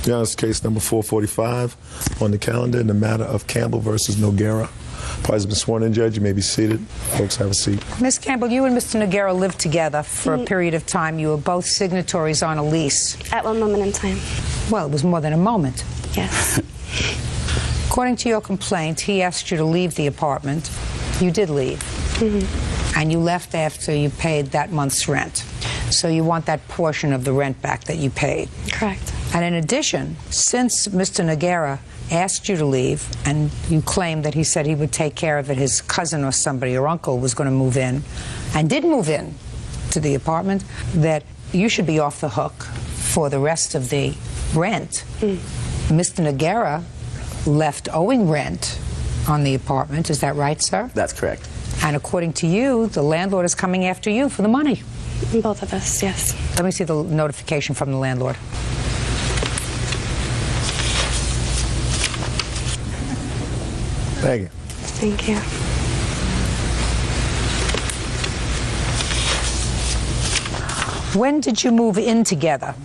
Your Honor, case number 445 on the calendar in the matter of Campbell versus Noguera. Parties have been sworn in, Judge. You may be seated. Folks, have a seat. Ms. Campbell, you and Mr. Noguera lived together for a period of time. You were both signatories on a lease. At one moment in time. Well, it was more than a moment. Yes. According to your complaint, he asked you to leave the apartment. You did leave. And you left after you paid that month's rent. So you want that portion of the rent back that you paid. Correct. And in addition, since Mr. Noguera asked you to leave, and you claim that he said he would take care of it, his cousin or somebody, your uncle, was going to move in, and did move in to the apartment, that you should be off the hook for the rest of the rent. Mr. Noguera left owing rent on the apartment. Is that right, sir? That's correct. And according to you, the landlord is coming after you for the money. Both of us, yes. Let me see the notification from the landlord. Thank you. Thank you. When did you move in together?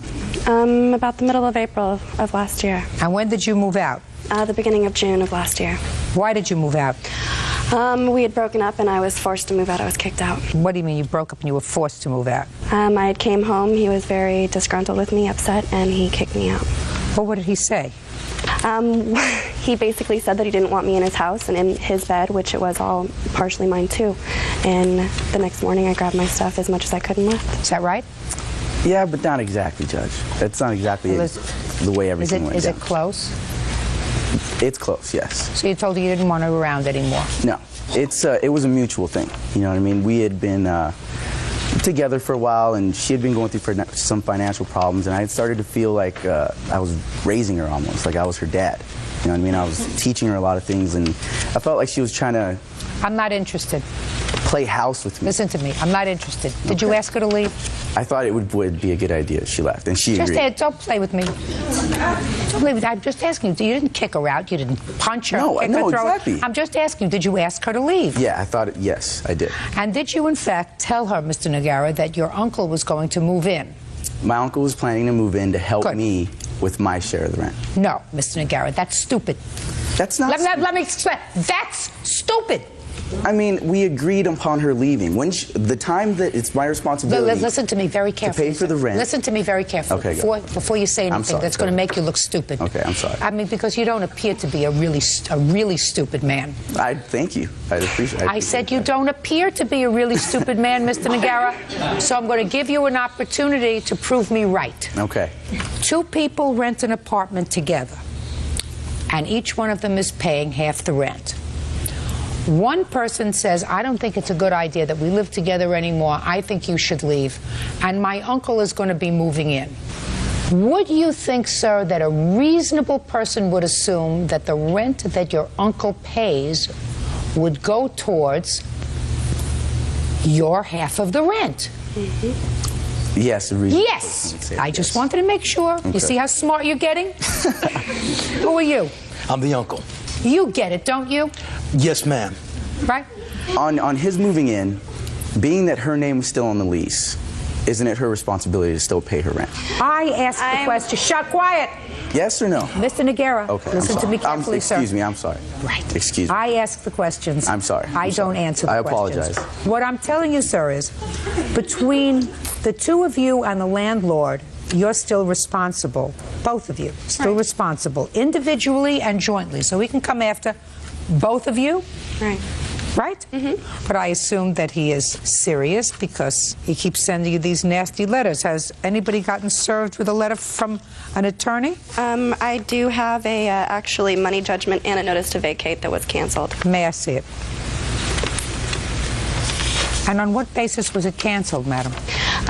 About the middle of April of last year. And when did you move out? The beginning of June of last year. Why did you move out? We had broken up and I was forced to move out. I was kicked out. What do you mean you broke up and you were forced to move out? I had came home. He was very disgruntled with me, upset, and he kicked me out. Well, what did he say? He basically said that he didn't want me in his house and in his bed, which it was all partially mine too. And the next morning I grabbed my stuff as much as I could and left. Is that right? Yeah, but not exactly, Judge. That's not exactly the way everything went down. Is it close? It's close, yes. So you told her you didn't want her around anymore? No. It was a mutual thing. You know what I mean? We had been together for a while, and she had been going through some financial problems, and I had started to feel like I was raising her almost, like I was her dad. You know what I mean? I was teaching her a lot of things, and I felt like she was trying to... I'm not interested. ...play house with me. Listen to me. I'm not interested. Did you ask her to leave? I thought it would be a good idea if she left, and she agreed. Don't play with me. Don't play with. I'm just asking you. You didn't kick her out. You didn't punch her. No, kick her, throw exactly. her. I'm just asking you. Did you ask her to leave? Yeah, I thought yes, I did. And did you, in fact, tell her, Mr. Noguera, that your uncle was going to move in? My uncle was planning to move in to help me with my share of the rent. No, Mr. Noguera, that's stupid. That's not. Let me explain. That's stupid. I mean, we agreed upon her leaving. When the time that it's my responsibility. Listen to me very carefully. To pay for the rent. Listen to me very carefully. Okay, before you say anything that's going to make you look stupid. Okay, I'm sorry. I mean, because you don't appear to be a really stupid man. Thank you. I appreciate it. I said you don't appear to be a really stupid man, Mr. Noguera. So I'm going to give you an opportunity to prove me right. Okay. Two people rent an apartment together, and each one of them is paying half the rent. One person says, I don't think it's a good idea that we live together anymore. I think you should leave. And my uncle is going to be moving in. Would you think, sir, that a reasonable person would assume that the rent that your uncle pays would go towards your half of the rent? Yes, a reasonable yes. I just wanted to make sure. Okay. You see how smart you're getting? Who are you? I'm the uncle. You get it, don't you? Yes, ma'am. Right? On his moving in, being that her name was still on the lease, isn't it her responsibility to still pay her rent? I asked the question. Shut quiet. Yes or no? Mr. Noguera, okay, listen to me carefully, sir. Excuse me, I'm sorry. Right. Excuse me. I ask the questions. I'm sorry. I don't answer the questions. I apologize. What I'm telling you, sir, is between the two of you and the landlord, you're still responsible. Both of you, still responsible, individually and jointly. So we can come after both of you. Right. Right? But I assume that he is serious because he keeps sending you these nasty letters. Has anybody gotten served with a letter from an attorney? I do have a actually money judgment and a notice to vacate that was canceled. May I see it? And on what basis was it canceled, madam?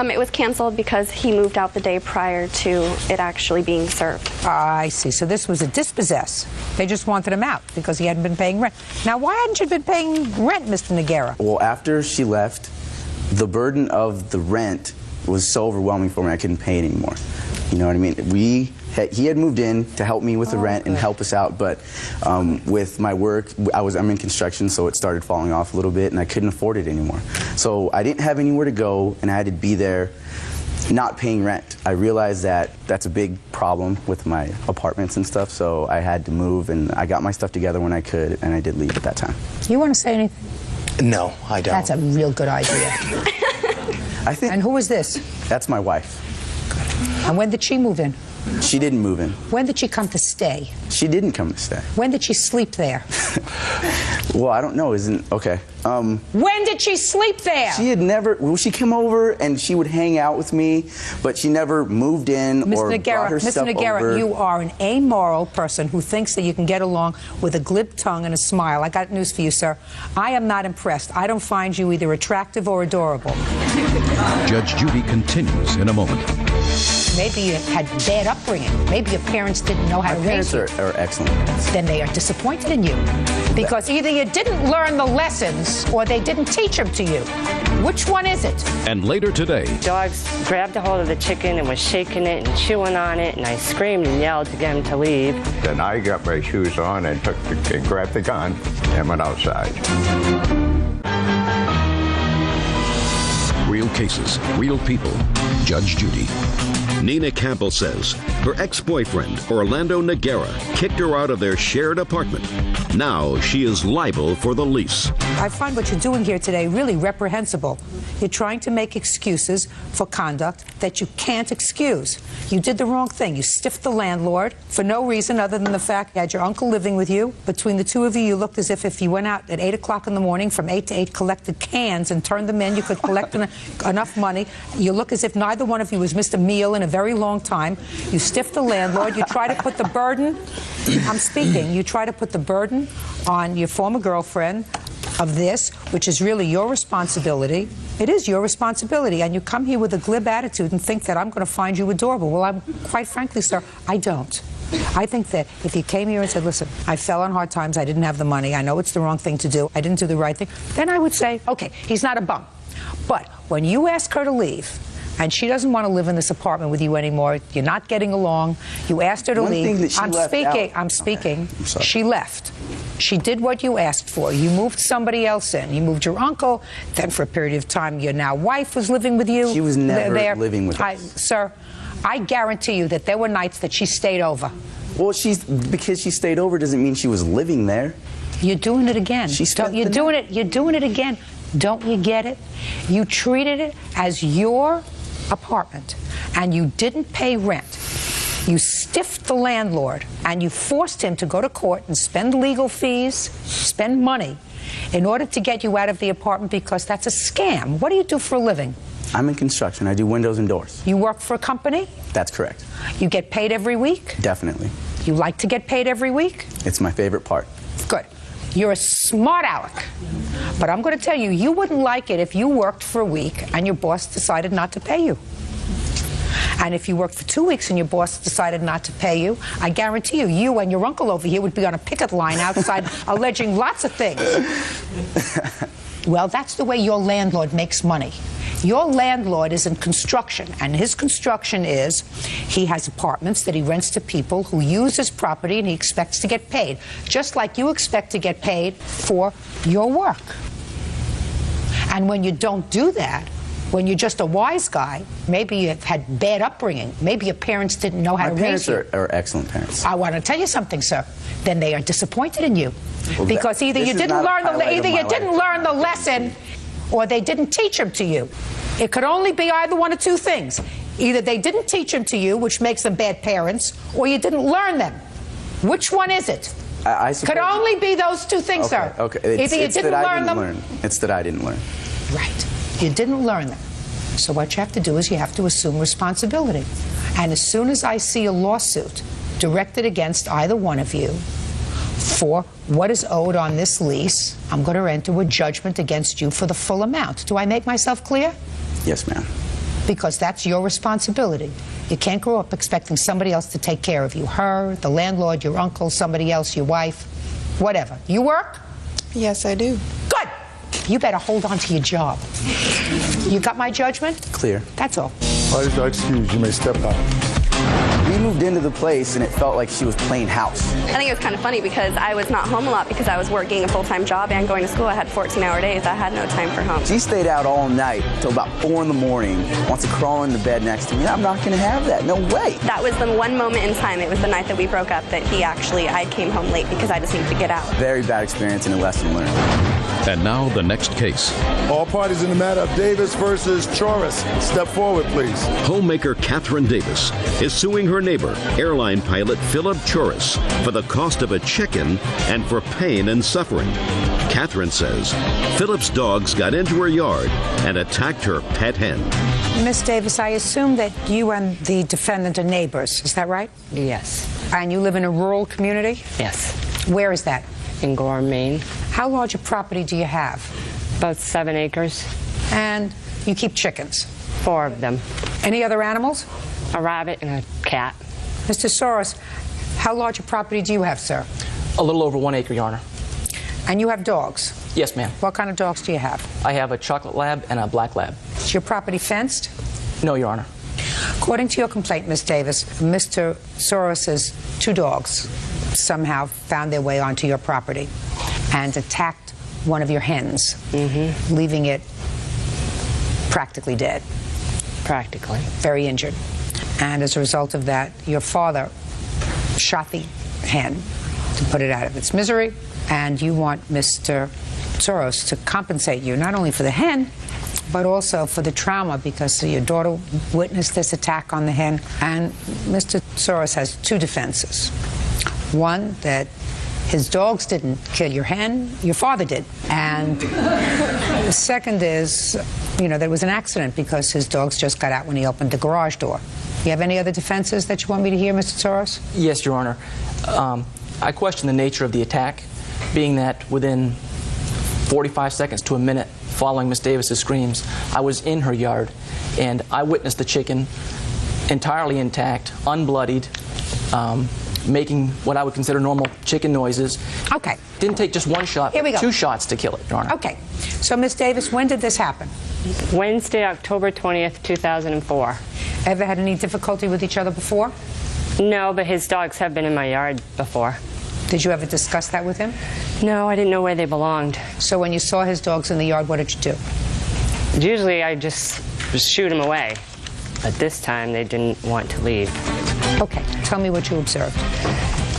It was canceled because he moved out the day prior to it actually being served. I see. So this was a dispossess. They just wanted him out because he hadn't been paying rent. Now, why hadn't you been paying rent, Mr. Noguera? Well, after she left, the burden of the rent was so overwhelming for me I couldn't pay it anymore. You know what I mean? He had moved in to help me with the rent and help us out, but with my work, I'm in construction, so it started falling off a little bit, and I couldn't afford it anymore. So I didn't have anywhere to go, and I had to be there not paying rent. I realized that that's a big problem with my apartments and stuff, so I had to move, and I got my stuff together when I could, and I did leave at that time. You want to say anything? No, I don't. That's a real good idea. I think. And who is this? That's my wife. And when did she move in? She didn't move in. When did she come to stay? She didn't come to stay. When did she sleep there? Well, I don't know. Okay. When did she sleep there? She had never. Well, she came over and she would hang out with me, but she never moved in or brought her stuff over. Mr. Noguera, you are an amoral person who thinks that you can get along with a glib tongue and a smile. I got news for you, sir. I am not impressed. I don't find you either attractive or adorable. Judge Judy continues in a moment. Maybe you had bad upbringing. Maybe your parents didn't know how to raise you. My parents are excellent parents. Then they are disappointed in you. Because either you didn't learn the lessons or they didn't teach them to you. Which one is it? And later today, Dogs grabbed a hold of the chicken and was shaking it and chewing on it, and I screamed and yelled to get him to leave. Then I got my shoes on and grabbed the gun and went outside. real cases, real people. Judge Judy. Nina Campbell says her ex-boyfriend, Orlando Noguera, kicked her out of their shared apartment. Now she is liable for the lease. I find what you're doing here today really reprehensible. You're trying to make excuses for conduct that you can't excuse. You did the wrong thing. You stiffed the landlord for no reason other than the fact you had your uncle living with you. Between the two of you, you looked as if you went out at 8 o'clock in the morning, from 8 to 8, collected cans and turned them in. You could collect enough money. You look as if neither one of you was missed a meal in a very long time. You stiffed the landlord. You try to put the burden, I'm speaking, you try to put the burden on your former girlfriend of this, which is really your responsibility. It is your responsibility, and you come here with a glib attitude and think that I'm going to find you adorable. Well, quite frankly, sir, I don't. I think that if you came here and said, listen, I fell on hard times, I didn't have the money, I know it's the wrong thing to do, I didn't do the right thing, then I would say, okay, he's not a bum. But when you ask her to leave, and she doesn't want to live in this apartment with you anymore, you're not getting along, you asked her to leave. I'm speaking. Okay. She left. She did what you asked for. You moved somebody else in. You moved your uncle. Then for a period of time, your now wife was living with you. She was never living with us. Sir, I guarantee you that there were nights that she stayed over. Well, because she stayed over doesn't mean she was living there. You're doing it again. You're doing it again. Don't you get it? You treated it as your apartment, and you didn't pay rent. You stiffed the landlord, and you forced him to go to court and spend legal fees, spend money, in order to get you out of the apartment, because that's a scam. What do you do for a living? I'm in construction. I do windows and doors. You work for a company? That's correct. You get paid every week? Definitely. You like to get paid every week? It's my favorite part. Good. You're a smart aleck. But I'm going to tell you, you wouldn't like it if you worked for a week and your boss decided not to pay you. And if you worked for 2 weeks and your boss decided not to pay you, I guarantee you, you and your uncle over here would be on a picket line outside alleging lots of things. Well, that's the way your landlord makes money. Your landlord is in construction, and his construction is he has apartments that he rents to people who use his property, and he expects to get paid, just like you expect to get paid for your work. And when you don't do that, when you're just a wise guy, maybe you've had bad upbringing, maybe your parents didn't know how to raise you. My parents are excellent parents. I want to tell you something, sir. Then they are disappointed in you. Well, because either you didn't learn the lesson, or they didn't teach them to you. It could only be either one of two things. Either they didn't teach them to you, which makes them bad parents, or you didn't learn them. Which one is it? Could only be those two things, sir. Okay. Either you didn't learn them. It's that I didn't learn. Right. You didn't learn them. So what you have to do is you have to assume responsibility. And as soon as I see a lawsuit directed against either one of you for what is owed on this lease, I'm going to enter a judgment against you for the full amount. Do I make myself clear? Yes, ma'am. Because that's your responsibility. You can't grow up expecting somebody else to take care of you. Her, the landlord, your uncle, somebody else, your wife, whatever. You work? Yes, I do. Good. You better hold on to your job. You got my judgment? Clear. That's all. All right, excuse, you may step out. We moved into the place and it felt like she was playing house. I think it was kind of funny because I was not home a lot because I was working a full-time job and going to school. I had 14-hour days. I had no time for home. She stayed out all night till about 4 in the morning, wants to crawl into bed next to me. I'm not going to have that. No way. That was the one moment in time. It was the night that we broke up that I came home late because I just needed to get out. Very bad experience and a lesson learned. And now the next case. All parties in the matter of Davis versus Choris. Step forward, please. Homemaker Catherine Davis is suing her neighbor, airline pilot Philip Choris, for the cost of a chicken and for pain and suffering. Catherine says Philip's dogs got into her yard and attacked her pet hen. Miss Davis, I assume that you and the defendant are neighbors. Is that right? Yes. And you live in a rural community? Yes. Where is that? In Gore, Maine. How large a property do you have? About 7 acres. And you keep chickens? 4 of them. Any other animals? A rabbit and a cat. Mr. Soros, how large a property do you have, sir? A little over 1 acre, Your Honor. And you have dogs? Yes, ma'am. What kind of dogs do you have? I have a chocolate lab and a black lab. Is your property fenced? No, Your Honor. According to your complaint, Miss Davis, Mr. Soros's 2 dogs somehow found their way onto your property and attacked one of your hens, leaving it practically dead. Practically. Very injured. And as a result of that, your father shot the hen to put it out of its misery, and you want Mr. Soros to compensate you not only for the hen, but also for the trauma because your daughter witnessed this attack on the hen. And Mr. Soros has 2 defenses. One, that his dogs didn't kill your hen, your father did. And the second is, there was an accident because his dogs just got out when he opened the garage door. You have any other defenses that you want me to hear, Mr. Soros? Yes, Your Honor. I question the nature of the attack, being that within 45 seconds to a minute following Miss Davis's screams, I was in her yard, and I witnessed the chicken entirely intact, unbloodied, making what I would consider normal chicken noises. Okay. Didn't take just 1 shot, Here we but go. 2 shots to kill it, Your Honor. Okay. So, Miss Davis, when did this happen? Wednesday, October 20th, 2004. Ever had any difficulty with each other before? No, but his dogs have been in my yard before. Did you ever discuss that with him? No, I didn't know where they belonged. So when you saw his dogs in the yard, what did you do? Usually I just shoot them away. But this time they didn't want to leave. Okay, tell me what you observed.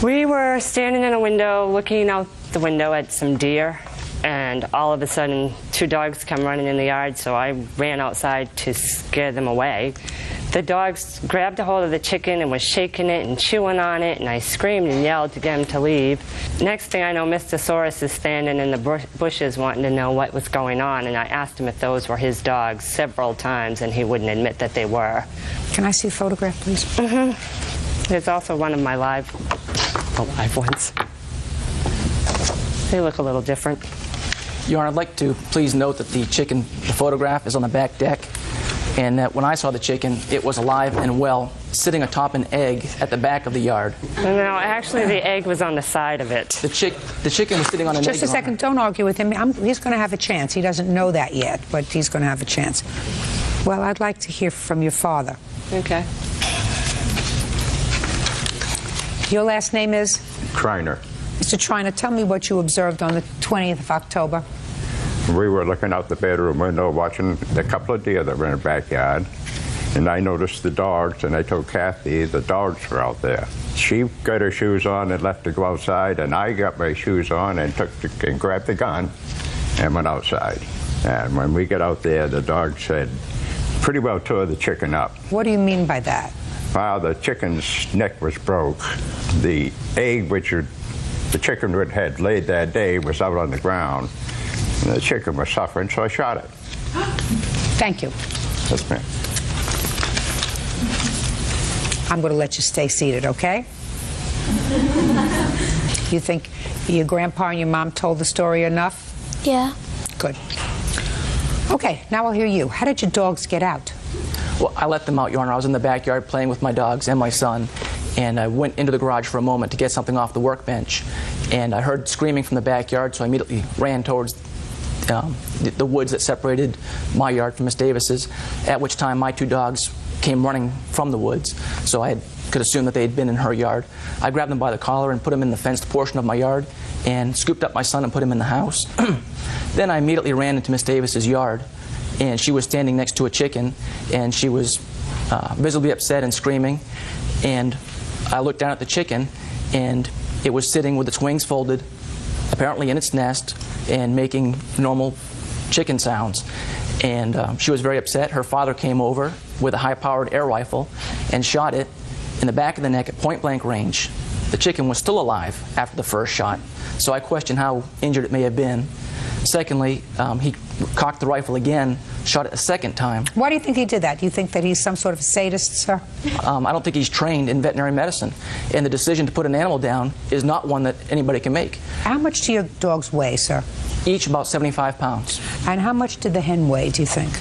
We were standing in a window looking out the window at some deer, and all of a sudden 2 dogs come running in the yard, so I ran outside to scare them away. The dogs grabbed a hold of the chicken and was shaking it and chewing on it, and I screamed and yelled to get them to leave. Next thing I know, Mr. Soros is standing in the bushes wanting to know what was going on, and I asked him if those were his dogs several times, and he wouldn't admit that they were. Can I see a photograph, please? There's also one of my live ones. They look a little different. Your Honor, I'd like to please note that the photograph is on the back deck, and that when I saw the chicken, it was alive and well, sitting atop an egg at the back of the yard. No, actually the egg was on the side of it. The chicken was sitting on an egg. Just a second, don't argue with him. He's going to have a chance. He doesn't know that yet, but he's going to have a chance. Well, I'd like to hear from your father. Okay. Your last name is? Trainer. Mr. Triner, tell me what you observed on the 20th of October. We were looking out the bedroom window watching a couple of deer that were in the backyard, and I noticed the dogs, and I told Kathy the dogs were out there. She got her shoes on and left to go outside, and I got my shoes on and grabbed the gun and went outside. And when we got out there, the dogs had pretty well tore the chicken up. What do you mean by that? Well, the chicken's neck was broke. The egg which the chicken had laid that day was out on the ground. And the chicken was suffering, so I shot it. Thank you. Yes, ma'am. I'm going to let you stay seated, okay? You think your grandpa and your mom told the story enough? Yeah. Good. Okay, now I'll hear you. How did your dogs get out? Well, I let them out, Your Honor. I was in the backyard playing with my dogs and my son, and I went into the garage for a moment to get something off the workbench, and I heard screaming from the backyard, so I immediately ran towards the woods that separated my yard from Miss Davis's, at which time my 2 dogs came running from the woods, so I could assume that they had been in her yard. I grabbed them by the collar and put them in the fenced portion of my yard and scooped up my son and put him in the house. Then I immediately ran into Miss Davis's yard, and she was standing next to a chicken, and she was visibly upset and screaming. And I looked down at the chicken, and it was sitting with its wings folded, apparently in its nest, and making normal chicken sounds. And she was very upset. Her father came over with a high-powered air rifle and shot it in the back of the neck at point-blank range. The chicken was still alive after the first shot, so I question how injured it may have been. Secondly, he cocked the rifle again, shot it a second time. Why do you think he did that? Do you think that he's some sort of sadist, sir? I don't think he's trained in veterinary medicine, and the decision to put an animal down is not one that anybody can make. How much do your dogs weigh, sir? Each about 75 pounds. And how much did the hen weigh, do you think?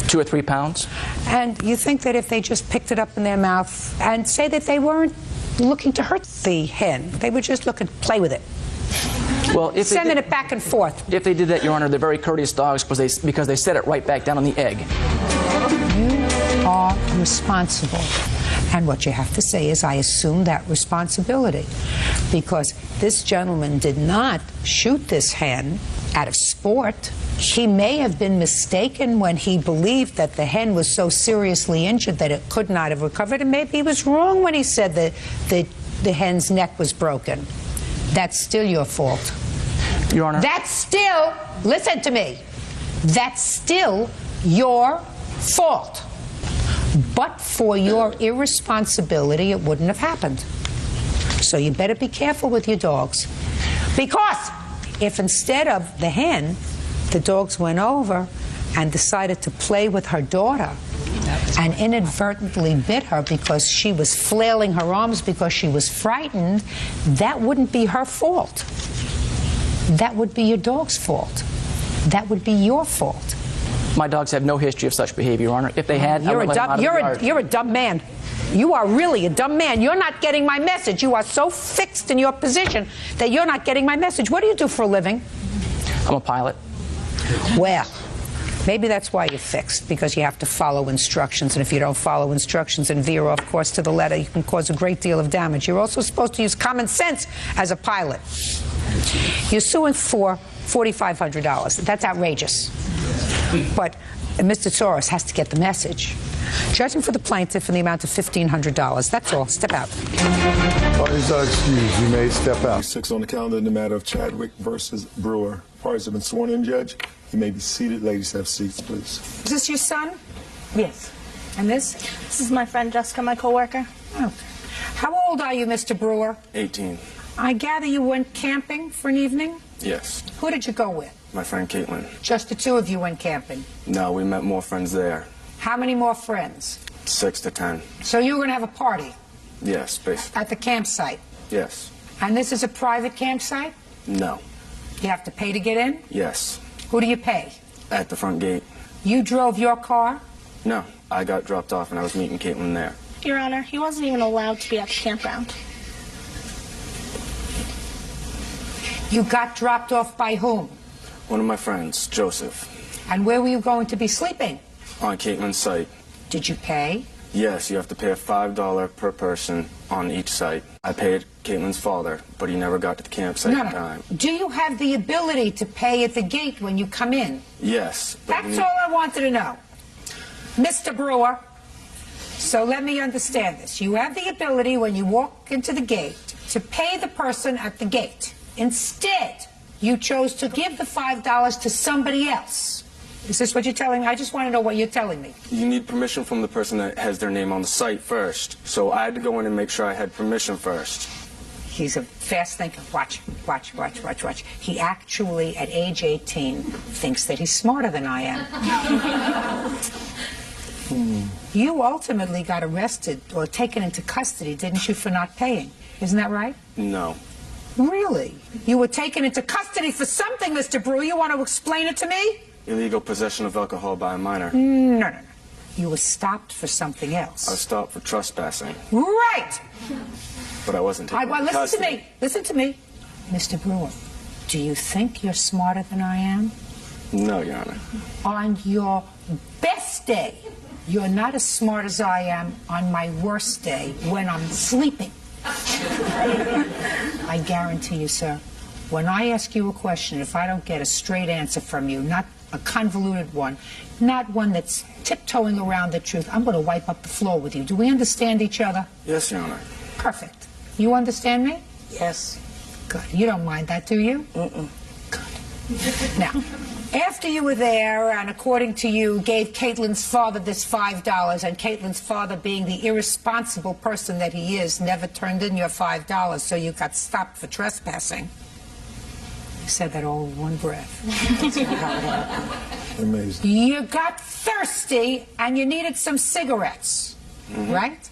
2 or 3 pounds. And you think that if they just picked it up in their mouth and say that they weren't looking to hurt the hen, they were just looking to play with it? Well, if sending it back and forth. If they did that, Your Honor, they're very courteous dogs because they set it right back down on the egg. You are responsible. And what you have to say is, I assume that responsibility. Because this gentleman did not shoot this hen out of sport. He may have been mistaken when he believed that the hen was so seriously injured that it could not have recovered. And maybe he was wrong when he said that the hen's neck was broken. That's still your fault. Your Honor. That's still, listen to me, that's still your fault. But for your irresponsibility, it wouldn't have happened. So you better be careful with your dogs. Because if instead of the hen, the dogs went over and decided to play with her daughter and inadvertently bit her because she was flailing her arms because she was frightened, that wouldn't be her fault. That would be your dog's fault. That would be your fault. My dogs have no history of such behavior, Your Honor. If they had, you're a dumb man. You are really a dumb man. You're not getting my message. You are so fixed in your position that you're not getting my message. What do you do for a living? I'm a pilot. Well, maybe that's why you're fixed, because you have to follow instructions, and if you don't follow instructions and veer off course to the letter, you can cause a great deal of damage. You're also supposed to use common sense as a pilot. You're suing for $4,500. That's outrageous. But Mr. Soros has to get the message. Judging for the plaintiff in the amount of $1,500. That's all. Step out. Parties are excused. You may step out. 6 on the calendar in the matter of Chadwick versus Brewer. Parties have been sworn in, Judge. You may be seated. Ladies, have seats, please. Is this your son? Yes. And this? This is my friend Jessica, my co-worker. Oh. How old are you, Mr. Brewer? 18. I gather you went camping for an evening? Yes. Who did you go with? My friend Caitlin. Just the two of you went camping? No, we met more friends there. How many more friends? 6 to 10. So you were going to have a party? Yes, basically. At the campsite? Yes. And this is a private campsite? No. You have to pay to get in? Yes. Who do you pay? At the front gate. You drove your car? No, I got dropped off and I was meeting Caitlin there. Your Honor, he wasn't even allowed to be at the campground. You got dropped off by whom? One of my friends, Joseph. And where were you going to be sleeping? On Caitlin's site. Did you pay? Yes, you have to pay a $5 per person on each site. I paid Caitlin's father, but he never got to the campsite in time. Do you have the ability to pay at the gate when you come in? Yes. That's all I wanted to know. Mr. Brewer, so let me understand this. You have the ability when you walk into the gate to pay the person at the gate. Instead, you chose to give the $5 to somebody else. Is this what you're telling me? I just want to know what you're telling me. You need permission from the person that has their name on the site first. So I had to go in and make sure I had permission first. He's a fast thinker. Watch. He actually, at age 18, thinks that he's smarter than I am. You ultimately got arrested or taken into custody, didn't you, for not paying? Isn't that right? No. Really? You were taken into custody for something, Mr. Brewer. You want to explain it to me? Illegal possession of alcohol by a minor. No. You were stopped for something else. I was stopped for trespassing. Right! But I wasn't taken into custody. Listen to me. Mr. Brewer, do you think you're smarter than I am? No, Your Honor. On your best day, You're not as smart as I am on my worst day when I'm sleeping. I guarantee you, sir, when I ask you a question, if I don't get a straight answer from you, not a convoluted one, not one that's tiptoeing around the truth, I'm going to wipe up the floor with you. Do we understand each other? Yes, Your Honor. Perfect. You understand me? Yes. Good. You don't mind that, do you? Mm-mm. Good. Now, after you were there, and according to you, gave Caitlin's father this $5, and Caitlin's father, being the irresponsible person that he is, never turned in your $5, so you got stopped for trespassing. You said that all in one breath. That's how it happened. Amazing. You got thirsty, and you needed some cigarettes, right?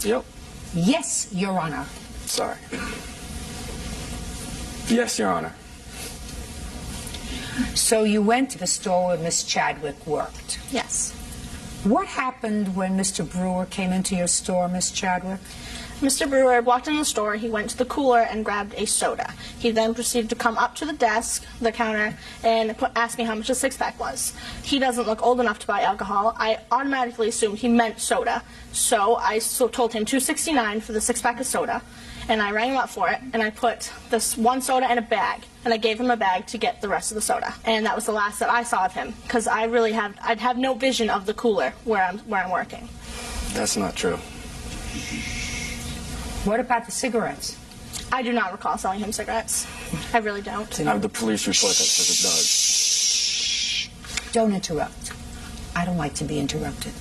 Yep. Yes, Your Honor. Sorry. Yes, Your Honor. So you went to the store where Miss Chadwick worked. Yes. What happened when Mr. Brewer came into your store, Miss Chadwick? Mr. Brewer walked in the store, he went to the cooler and grabbed a soda. He then proceeded to come up to the desk, the counter, and ask me how much a six-pack was. He doesn't look old enough to buy alcohol. I automatically assumed he meant soda. So I told him $2.69 for the six-pack of soda, and I rang him up for it, and I put this one soda in a bag, and I gave him a bag to get the rest of the soda. And that was the last that I saw of him, because I'd have no vision of the cooler where I'm working. That's not true. What about the cigarettes? I do not recall selling him cigarettes. I really don't. I have the police report that says it does. Shh. Don't interrupt. I don't like to be interrupted.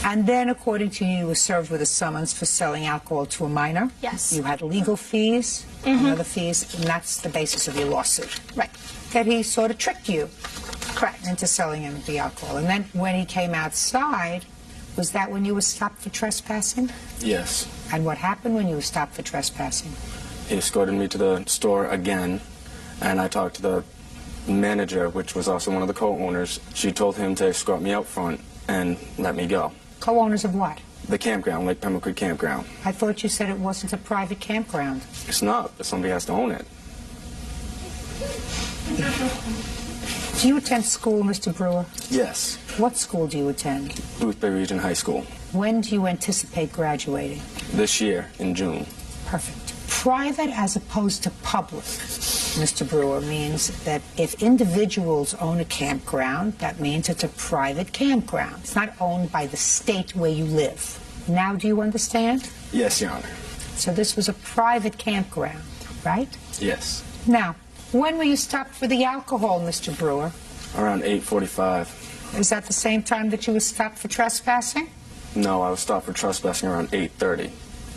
And then, according to you, you were served with a summons for selling alcohol to a minor. Yes. You had legal fees and other fees, and that's the basis of your lawsuit. Right. That he sort of tricked you. Correct. Into selling him the alcohol. And then when he came outside, was that when you were stopped for trespassing? Yes. And what happened when you were stopped for trespassing? He escorted me to the store again, and I talked to the manager, which was also one of the co-owners. She told him to escort me out front and let me go. Co-owners of what? The campground, Lake Pembroke Creek Campground. I thought you said it wasn't a private campground. It's not, but somebody has to own it. Do you attend school, Mr. Brewer? Yes. What school do you attend? Boothbay Region High School. When do you anticipate graduating? This year, in June. Perfect. Private as opposed to public, Mr. Brewer, means that if individuals own a campground, that means it's a private campground. It's not owned by the state where you live. Now do you understand? Yes, Your Honor. So this was a private campground, right? Yes. Now, when were you stopped for the alcohol, Mr. Brewer? Around 8:45. Is that the same time that you were stopped for trespassing? No, I was stopped for trespassing around 8:30.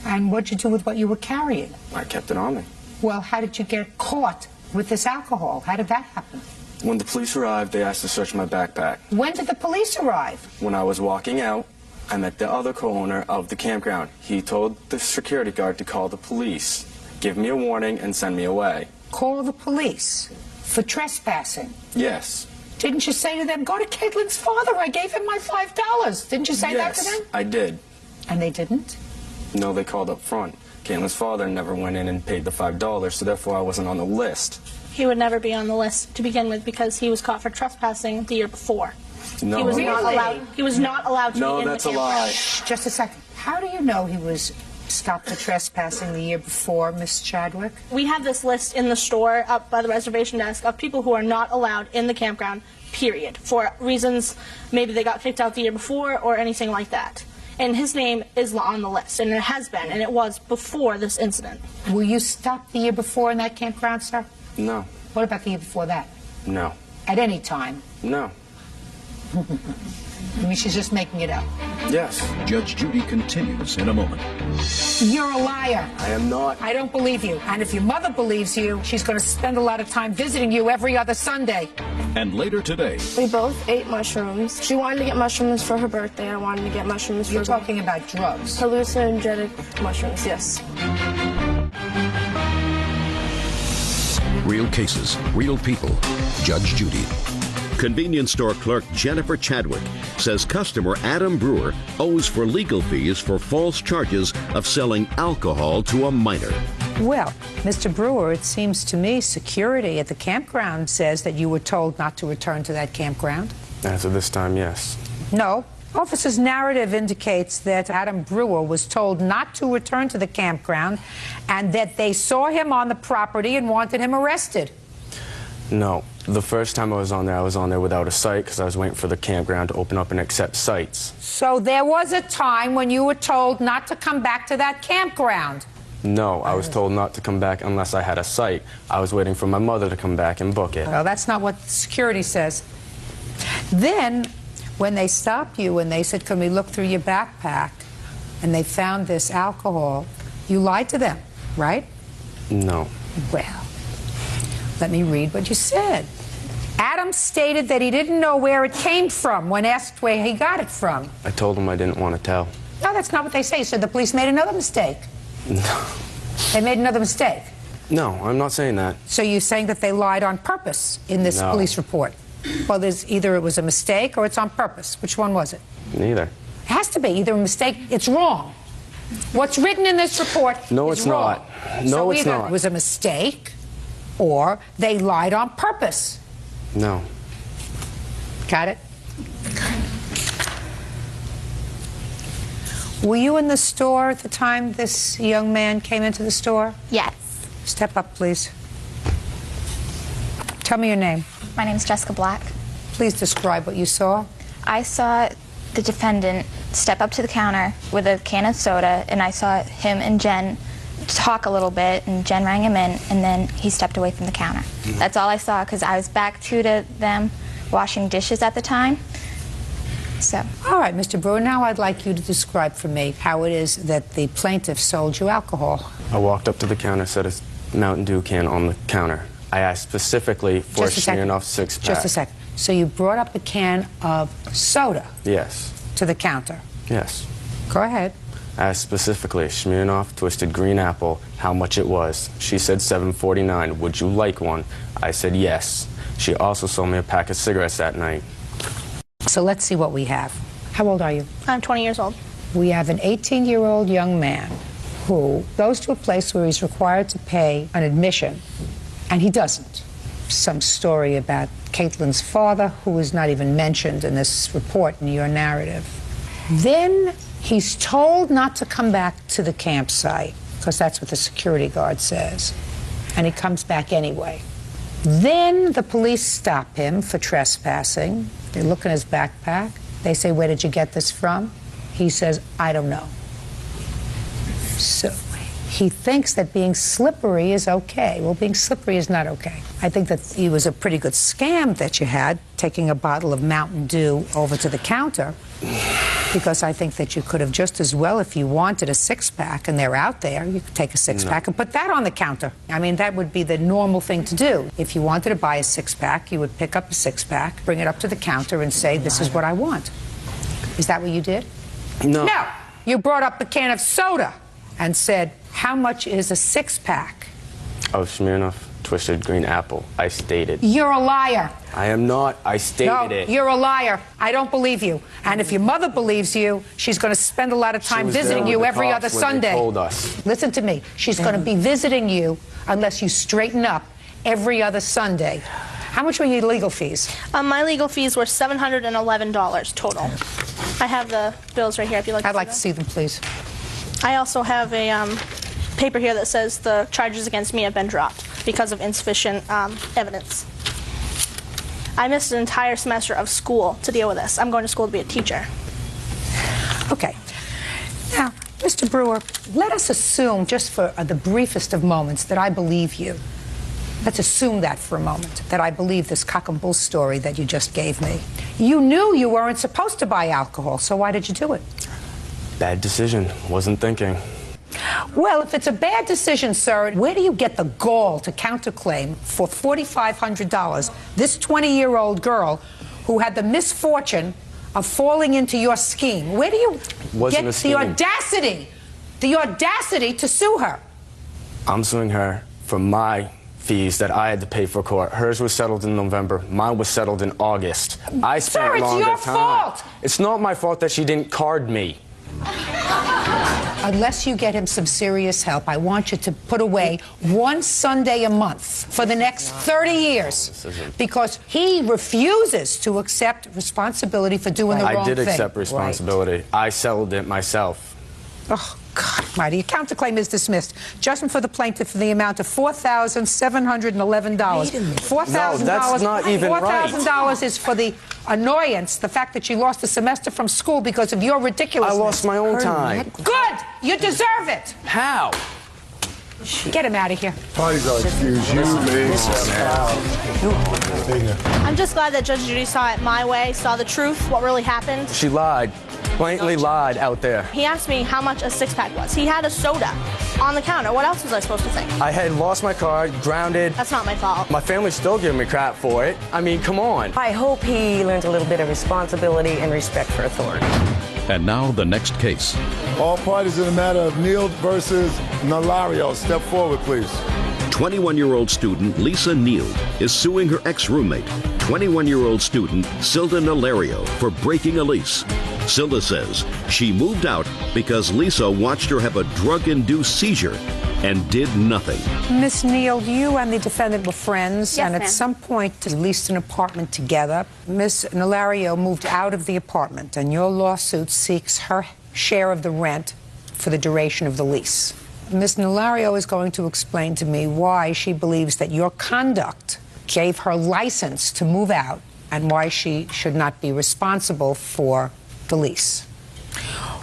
And what'd you do with what you were carrying? I kept it on me. Well, how did you get caught with this alcohol? How did that happen? When the police arrived, they asked to search my backpack. When did the police arrive? When I was walking out, I met the other co-owner of the campground. He told the security guard to call the police, give me a warning, and send me away. Call the police for trespassing? Yes. Didn't you say to them, go to Caitlin's father, I gave him my $5? Didn't you say that to them? Yes, I did. And they didn't? No, they called up front. Caitlin's father never went in and paid the $5, so therefore I wasn't on the list. He would never be on the list to begin with because he was caught for trespassing the year before. No. He was not allowed. He was not allowed to be in the campground. No, that's a lie. Just a second. How do you know he was stopped for trespassing the year before, Miss Chadwick? We have this list in the store up by the reservation desk of people who are not allowed in the campground, period, for reasons maybe they got kicked out the year before or anything like that. And his name is on the list, and it has been, and it was before this incident. Were you stopped the year before in that campground, sir? No. What about the year before that? No. At any time? No. I mean, she's just making it up. Yes. Judge Judy continues in a moment. You're a liar. I am not. I don't believe you. And if your mother believes you, she's going to spend a lot of time visiting you every other Sunday. And later today, We both ate mushrooms. She wanted to get mushrooms for her birthday. I wanted to get mushrooms for You're talking about drugs. hallucinogenic mushrooms, yes. real cases, real people. Judge Judy. Convenience store clerk Jennifer Chadwick says customer Adam Brewer owes for legal fees for false charges of selling alcohol to a minor. Well, Mr. Brewer, it seems to me security at the campground says that you were told not to return to that campground. As of this time, yes. No. Officer's narrative indicates that Adam Brewer was told not to return to the campground and that they saw him on the property and wanted him arrested. No. The first time I was on there without a cite because I was waiting for the campground to open up and accept cites. So there was a time when you were told not to come back to that campground? No, I was told not to come back unless I had a cite. I was waiting for my mother to come back and book it. Well, that's not what security says. Then, when they stopped you and they said, can we look through your backpack, and they found this alcohol, you lied to them, right? No. Well, let me read what you said. Adam stated that he didn't know where it came from when asked where he got it from. I told him I didn't want to tell. No, that's not what they say. So the police made another mistake. No. They made another mistake. No, I'm not saying that. So you're saying that they lied on purpose in this No. police report? Well, there's either it was a mistake or it's on purpose. Which one was it? Neither. It has to be either a mistake. It's wrong. What's written in this report No, is it's wrong. not. No, so it's either not. it was a mistake or they lied on purpose. No. Got it? Were you in the store at the time this young man came into the store? Yes. Step up, please. Tell me your name. My name's Jessica Black. Please describe what you saw. I saw the defendant step up to the counter with a can of soda, and I saw him and Jen talk a little bit, and Jen rang him in, and then he stepped away from the counter. That's all I saw, because I was back to them washing dishes at the time. So. All right, Mr. Brewer, now I'd like you to describe for me how it is that the plaintiff sold you alcohol. I walked up to the counter, set a Mountain Dew can on the counter. I asked specifically for a Smirnoff six-pack. Just a second. So you brought up a can of soda Yes. to the counter. Yes. Go ahead. I asked specifically, Smirnoff Twisted Green Apple, how much it was. She said $7.49. Would you like one? I said yes. She also sold me a pack of cigarettes that night. So let's see what we have. How old are you? I'm 20 years old. We have an 18-year-old young man who goes to a place where he's required to pay an admission, and he doesn't. Some story about Caitlin's father, who is not even mentioned in this report in your narrative. Then he's told not to come back to the campsite, because that's what the security guard says, and he comes back anyway. Then the police stop him for trespassing. They look in his backpack. They say, where did you get this from? He says, I don't know. So he thinks that being slippery is okay. Well, being slippery is not okay. I think that it was a pretty good scam that you had, taking a bottle of Mountain Dew over to the counter, because I think that you could have just as well, if you wanted a six-pack and they're out there, you could take a six-pack and put that on the counter. I mean, that would be the normal thing to do. If you wanted to buy a six-pack, you would pick up a six-pack, bring it up to the counter and say, this is what I want. Is that what you did? No. No. You brought up a can of soda and said, how much is a six-pack? Of Smirnoff Twisted Green Apple. I stated. You're a liar. I am not. I stated it. You're a liar. I don't believe you. And if your mother believes you, she's going to spend a lot of time visiting you every other Sunday. Told us. Listen to me. She's going to be visiting you unless you straighten up every other Sunday. How much were your legal fees? My legal fees were $711 total. I have the bills right here if you'd like to see them. I'd like to see them, please. I also have a paper here that says the charges against me have been dropped because of insufficient evidence. I missed an entire semester of school to deal with this. I'm going to school to be a teacher. Okay. Now, Mr. Brewer, let us assume, just for the briefest of moments, that I believe you. Let's assume that for a moment, that I believe this cock and bull story that you just gave me. You knew you weren't supposed to buy alcohol, so why did you do it? Bad decision. Wasn't thinking. Well, if it's a bad decision, sir, where do you get the gall to counterclaim for $4,500 this 20-year-old girl who had the misfortune of falling into your scheme? Where do you get the audacity to sue her? I'm suing her for my fees that I had to pay for court. Hers was settled in November. Mine was settled in August. I spent Sir, it's longer your time. fault. It's not my fault that she didn't card me. unless you get him some serious help, I want you to put away one Sunday a month for the next 30 years. Because he refuses to accept responsibility for doing the wrong thing. I did accept responsibility. Right. I settled it myself. Oh, God almighty. Your counterclaim is dismissed. Judgment for the plaintiff in the amount of $4,711. $4,000. No, that's not even right. $4,000 is for the annoyance, the fact that she lost a semester from school because of your ridiculousness. I lost my own time. Good! You deserve it! How? Get him out of here. Parties are excused. You may I'm just glad that Judge Judy saw it my way, saw the truth, what really happened. She lied. Blatantly lied out there. He asked me how much a six-pack was. He had a soda on the counter. What else was I supposed to think? I had lost my car, grounded. That's not my fault. My family's still giving me crap for it. I mean, come on. I hope he learns a little bit of responsibility and respect for authority. And now the next case. All parties in the matter of Neal versus Nalario. Step forward, please. 21-year-old student Lisa Neal is suing her ex-roommate, 21-year-old student Silda Nalario, for breaking a lease. Silda says she moved out because Lisa watched her have a drug-induced seizure and did nothing. Miss Neal, you and the defendant were friends, Yes, and at ma'am. some point leased an apartment together. Miss Nalario moved out of the apartment, and your lawsuit seeks her share of the rent for the duration of the lease. Miss Nalario is going to explain to me why she believes that your conduct gave her license to move out and why she should not be responsible for the lease.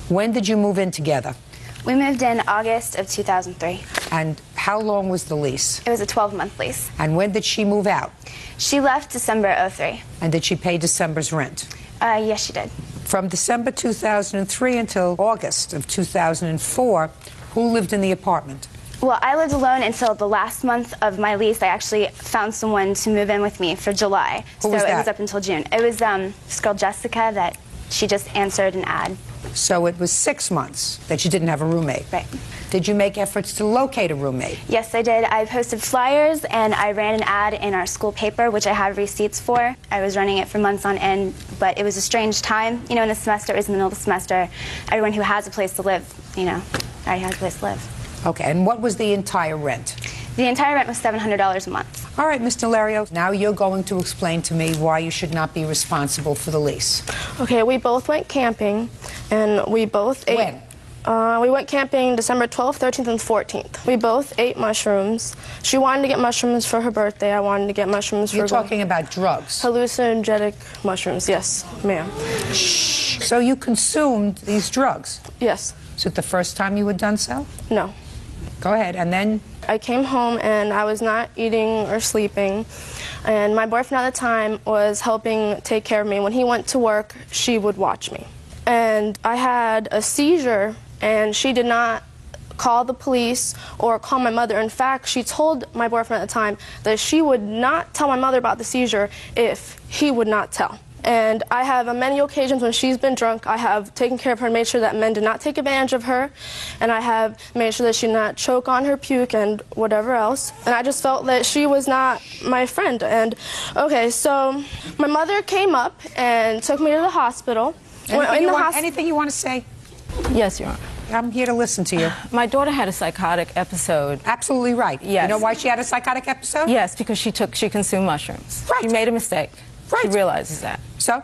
When did you move in together? We moved in August of 2003. And how long was the lease? It was a 12-month lease. And when did she move out? She left December 03. And did she pay December's rent? Yes, she did. From December 2003 until August of 2004, who lived in the apartment? Well, I lived alone until the last month of my lease. I actually found someone to move in with me for July. Who was It that? was up until June. It was this girl, Jessica, that she just answered an ad. So it was 6 months that you didn't have a roommate. Right. Did you make efforts to locate a roommate? Yes, I did. I posted flyers and I ran an ad in our school paper, which I have receipts for. I was running it for months on end, but it was a strange time. You know, in the semester, it was in the middle of the semester. Everyone who has a place to live, you know, already has a place to live. Okay, and what was the entire rent? The entire rent was $700 a month. All right, Mr. Lario, now you're going to explain to me why you should not be responsible for the lease. Okay, we both went camping, and we both ate. When? We went camping December 12th, 13th, and 14th. We both ate mushrooms. She wanted to get mushrooms for her birthday. I wanted to get mushrooms You're for... talking about drugs. Hallucinogenic mushrooms, yes, ma'am. Shh. So you consumed these drugs? Yes. Is it the first time you had done so? No. Go ahead, and then? I came home and I was not eating or sleeping, and my boyfriend at the time was helping take care of me. When he went to work, she would watch me. And I had a seizure, and she did not call the police or call my mother. In fact, she told my boyfriend at the time that she would not tell my mother about the seizure if he would not tell. And I have on many occasions when she's been drunk, I have taken care of her and made sure that men did not take advantage of her. And I have made sure that she did not choke on her puke and whatever else. And I just felt that she was not my friend. And okay, so my mother came up and took me to the hospital. Anything you want to say? Yes, Your Honor. I'm here to listen to you. My daughter had a psychotic episode. Absolutely right. Yes. You know why she had a psychotic episode? Yes, because she consumed mushrooms. Right. She made a mistake. Right. She realizes that. So,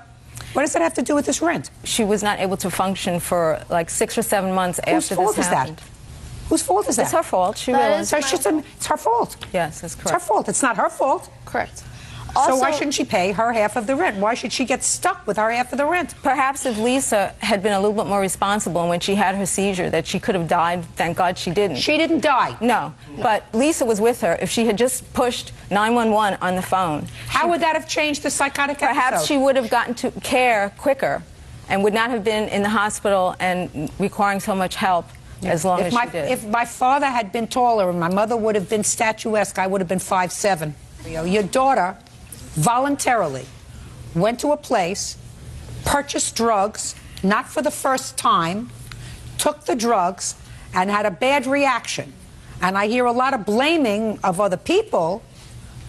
what does that have to do with this rent? She was not able to function for like 6 or 7 months after this happened. Whose fault is that? It's her fault. She That realized. It's her fault. Yes, that's correct. It's her fault. It's not her fault. Correct. So why Also- shouldn't she pay her half of the rent? Why should she get stuck with her half of the rent? Perhaps if Lisa had been a little bit more responsible and when she had her seizure, that she could have died. Thank God she didn't. She didn't die. No, but Lisa was with her. If she had just pushed 911 on the phone, How would that have changed the psychotic perhaps episode? she would have gotten to care quicker and would not have been in the hospital and requiring so much help as long as she did. If my father had been taller and my mother would have been statuesque, I would have been 5'7". Your daughter voluntarily went to a place, purchased drugs, not for the first time, took the drugs, and had a bad reaction. And I hear a lot of blaming of other people,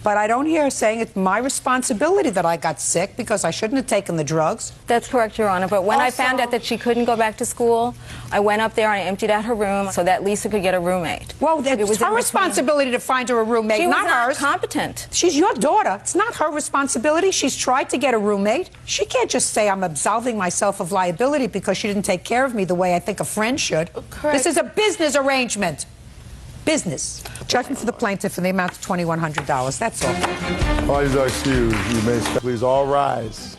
But I don't hear her saying it's my responsibility that I got sick because I shouldn't have taken the drugs. That's correct, Your Honor. But when I found out that she couldn't go back to school, I went up there and I emptied out her room so that Lisa could get a roommate. Well, it was her responsibility to find her a roommate, not hers. She was not competent. She's your daughter. It's not her responsibility. She's tried to get a roommate. She can't just say I'm absolving myself of liability because she didn't take care of me the way I think a friend should. Correct. This is a business arrangement. Business. Judgment for the plaintiff in the amount of $2,100. That's all. Parties are excused. You may please all rise.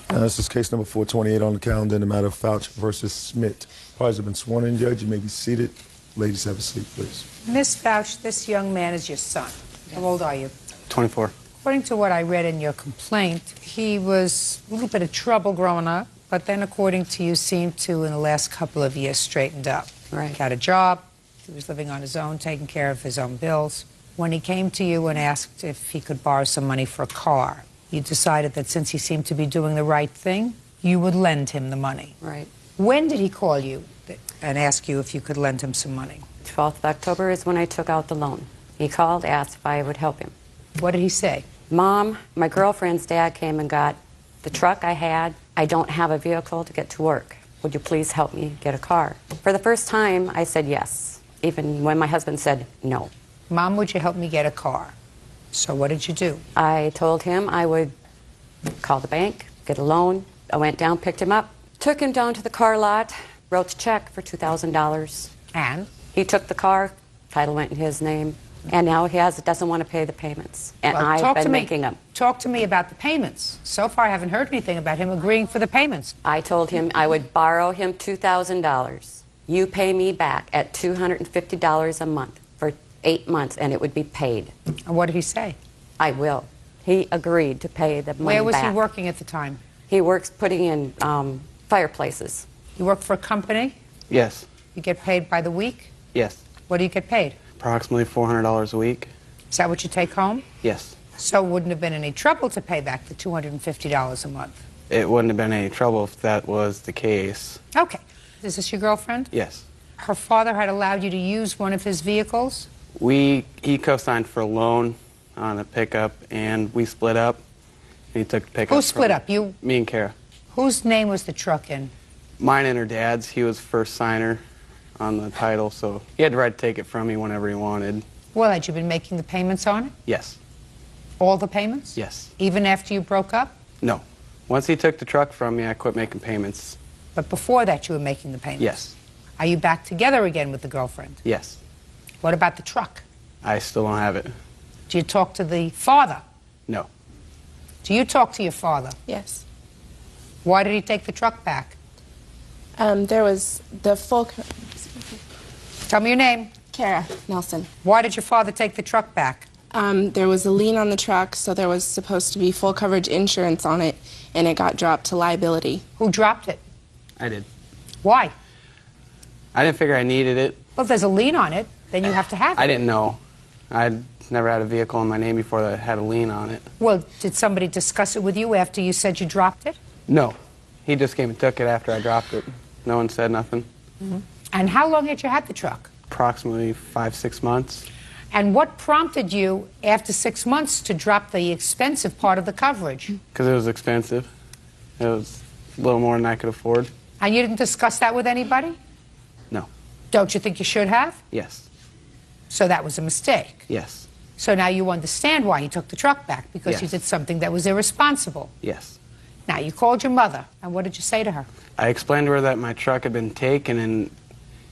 Now, this is case number 428 on the calendar in the matter of Fouch versus Smith. Parties have been sworn in, Judge. You may be seated. Ladies, have a seat, please. Miss Fouch, this young man is your son. How old are you? 24. According to what I read in your complaint, he was a little bit of trouble growing up, but then according to you, seemed to, in the last couple of years, straightened up. Right. He got a job. He was living on his own, taking care of his own bills. When he came to you and asked if he could borrow some money for a car, you decided that since he seemed to be doing the right thing, you would lend him the money. Right. When did he call you and ask you if you could lend him some money? 12th of October is when I took out the loan. He called, asked if I would help him. What did he say? Mom, my girlfriend's dad came and got the truck I had. I don't have a vehicle to get to work. Would you please help me get a car? For the first time, I said yes, even when my husband said no. Mom, would you help me get a car? So what did you do? I told him I would call the bank, get a loan. I went down, picked him up, took him down to the car lot, wrote a check for $2,000. And? He took the car, title went in his name, and now he doesn't want to pay the payments. And Well, I've been making them. Talk to me about the payments. So far, I haven't heard anything about him agreeing for the payments. I told him I would borrow him $2,000. You pay me back at $250 a month for 8 months, and it would be paid. And what did he say? I will. He agreed to pay the money Where was back. he working at the time? He works putting in fireplaces. You work for a company? Yes. You get paid by the week? Yes. What do you get paid? Approximately $400 a week. Is that what you take home? Yes. So it wouldn't have been any trouble to pay back the $250 a month? It wouldn't have been any trouble if that was the case. Okay. Is this your girlfriend? Yes. Her father had allowed you to use one of his vehicles? He co-signed for a loan on a pickup, and we split up. He took the pickup. Who split up? You? Me and Kara. Whose name was the truck in? Mine and her dad's. He was first signer on the title, so he had the right to take it from me whenever he wanted. Well, had you been making the payments on it? Yes. All the payments? Yes. Even after you broke up? No. Once he took the truck from me, I quit making payments. But before that, you were making the payments? Yes. Are you back together again with the girlfriend? Yes. What about the truck? I still don't have it. Do you talk to the father? No. Do you talk to your father? Yes. Why did he take the truck back? There was the full... Tell me your name. Kara Nelson. Why did your father take the truck back? There was a lien on the truck, so there was supposed to be full coverage insurance on it, and it got dropped to liability. Who dropped it? I did. Why? I didn't figure I needed it. Well, if there's a lien on it, then you have to have it. I didn't know. I'd never had a vehicle in my name before that had a lien on it. Well, did somebody discuss it with you after you said you dropped it? No. He just came and took it after I dropped it. No one said nothing. Mm-hmm. And how long had you had the truck? Approximately 5-6 months. And what prompted you, after 6 months, to drop the expensive part of the coverage? Because it was expensive. It was a little more than I could afford. And you didn't discuss that with anybody? No. Don't you think you should have? Yes. So that was a mistake? Yes. So now you understand why he took the truck back, because Yes. you did something that was irresponsible. Yes. Now, you called your mother, and what did you say to her? I explained to her that my truck had been taken, and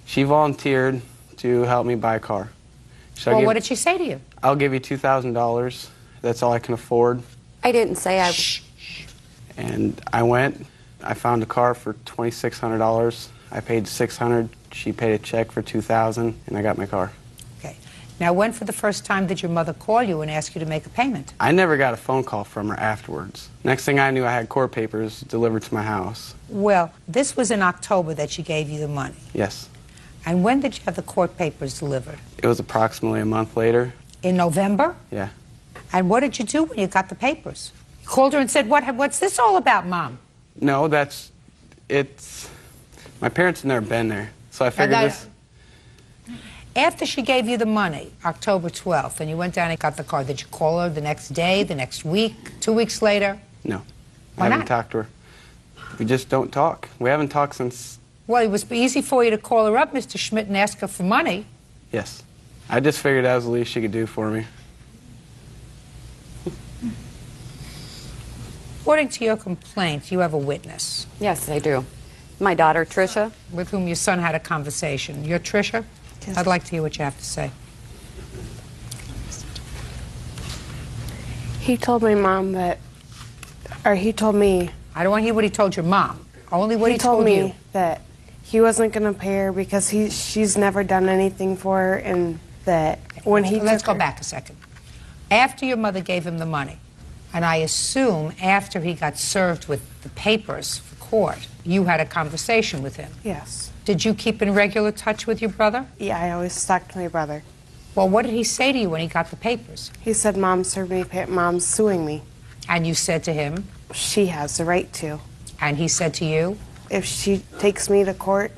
she volunteered to help me buy a car. Well, what did she say to you? I'll give you $2,000. That's all I can afford. I didn't say I... And I went. I found a car for $2,600. I paid $600. She paid a check for $2,000, and I got my car. Okay. Now, when for the first time did your mother call you and ask you to make a payment? I never got a phone call from her afterwards. Next thing I knew, I had court papers delivered to my house. Well, this was in October that she gave you the money. Yes. And when did you have the court papers delivered? It was approximately a month later. In November? Yeah. And what did you do when you got the papers? You called her and said, what's this all about, Mom? No, it's... My parents have never been there, so I figured this... After she gave you the money, October 12th, and you went down and got the car, did you call her the next day, the next week, 2 weeks later? No. Why I haven't not? talked to her. We just don't talk. We haven't talked since... Well, it was easy for you to call her up, Mr. Schmidt, and ask her for money. Yes. I just figured that was the least she could do for me. According to your complaint, you have a witness. Yes, I do. My daughter, Tricia. With whom your son had a conversation. You're Tricia? Yes. I'd like to hear what you have to say. He told my mom that, or he told me. I don't want to hear what he told your mom. Only what he told told me you. that he wasn't going to pay her because she's never done anything for her, and that when he Let's go back a second. After your mother gave him the money, and I assume after he got served with the papers for court, you had a conversation with him. Yes. Did you keep in regular touch with your brother? Yeah, I always talked to my brother. Well, what did he say to you when he got the papers? He said, Mom served me, Mom's suing me. And you said to him? She has the right to. And he said to you? If she takes me to court,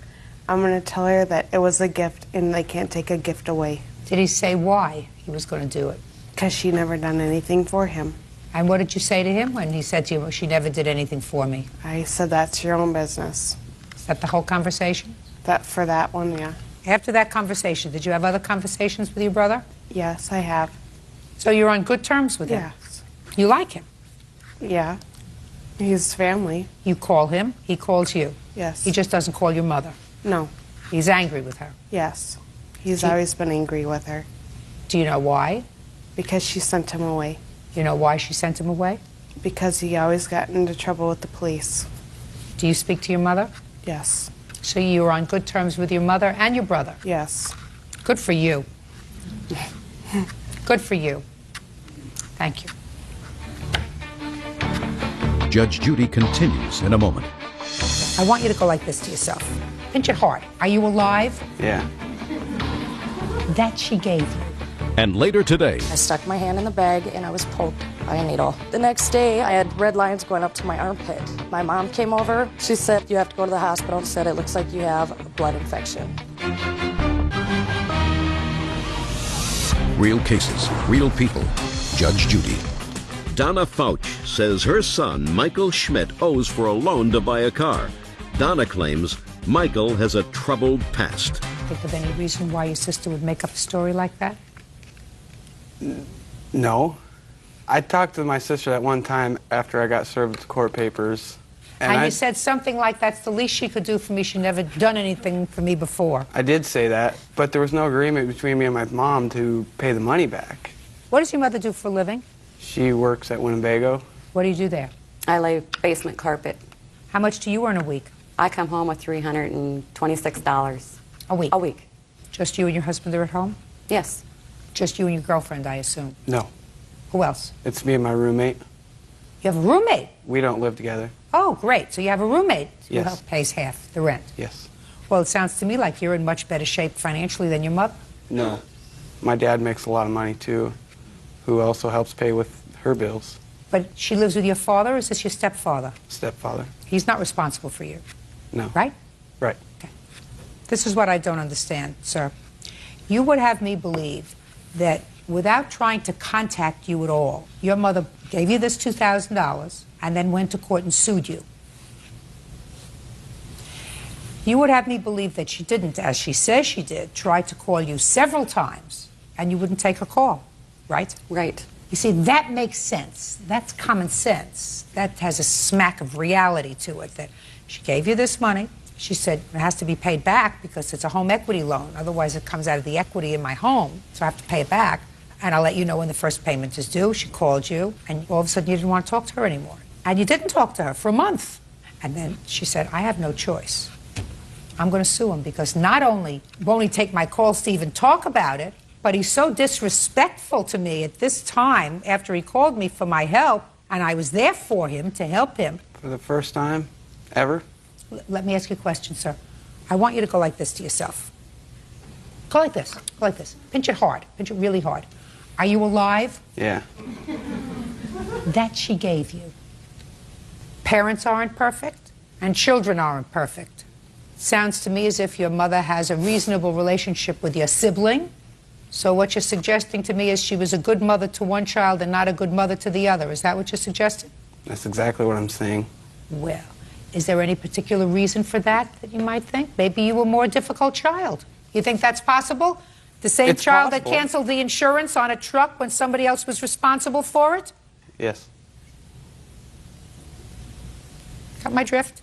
I'm going to tell her that it was a gift and they can't take a gift away. Did he say why he was going to do it? Because she never done anything for him. And what did you say to him when he said to you, she never did anything for me? I said, that's your own business. Is that the whole conversation? For that one, yeah. After that conversation, did you have other conversations with your brother? Yes, I have. So you're on good terms with him? Yes. You like him? Yeah. He's family. You call him, he calls you? Yes. He just doesn't call your mother? No. He's angry with her? Yes. He's always been angry with her. Do you know why? Because she sent him away. You know why she sent him away? Because he always got into trouble with the police. Do you speak to your mother? Yes. So you were on good terms with your mother and your brother? Yes. Good for you. Good for you. Thank you. Judge Judy continues in a moment. I want you to go like this to yourself. Pinch it hard. Are you alive? Yeah. That she gave you. And later today, I stuck my hand in the bag and I was poked by a needle. The next day, I had red lines going up to my armpit. My mom came over. She said, you have to go to the hospital. She said, it looks like you have a blood infection. real cases, real people. Judge Judy. Donna Fouch says her son, Michael Schmidt, owes for a loan to buy a car. Donna claims Michael has a troubled past. Think of any reason why your sister would make up a story like that? No. I talked to my sister that one time after I got served with court papers. And you said something like, that's the least she could do for me. She never done anything for me before. I did say that, but there was no agreement between me and my mom to pay the money back. What does your mother do for a living? She works at Winnebago. What do you do there? I lay basement carpet. How much do you earn a week? I come home with $326. A week? A week. Just you and your husband are at home? Yes. Just you and your girlfriend, I assume? No. Who else? It's me and my roommate. You have a roommate? We don't live together. Oh, great. So you have a roommate who Yes. pays half the rent? Yes. Well, it sounds to me like you're in much better shape financially than your mother. No. My dad makes a lot of money, too, who also helps pay with her bills. But she lives with your father, or is this your stepfather? Stepfather. He's not responsible for you, No. right? Right. Okay. This is what I don't understand, sir. You would have me believe that without trying to contact you at all, your mother gave you this $2,000 and then went to court and sued you. You would have me believe that she didn't, as she says she did, try to call you several times and you wouldn't take her call, right? Right. You see, that makes sense. That's common sense. That has a smack of reality to it, that she gave you this money. She said it has to be paid back because it's a home equity loan. Otherwise, it comes out of the equity in my home, so I have to pay it back. And I'll let you know when the first payment is due. She called you, and all of a sudden you didn't want to talk to her anymore. And you didn't talk to her for a month. And then she said, I have no choice. I'm going to sue him because not only won't he take my calls to even talk about it, but he's so disrespectful to me at this time after he called me for my help, and I was there for him to help him. For the first time ever? Let me ask you a question, sir. I want you to go like this to yourself. Go like this. Go like this. Pinch it hard. Pinch it really hard. Are you alive? Yeah. That she gave you. Parents aren't perfect, and children aren't perfect. Sounds to me as if your mother has a reasonable relationship with your sibling. So what you're suggesting to me is she was a good mother to one child and not a good mother to the other. Is that what you're suggesting? That's exactly what I'm saying. Well, is there any particular reason for that you might think? Maybe you were a more difficult child. You think that's possible? The same It's child possible. that canceled the insurance on a truck when somebody else was responsible for it? Yes. Got my drift?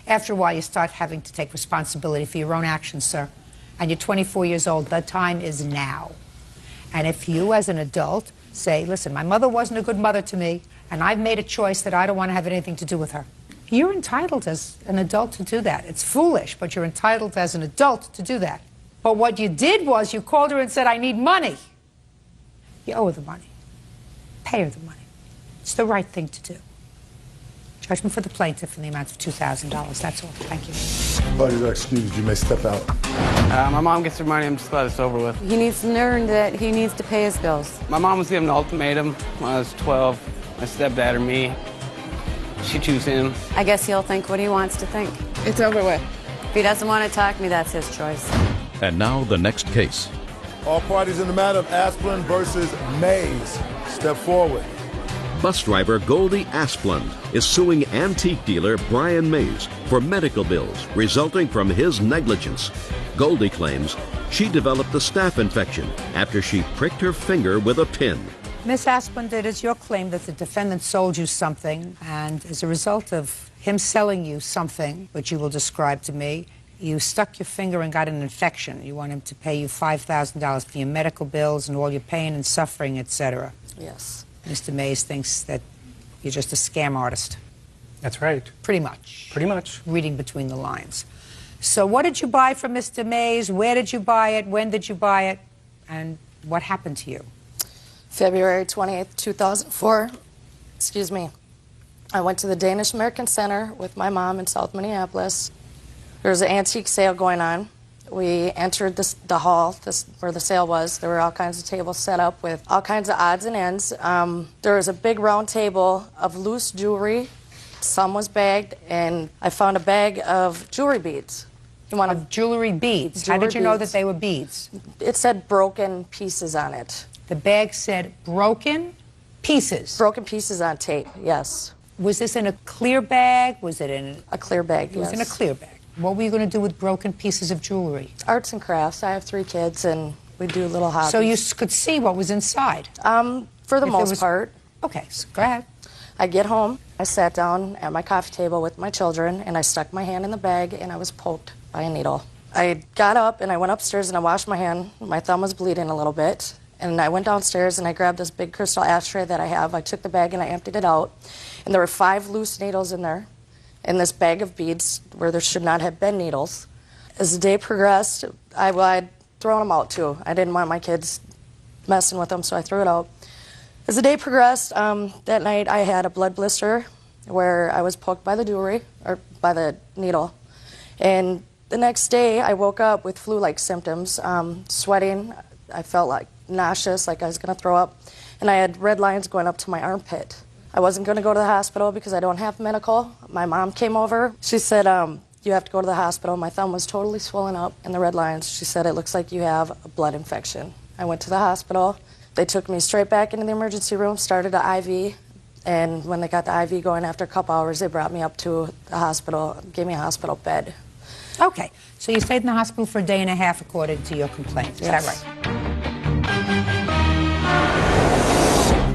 After a while, you start having to take responsibility for your own actions, sir. And you're 24 years old. The time is now. And if you, as an adult, say, listen, my mother wasn't a good mother to me, and I've made a choice that I don't want to have anything to do with her. You're entitled as an adult to do that. It's foolish, but you're entitled as an adult to do that. But what you did was you called her and said, I need money. You owe her the money. Pay her the money. It's the right thing to do. Judgment for the plaintiff in the amount of $2,000. That's all. Thank you. Parties are excused. You may step out. My mom gets her money. I'm just glad it's over with. He needs to learn that he needs to pay his bills. My mom was given an ultimatum when I was 12. My stepdad or me. She chose him. I guess he'll think what he wants to think. It's over with. If he doesn't want to talk to me, that's his choice. And now the next case. All parties in the matter of Asplund versus Mays, step forward. Bus driver Goldie Asplund is suing antique dealer Brian Mays for medical bills resulting from his negligence. Goldie claims she developed a staph infection after she pricked her finger with a pin. Miss Asplund, it is your claim that the defendant sold you something, and as a result of him selling you something, which you will describe to me, you stuck your finger and got an infection. You want him to pay you $5,000 for your medical bills and all your pain and suffering, etc. Yes. Mr. Mays thinks that you're just a scam artist. That's right. Pretty much. Pretty much. Reading between the lines. So what did you buy from Mr. Mays? Where did you buy it? When did you buy it? And what happened to you? February 28th, 2004. Excuse me. I went to the Danish American Center with my mom in South Minneapolis. There was an antique sale going on. We entered the hall where the sale was. There were all kinds of tables set up with all kinds of odds and ends. There was a big round table of loose jewelry. Some was bagged, and I found a bag of jewelry beads. Of jewelry beads? How did you know that they were beads? It said broken pieces on it. The bag said broken pieces? Broken pieces on tape, yes. Was this in a clear bag? Was it in a clear bag? It was in a clear bag. What were you going to do with broken pieces of jewelry? Arts and crafts. I have 3 kids, and we do little hobbies. So you could see what was inside? For the most part. Okay, so go ahead. I get home, I sat down at my coffee table with my children, and I stuck my hand in the bag, and I was poked by a needle. I got up, and I went upstairs, and I washed my hand. My thumb was bleeding a little bit. And I went downstairs, and I grabbed this big crystal ashtray that I have. I took the bag, and I emptied it out. And there were 5 loose needles in there, in this bag of beads where there should not have been needles. As the day progressed, I'd thrown them out too. I didn't want my kids messing with them, so I threw it out. As the day progressed, that night I had a blood blister where I was poked by the jewelry, or by the needle. And the next day I woke up with flu-like symptoms, sweating. I felt like nauseous, like I was going to throw up. And I had red lines going up to my armpit. I wasn't going to go to the hospital because I don't have medical. My mom came over. She said, you have to go to the hospital. My thumb was totally swollen up and the red lines. She said, it looks like you have a blood infection. I went to the hospital. They took me straight back into the emergency room, started an IV. And when they got the IV going after a couple hours, they brought me up to the hospital, gave me a hospital bed. Okay, so you stayed in the hospital for a day and a half according to your complaint. Is that right?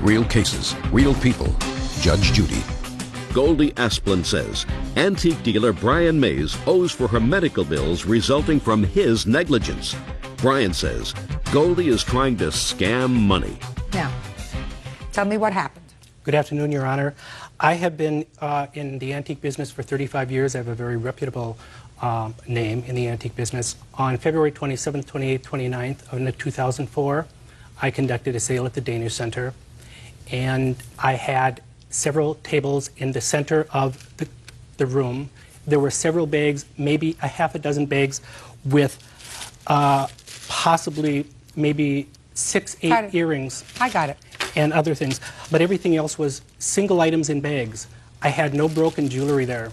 Real cases, real people. Judge Judy. Goldie Asplund says antique dealer Brian Mays owes for her medical bills resulting from his negligence. Brian says Goldie is trying to scam money. Now, tell me what happened. Good afternoon, Your Honor. I have been in the antique business for 35 years. I have a very reputable name in the antique business. On February 27th, 28th, 29th of 2004, I conducted a sale at the Danish Center, and I had several tables in the center of the room. There were several bags, maybe a half a dozen bags, with possibly maybe 6, 8 earrings. I got it. And other things. But everything else was single items in bags. I had no broken jewelry there.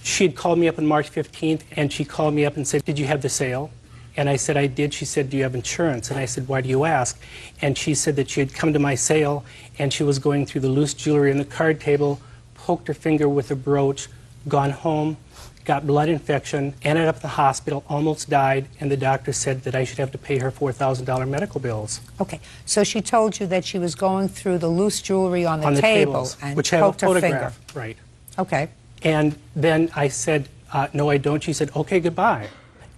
She had called me up on March 15th, and she called me up and said, did you have the sale? And I said, I did. She said, do you have insurance? And I said, why do you ask? And she said that she had come to my sale, and she was going through the loose jewelry on the card table, poked her finger with a brooch, gone home, got blood infection, ended up at the hospital, almost died, and the doctor said that I should have to pay her $4,000 medical bills. Okay, so she told you that she was going through the loose jewelry on the table tables, and which have a poked her finger. photograph. Right. Okay. And then I said, no, I don't. She said, okay, goodbye.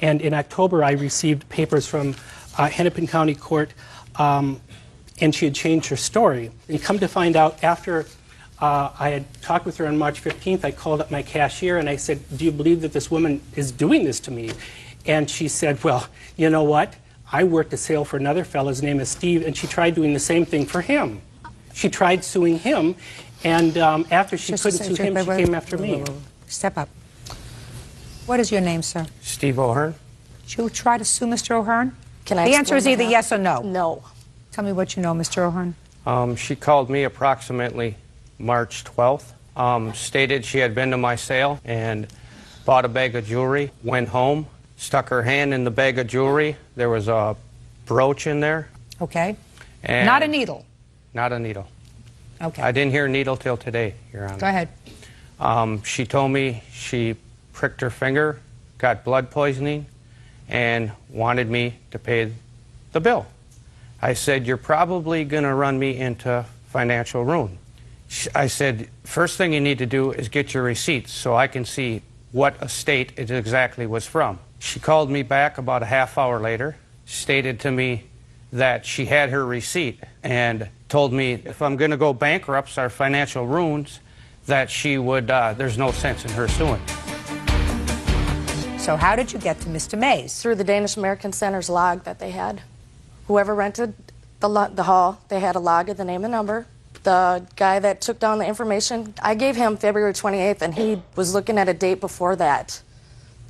And in October, I received papers from Hennepin County Court, and she had changed her story. And come to find out, after I had talked with her on March 15th, I called up my cashier and I said, do you believe that this woman is doing this to me? And she said, well, you know what? I worked a sale for another fellow, his name is Steve, and she tried doing the same thing for him. She tried suing him, and after she couldn't sue him, she came after me. Step up. What is your name, sir? Steve O'Hearn. Did you try to sue Mr. O'Hearn? Can I The answer is explain either that? yes or no. No. Tell me what you know, Mr. O'Hearn. She called me approximately March 12th, stated she had been to my sale and bought a bag of jewelry, went home, stuck her hand in the bag of jewelry. There was a brooch in there. Okay. And Not a needle. Not a needle. Okay. I didn't hear a needle till today, Your Honor. Go ahead. She told me she pricked her finger, got blood poisoning, and wanted me to pay the bill. I said, you're probably going to run me into financial ruin. I said, first thing you need to do is get your receipts so I can see what estate it exactly was from. She called me back about a half hour later, stated to me that she had her receipt, and told me if I'm going to go bankrupt or financial ruins, that she would, there's no sense in her suing. So how did you get to Mr. Mays? Through the Danish American Center's log that they had. Whoever rented the hall, they had a log of the name and number. The guy that took down the information, I gave him February 28th, and he was looking at a date before that.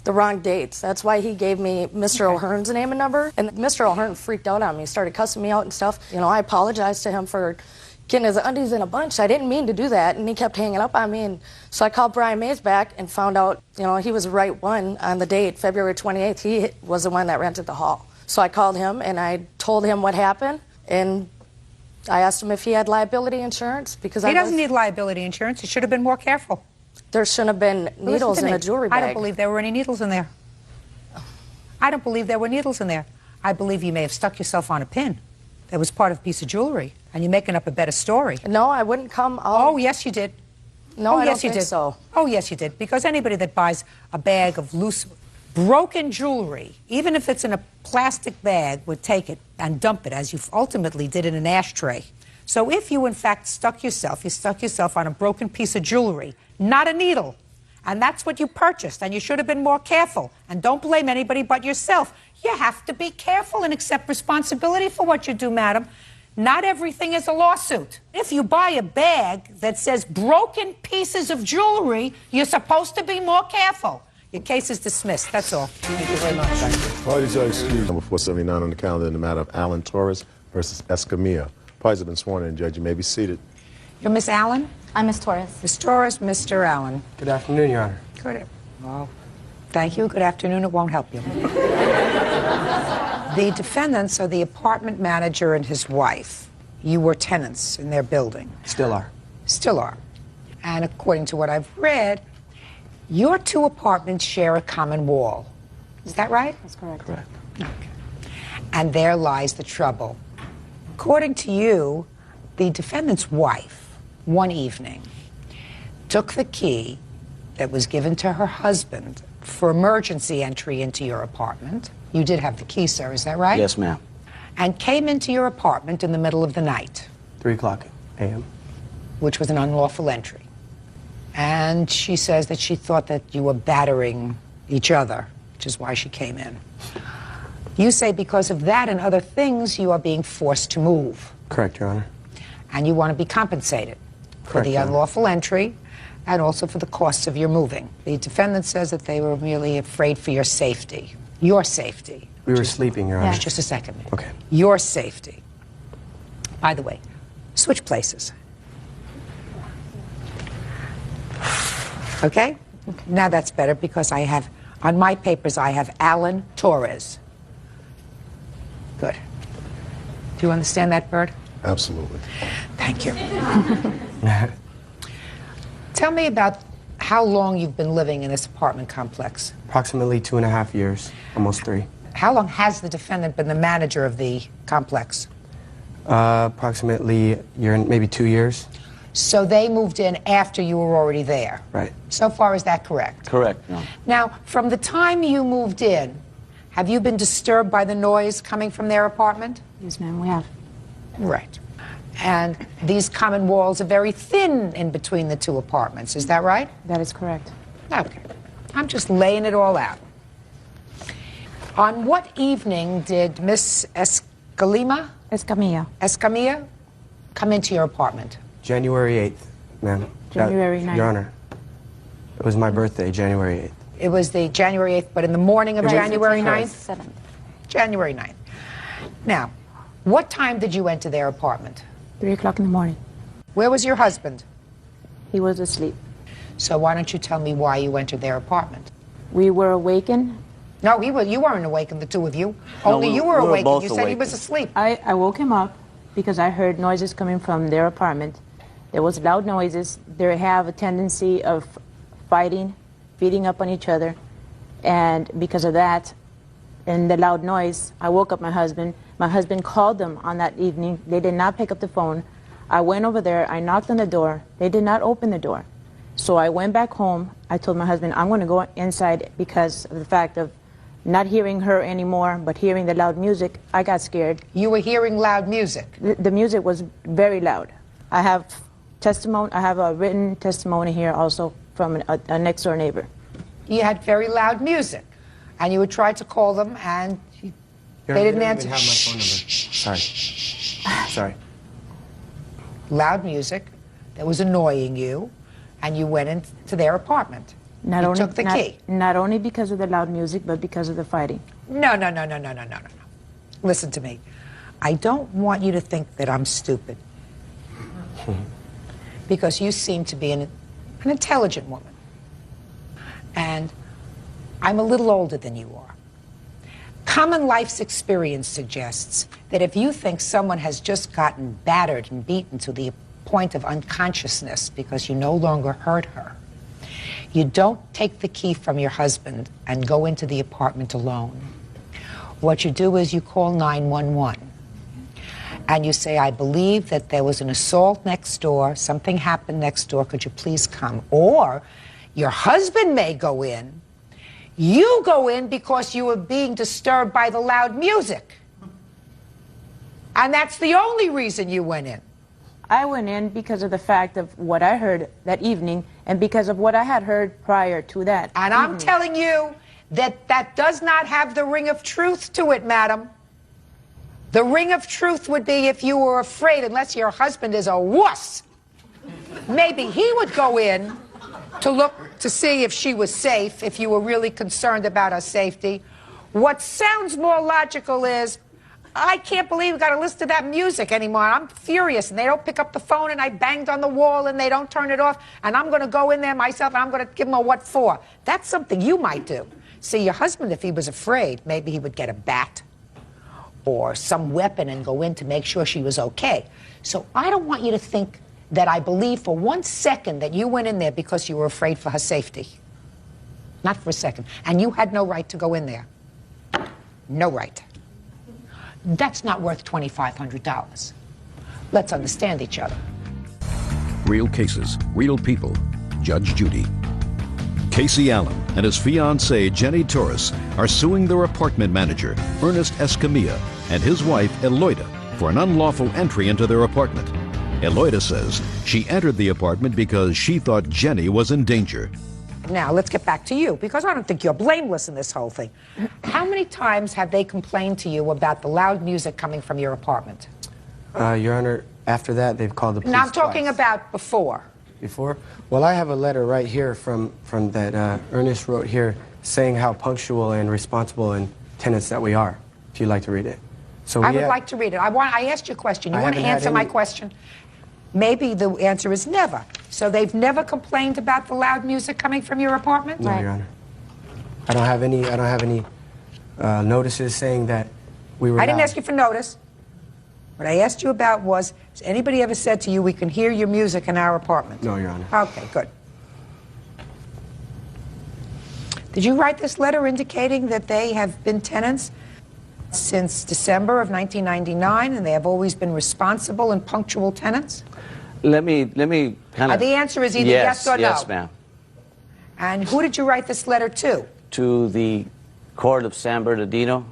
The wrong dates. That's why he gave me Mr. O'Hearn's name and number. And Mr. O'Hearn freaked out on me, started cussing me out and stuff. You know, I apologized to him for getting his undies in a bunch. I didn't mean to do that, and he kept hanging up on me. And so I called Brian Mays back and found out, you know, he was the right one on the date, February 28th. He was the one that rented the hall. So I called him, and I told him what happened, and I asked him if he had liability insurance, because He doesn't need liability insurance. He should have been more careful. There shouldn't have been needles in a jewelry bag. I don't believe there were any needles in there. I don't believe there were needles in there. I believe you may have stuck yourself on a pin that was part of a piece of jewelry, and you're making up a better story. No, I wouldn't come. Oh, yes, you did. No, I don't think so. Oh, yes, you did. Because anybody that buys a bag of loose, broken jewelry, even if it's in a plastic bag, would take it and dump it, as you ultimately did in an ashtray. So if you, in fact, you stuck yourself on a broken piece of jewelry, not a needle. And that's what you purchased, and you should have been more careful. And don't blame anybody but yourself. You have to be careful and accept responsibility for what you do, madam. Not everything is a lawsuit. If you buy a bag that says broken pieces of jewelry, you're supposed to be more careful. Your case is dismissed. That's all. Thank you very much. Parties are excused. Number 479 on the calendar in the matter of Alan Torres versus Escamilla. Parties have been sworn in, Judge. You may be seated. You're Miss Allen? I'm Miss Torres. Miss Torres, Mr. Allen. Good afternoon, Your Honor. Good. Well, thank you. Good afternoon. It won't help you. The defendants are the apartment manager and his wife. You were tenants in their building. Still are. Still are. And according to what I've read, your two apartments share a common wall. Is that right? That's correct. Correct. Okay. And there lies the trouble. According to you, the defendant's wife, one evening, took the key that was given to her husband for emergency entry into your apartment. You did have the key, sir, is that right? Yes, ma'am. And came into your apartment in the middle of the night. 3:00 a.m. Which was an unlawful entry. And she says that she thought that you were battering each other, which is why she came in. You say because of that and other things, you are being forced to move. Correct, Your Honor. And you want to be compensated for Correct, the Your Honor. unlawful entry and also for the costs of your moving. The defendant says that they were merely afraid for your safety. Your safety. We were sleeping, Your Honor. Just a second. Okay. Your safety. By the way, switch places. Okay? Now that's better because I have, on my papers, I have Alan Torres. Good. Do you understand that, Bert? Absolutely. Thank you. Tell me about how long you've been living in this apartment complex. Approximately 2.5 years, almost 3. How long has the defendant been the manager of the complex? Approximately maybe 2 years. So they moved in after you were already there? Right. So far, is that correct? Correct. No. Now, from the time you moved in, have you been disturbed by the noise coming from their apartment? Yes, ma'am, we have. Right. And these common walls are very thin in between the two apartments, is that right? That is correct. Okay. I'm just laying it all out. On what evening did Miss Escamilla come into your apartment? January 8th, ma'am. January 9th. Your Honor, it was my birthday, January 8th. It was the January 8th, but in the morning of January 9th? 7th. January 9th. Now, what time did you enter their apartment? 3 o'clock in the morning. Where was your husband? He was asleep. So why don't you tell me why you entered their apartment? We were awakened. No, you weren't awakened, the two of you. No, Only you were we were awakened. both You said he was asleep. I woke him up because I heard noises coming from their apartment. There was loud noises. They have a tendency of fighting, beating up on each other. And because of that, and the loud noise, I woke up my husband. My husband called them on that evening. They did not pick up the phone. I went over there. I knocked on the door. They did not open the door. So I went back home. I told my husband, I'm going to go inside because of the fact of not hearing her anymore, but hearing the loud music. I got scared. You were hearing loud music? The music was very loud. I have testimony. I have a written testimony here also from a next-door neighbor. You had very loud music, and you would try to call them, and they didn't answer. I don't even have my phone number. Sorry. Sorry. Loud music that was annoying you, and you went into their apartment. You took the key. Not only because of the loud music, but because of the fighting. No. Listen to me. I don't want you to think that I'm stupid. Because you seem to be an intelligent woman. And I'm a little older than you are. Common life's experience suggests that if you think someone has just gotten battered and beaten to the point of unconsciousness because you no longer hurt her, you don't take the key from your husband and go into the apartment alone. What you do is you call 911. And you say, I believe that there was an assault next door, something happened next door, could you please come? Or your husband may go in. You go in because you were being disturbed by the loud music. And that's the only reason you went in. I went in because of the fact of what I heard that evening and because of what I had heard prior to that. And I'm telling you that that does not have the ring of truth to it, madam. The ring of truth would be if you were afraid, unless your husband is a wuss. Maybe he would go in to look to see if she was safe, if you were really concerned about her safety. What sounds more logical is, I can't believe we got to listen to that music anymore. I'm furious, and they don't pick up the phone, and I banged on the wall, and they don't turn it off, and I'm going to go in there myself, and I'm going to give them a what for. That's something you might do. See, your husband, if he was afraid, maybe he would get a bat or some weapon and go in to make sure she was okay. So I don't want you to think that I believe for 1 second that you went in there because you were afraid for her safety. Not for a second. And you had no right to go in there. No right. That's not worth $2,500. Let's understand each other. Real cases, real people. Judge Judy. Casey Allen and his fiancée, Jenny Torres, are suing their apartment manager, Ernest Escamilla, and his wife, Eloida, for an unlawful entry into their apartment. Eloida says she entered the apartment because she thought Jenny was in danger. Now, let's get back to you, because I don't think you're blameless in this whole thing. How many times have they complained to you about the loud music coming from your apartment? Your Honor, after that, they've called the police. Now, I'm talking twice. about before. Before? Well, I have a letter right here from that Ernest wrote here saying how punctual and responsible and tenants that we are, if you'd like to read it. So I would like to read it. I asked you a question. You want to answer my question? Maybe the answer is never. So they've never complained about the loud music coming from your apartment? No, Your Honor. I don't have any notices saying that we were I didn't loud. ask you for notice. What I asked you about was, has anybody ever said to you, we can hear your music in our apartment? No, Your Honor. Okay, good. Did you write this letter indicating that they have been tenants since December of 1999 and they have always been responsible and punctual tenants? Let me kind of... The answer is either yes or no. Yes, ma'am. And who did you write this letter to? To the court of San Bernardino.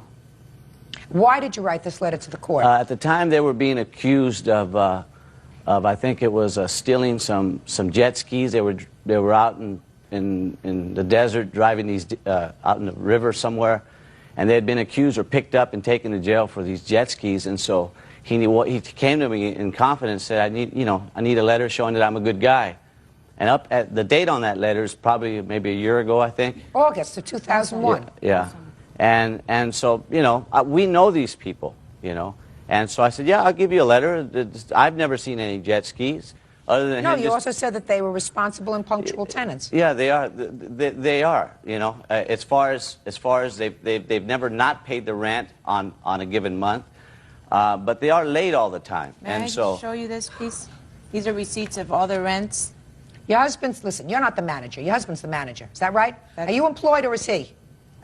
Why did you write this letter to the court? At the time, they were being accused of I think it was stealing some jet skis. They were out in the desert driving these out in the river somewhere, and they had been accused or picked up and taken to jail for these jet skis. And so he came to me in confidence, said, I need a letter showing that I'm a good guy. And up at the date on that letter is probably maybe a year ago, I think. August of 2001. Yeah. And so, we know these people, And so I said, yeah, I'll give you a letter. I've never seen any jet skis. Other than No, him you just, also said that they were responsible and punctual tenants. Yeah, they are. They are, as far as they've never not paid the rent on a given month. But they are late all the time. May I show you this, please? These are receipts of all the rents. Your husband's, listen, you're not the manager. Your husband's the manager. Is that right? Are you employed or is he?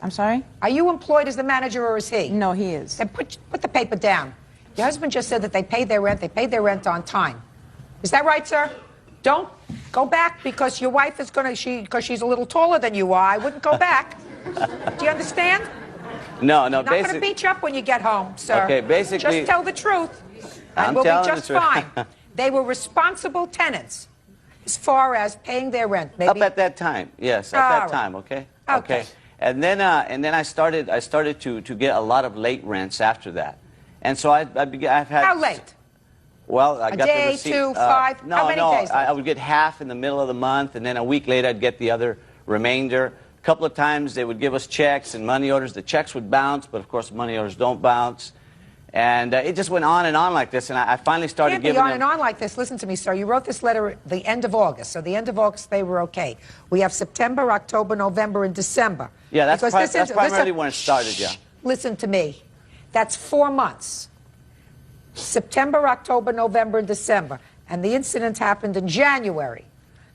I'm sorry? Are you employed as the manager or is he? No, he is. Then put the paper down. Your husband just said that they paid their rent. They paid their rent on time. Is that right, sir? Don't go back because your wife is going to, because she's a little taller than you are. I wouldn't go back. Do you understand? No, I'm not going to beat you up when you get home, sir. Okay, basically... Just tell the truth. I'm And we'll be telling just the truth. fine. They were responsible tenants as far as paying their rent. Maybe. Up at that time, yes, at that time, okay? Okay. And then I started to get a lot of late rents after that. And so I've had... How late? Well, I got day, the receipt. 2, 5? No, How many days? I would get half in the middle of the month, and then a week later I'd get the other remainder. A couple of times they would give us checks and money orders. The checks would bounce, but of course money orders don't bounce. And it just went on and on like this, and I finally started Can't giving be on them... and on like this. Listen to me, sir. You wrote this letter at the end of August. So the end of August, they were okay. We have September, October, November, and December. Yeah, that's Because primarily when it started, yeah. Listen to me. That's 4 months. September, October, November, and December. And the incident happened in January.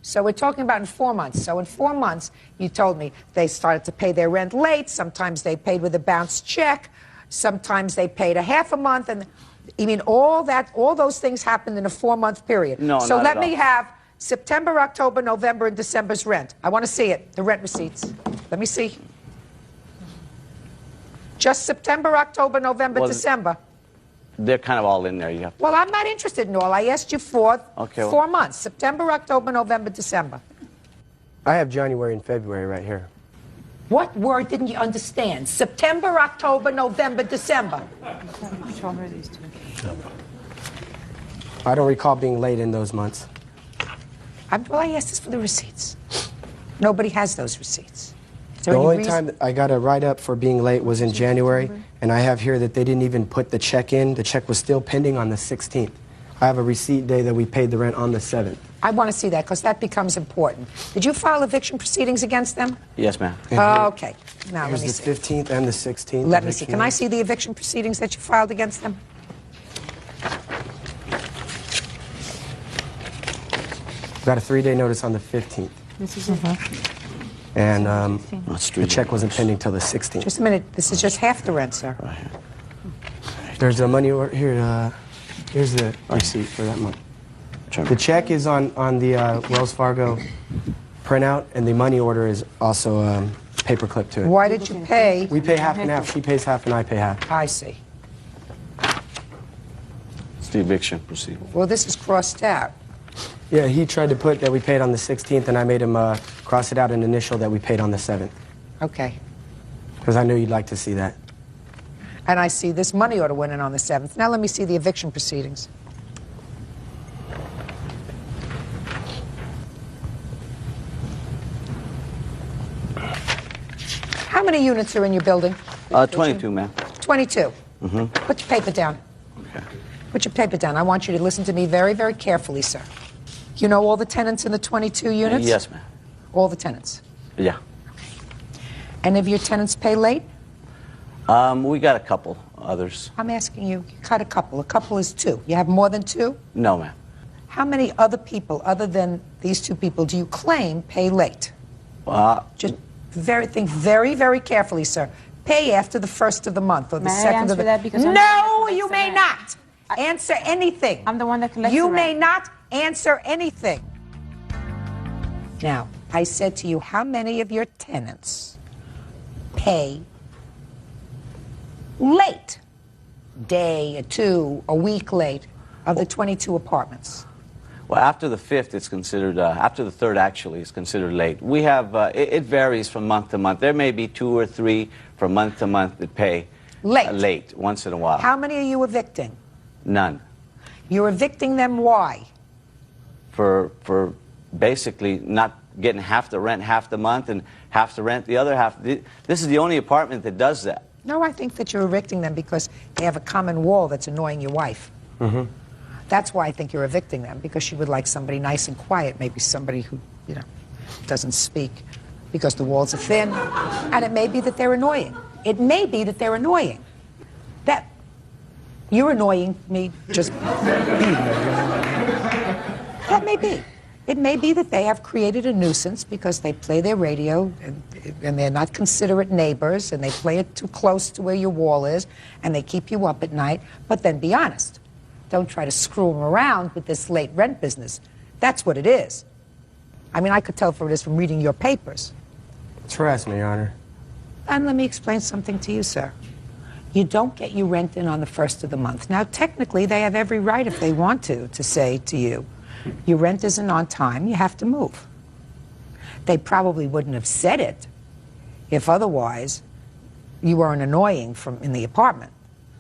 So we're talking about in 4 months. So in 4 months, you told me they started to pay their rent late. Sometimes they paid with a bounced check. Sometimes they paid a half a month. And I mean, all those things happened in a 4-month period. No, so not let at me all. have September, October, November, and December's rent. I want to see it, the rent receipts. Let me see. Just September, October, November, Well, December. They're kind of all in there. You have to... Well, I'm not interested in all. I asked you for Okay, well- 4 months. September, October, November, December. I have January and February right here. What word didn't you understand? September, October, November, December. Show her these two. I don't recall being late in those months. Well, I asked this for the receipts. Nobody has those receipts. Is The there any only reason? time that I got a write-up for being late was in January, and I have here that they didn't even put the check in. The check was still pending on the 16th. I have a receipt day that we paid the rent on the 7th. I want to see that because that becomes important. Did you file eviction proceedings against them? Yes, ma'am. Okay. Now, let Here's me the see. 15th and the 16th. Let me see. eviction Can I notice. see the eviction proceedings that you filed against them? Got a 3-day notice on the 15th. This is it. And the check wasn't pending till the 16th. Just a minute. This is just half the rent, sir. There's a money order here. Here's the receipt for that month. The check is on the Wells Fargo printout, and the money order is also paperclip to it. Why did you pay? We pay half and half. She pays half, and I pay half. I see. It's the eviction proceeding. Well, this is crossed out. Yeah, he tried to put that we paid on the 16th, and I made him cross it out and initial that we paid on the 7th. Okay. Because I knew you'd like to see that. And I see this money order went in on the 7th. Now let me see the eviction proceedings. How many units are in your building? 22, ma'am. 22. Mm-hmm. Put your paper down. Put your paper down. I want you to listen to me very, very carefully, sir. You know all the tenants in the 22 units? Yes, ma'am. All the tenants? Yeah. Any of your tenants pay late? We got a couple others. I'm asking you, you cut a couple. A couple is two. You have more than two? No, ma'am. How many other people, other than these two people, do you claim pay late? Just think very, very carefully, sir. Pay after the first of the month or the second of the... that because No, you may not answer anything. I'm the one that collects You the may rent. not answer anything. Now, I said to you, how many of your tenants pay late? Day, two, a week late of the 22 apartments? Well, after the 5th, it's considered, after the 3rd, actually, it's considered late. We have, it varies from month to month. There may be 2 or 3 from month to month that pay late once in a while. How many are you evicting? None. You're evicting them, why? For basically not getting half the rent half the month and half the rent the other half. This is the only apartment that does that. No, I think that you're evicting them because they have a common wall that's annoying your wife. Mm-hmm. That's why I think you're evicting them, because she would like somebody nice and quiet, maybe somebody who, you know, doesn't speak, because the walls are thin, and it may be that they're annoying. It may be that they're annoying. That, you're annoying me just... That may be. It may be that they have created a nuisance because they play their radio and they're not considerate neighbors and they play it too close to where your wall is and they keep you up at night. But then be honest. Don't try to screw them around with this late rent business. That's what it is. I mean, I could tell for it is from reading your papers. It's harassment, Your Honor. And let me explain something to you, sir. You don't get your rent in on the 1st of the month. Now, technically, they have every right, if they want to say to you, your rent isn't on time, you have to move. They probably wouldn't have said it if otherwise you weren't annoying in the apartment.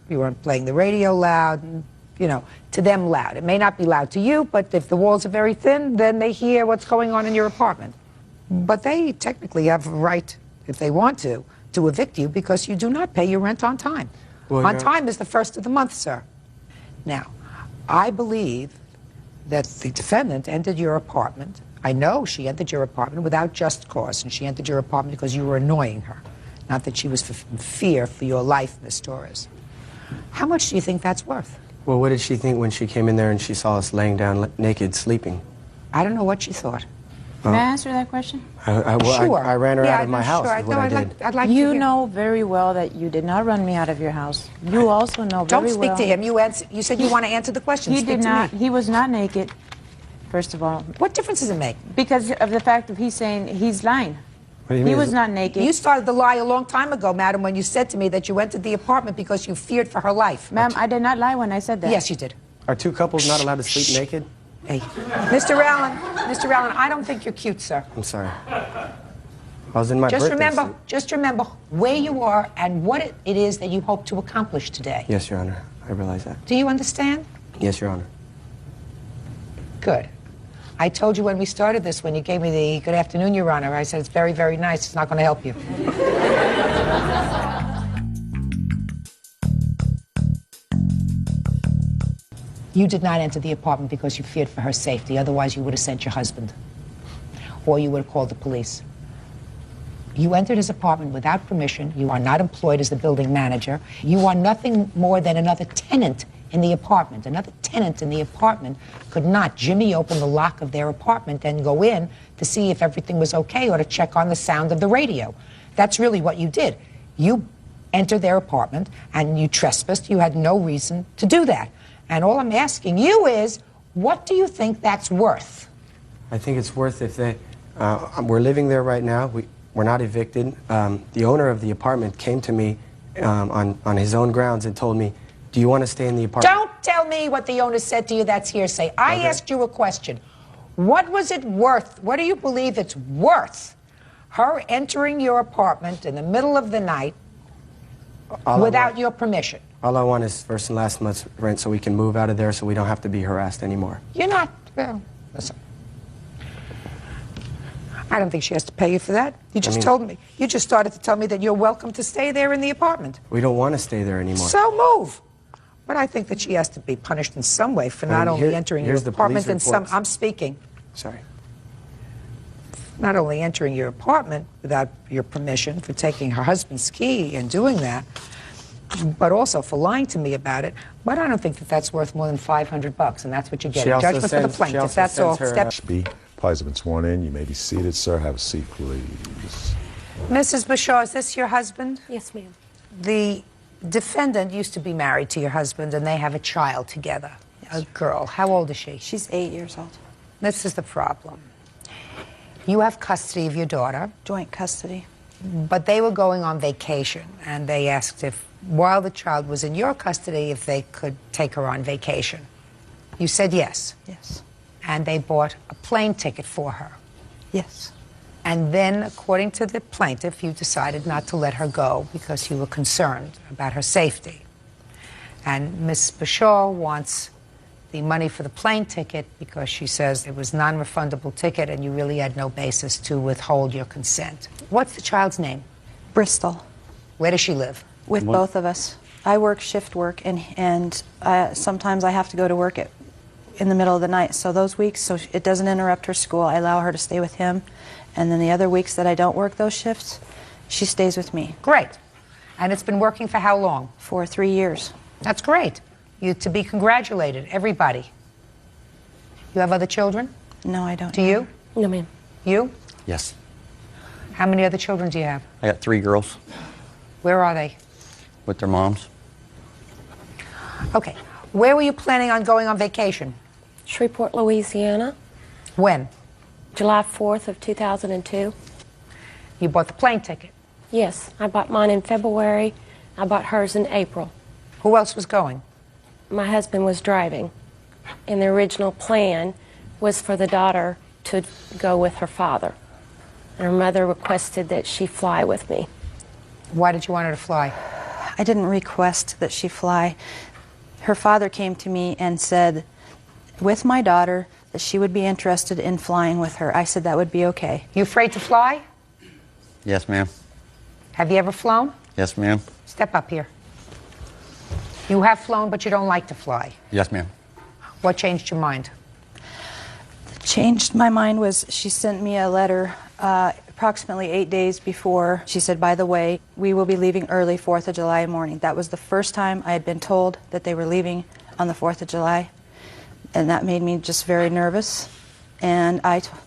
You weren't playing the radio loud, and, you know, to them loud. It may not be loud to you, but if the walls are very thin, then they hear what's going on in your apartment. But they technically have a right, if they want to evict you because you do not pay your rent on time. Well, on time is the 1st of the month, sir. Now, I believe that the defendant entered your apartment. I know she entered your apartment without just cause, and she entered your apartment because you were annoying her. Not that she was in fear for your life, Miss Torres. How much do you think that's worth? Well, what did she think when she came in there and she saw us laying down naked, sleeping? I don't know what she thought. May I answer that question? Sure. I ran her out of my house. Sure. Is what I did. I'd like you to know very well that you did not run me out of your house. You also know very well. Don't speak to him. You said you want to answer the question. He Speak did to not. me. He was not naked. First of all. What difference does it make? Because of the fact of he's saying he's lying. What do you He mean? was not naked. You started the lie a long time ago, madam, when you said to me that you entered the apartment because you feared for her life. Ma'am, I did not lie when I said that. Yes, you did. Are two couples not allowed to sleep naked? Hey, Mr. Allen, I don't think you're cute, sir. I'm sorry. I was in my birthday suit. Just remember where you are and what it is that you hope to accomplish today. Yes, Your Honor. I realize that. Do you understand? Yes, Your Honor. Good. I told you when we started this, when you gave me the good afternoon, Your Honor, I said it's very, very nice. It's not going to help you. You did not enter the apartment because you feared for her safety. Otherwise, you would have sent your husband. Or you would have called the police. You entered his apartment without permission. You are not employed as the building manager. You are nothing more than another tenant in the apartment. Another tenant in the apartment could not jimmy open the lock of their apartment and go in to see if everything was okay or to check on the sound of the radio. That's really what you did. You entered their apartment and you trespassed. You had no reason to do that. And all I'm asking you is, what do you think that's worth? I think it's worth if they... we're living there right now. We're not evicted. The owner of the apartment came to me on his own grounds and told me, do you want to stay in the apartment? Don't tell me what the owner said to you. That's hearsay. I asked you a question. What was it worth? What do you believe it's worth? Her entering your apartment in the middle of the night without your permission. All I want is first and last month's rent so we can move out of there so we don't have to be harassed anymore. You're not... Well, listen. I don't think she has to pay you for that. You just told me. You just started to tell me that you're welcome to stay there in the apartment. We don't want to stay there anymore. So move. But I think that she has to be punished in some way for not And only entering your here's the apartment police and some. reports. I'm speaking. Sorry. Not only entering your apartment without your permission, for taking her husband's key and doing that, but also for lying to me about it. But I don't think that that's worth more than $500, and that's what you get. She A also judgment for the sends- she plaintiff. also That's all. sends Step. Parties have been sworn in. You may be seated, sir. Have a seat, please. Mrs. Bashaw, is this your husband? Yes, ma'am. The defendant used to be married to your husband, and they have a child together, a girl. How old is she? She's 8 years old. This is the problem. You have custody of your daughter. Joint custody. But they were going on vacation, and they asked if, while the child was in your custody, if they could take her on vacation. You said yes. Yes. And they bought a plane ticket for her. Yes. And then, according to the plaintiff, you decided not to let her go because you were concerned about her safety. And Ms. Bashaw wants the money for the plane ticket because she says it was non-refundable ticket and you really had no basis to withhold your consent. What's the child's name? Bristol. Where does she live? With both of us. I work shift work, and sometimes I have to go to work in the middle of the night. So those weeks, so it doesn't interrupt her school, I allow her to stay with him. And then the other weeks that I don't work those shifts, she stays with me. Great. And it's been working for how long? For 3 years. That's great. You're to be congratulated, everybody. You have other children? No, I don't. Do you? No, ma'am. You? Yes. How many other children do you have? I got 3 girls Where are they? with their moms. Okay. Where were you planning on going on vacation? Shreveport, Louisiana. When? July 4th of 2002. You bought the plane ticket? Yes, I bought mine in February. I bought hers in April. Who else was going? My husband was driving, and the original plan was for the daughter to go with her father. And her mother requested that she fly with me. Why did you want her to fly? I didn't request that she fly. Her father came to me and said, with my daughter, that she would be interested in flying with her. I said that would be okay. You afraid to fly? Yes, ma'am. Have you ever flown? Yes, ma'am. Step up here. You have flown, but you don't like to fly. Yes, ma'am. What changed your mind? Changed my mind was she sent me a letter approximately 8 days before. She said, by the way, we will be leaving early 4th of July morning. That was the first time I had been told that they were leaving on the 4th of July. And that made me just very nervous. And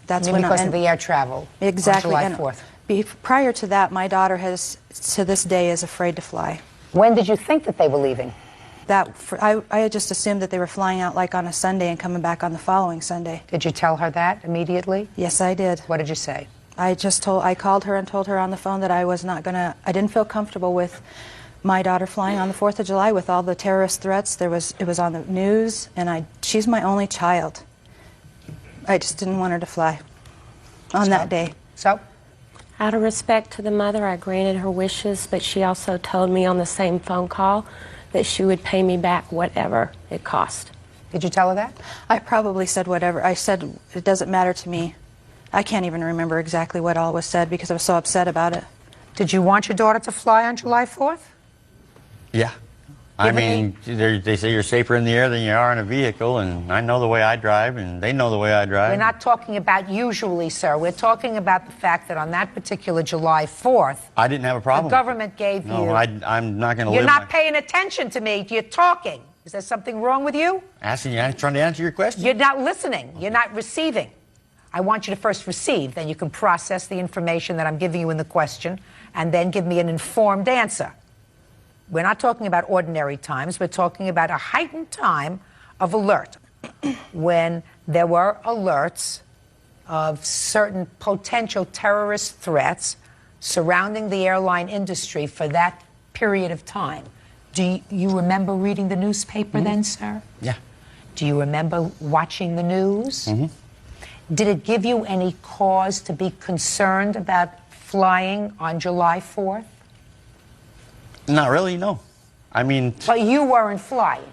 that's when because of the air travel. Exactly. On And July 4th. prior to that, my daughter has, to this day, is afraid to fly. When did you think that they were leaving? I had just assumed that they were flying out like on a Sunday and coming back on the following Sunday. Did you tell her that immediately? Yes, I did. What did you say? I called her and told her on the phone that I was not gonna, I didn't feel comfortable with my daughter flying on the 4th of July with all the terrorist threats. It was on the news, and she's my only child. I just didn't want her to fly on that day. So? Out of respect to the mother, I granted her wishes, but she also told me on the same phone call that she would pay me back whatever it cost. Did you tell her that? I probably said whatever. I said, it doesn't matter to me. I can't even remember exactly what all was said because I was so upset about it. Did you want your daughter to fly on July 4th? Yeah. I mean, they say you're safer in the air than you are in a vehicle, and I know the way I drive, and they know the way I drive. We're not talking about usually, sir. We're talking about the fact that on that particular July 4th, I didn't have a problem. the government gave you... No, I'm not going to You're live not paying attention to me. You're talking. Is there something wrong with you? asking you, I'm trying to answer your question. You're not listening. You're not receiving. I want you to first receive, then you can process the information that I'm giving you in the question, and then give me an informed answer. We're not talking about ordinary times. We're talking about a heightened time of alert when there were alerts of certain potential terrorist threats surrounding the airline industry for that period of time. Do you remember reading the newspaper then, sir? Yeah. Do you remember watching the news? Mm-hmm. Did it give you any cause to be concerned about flying on July 4th? Not really, no. I mean... But you weren't flying.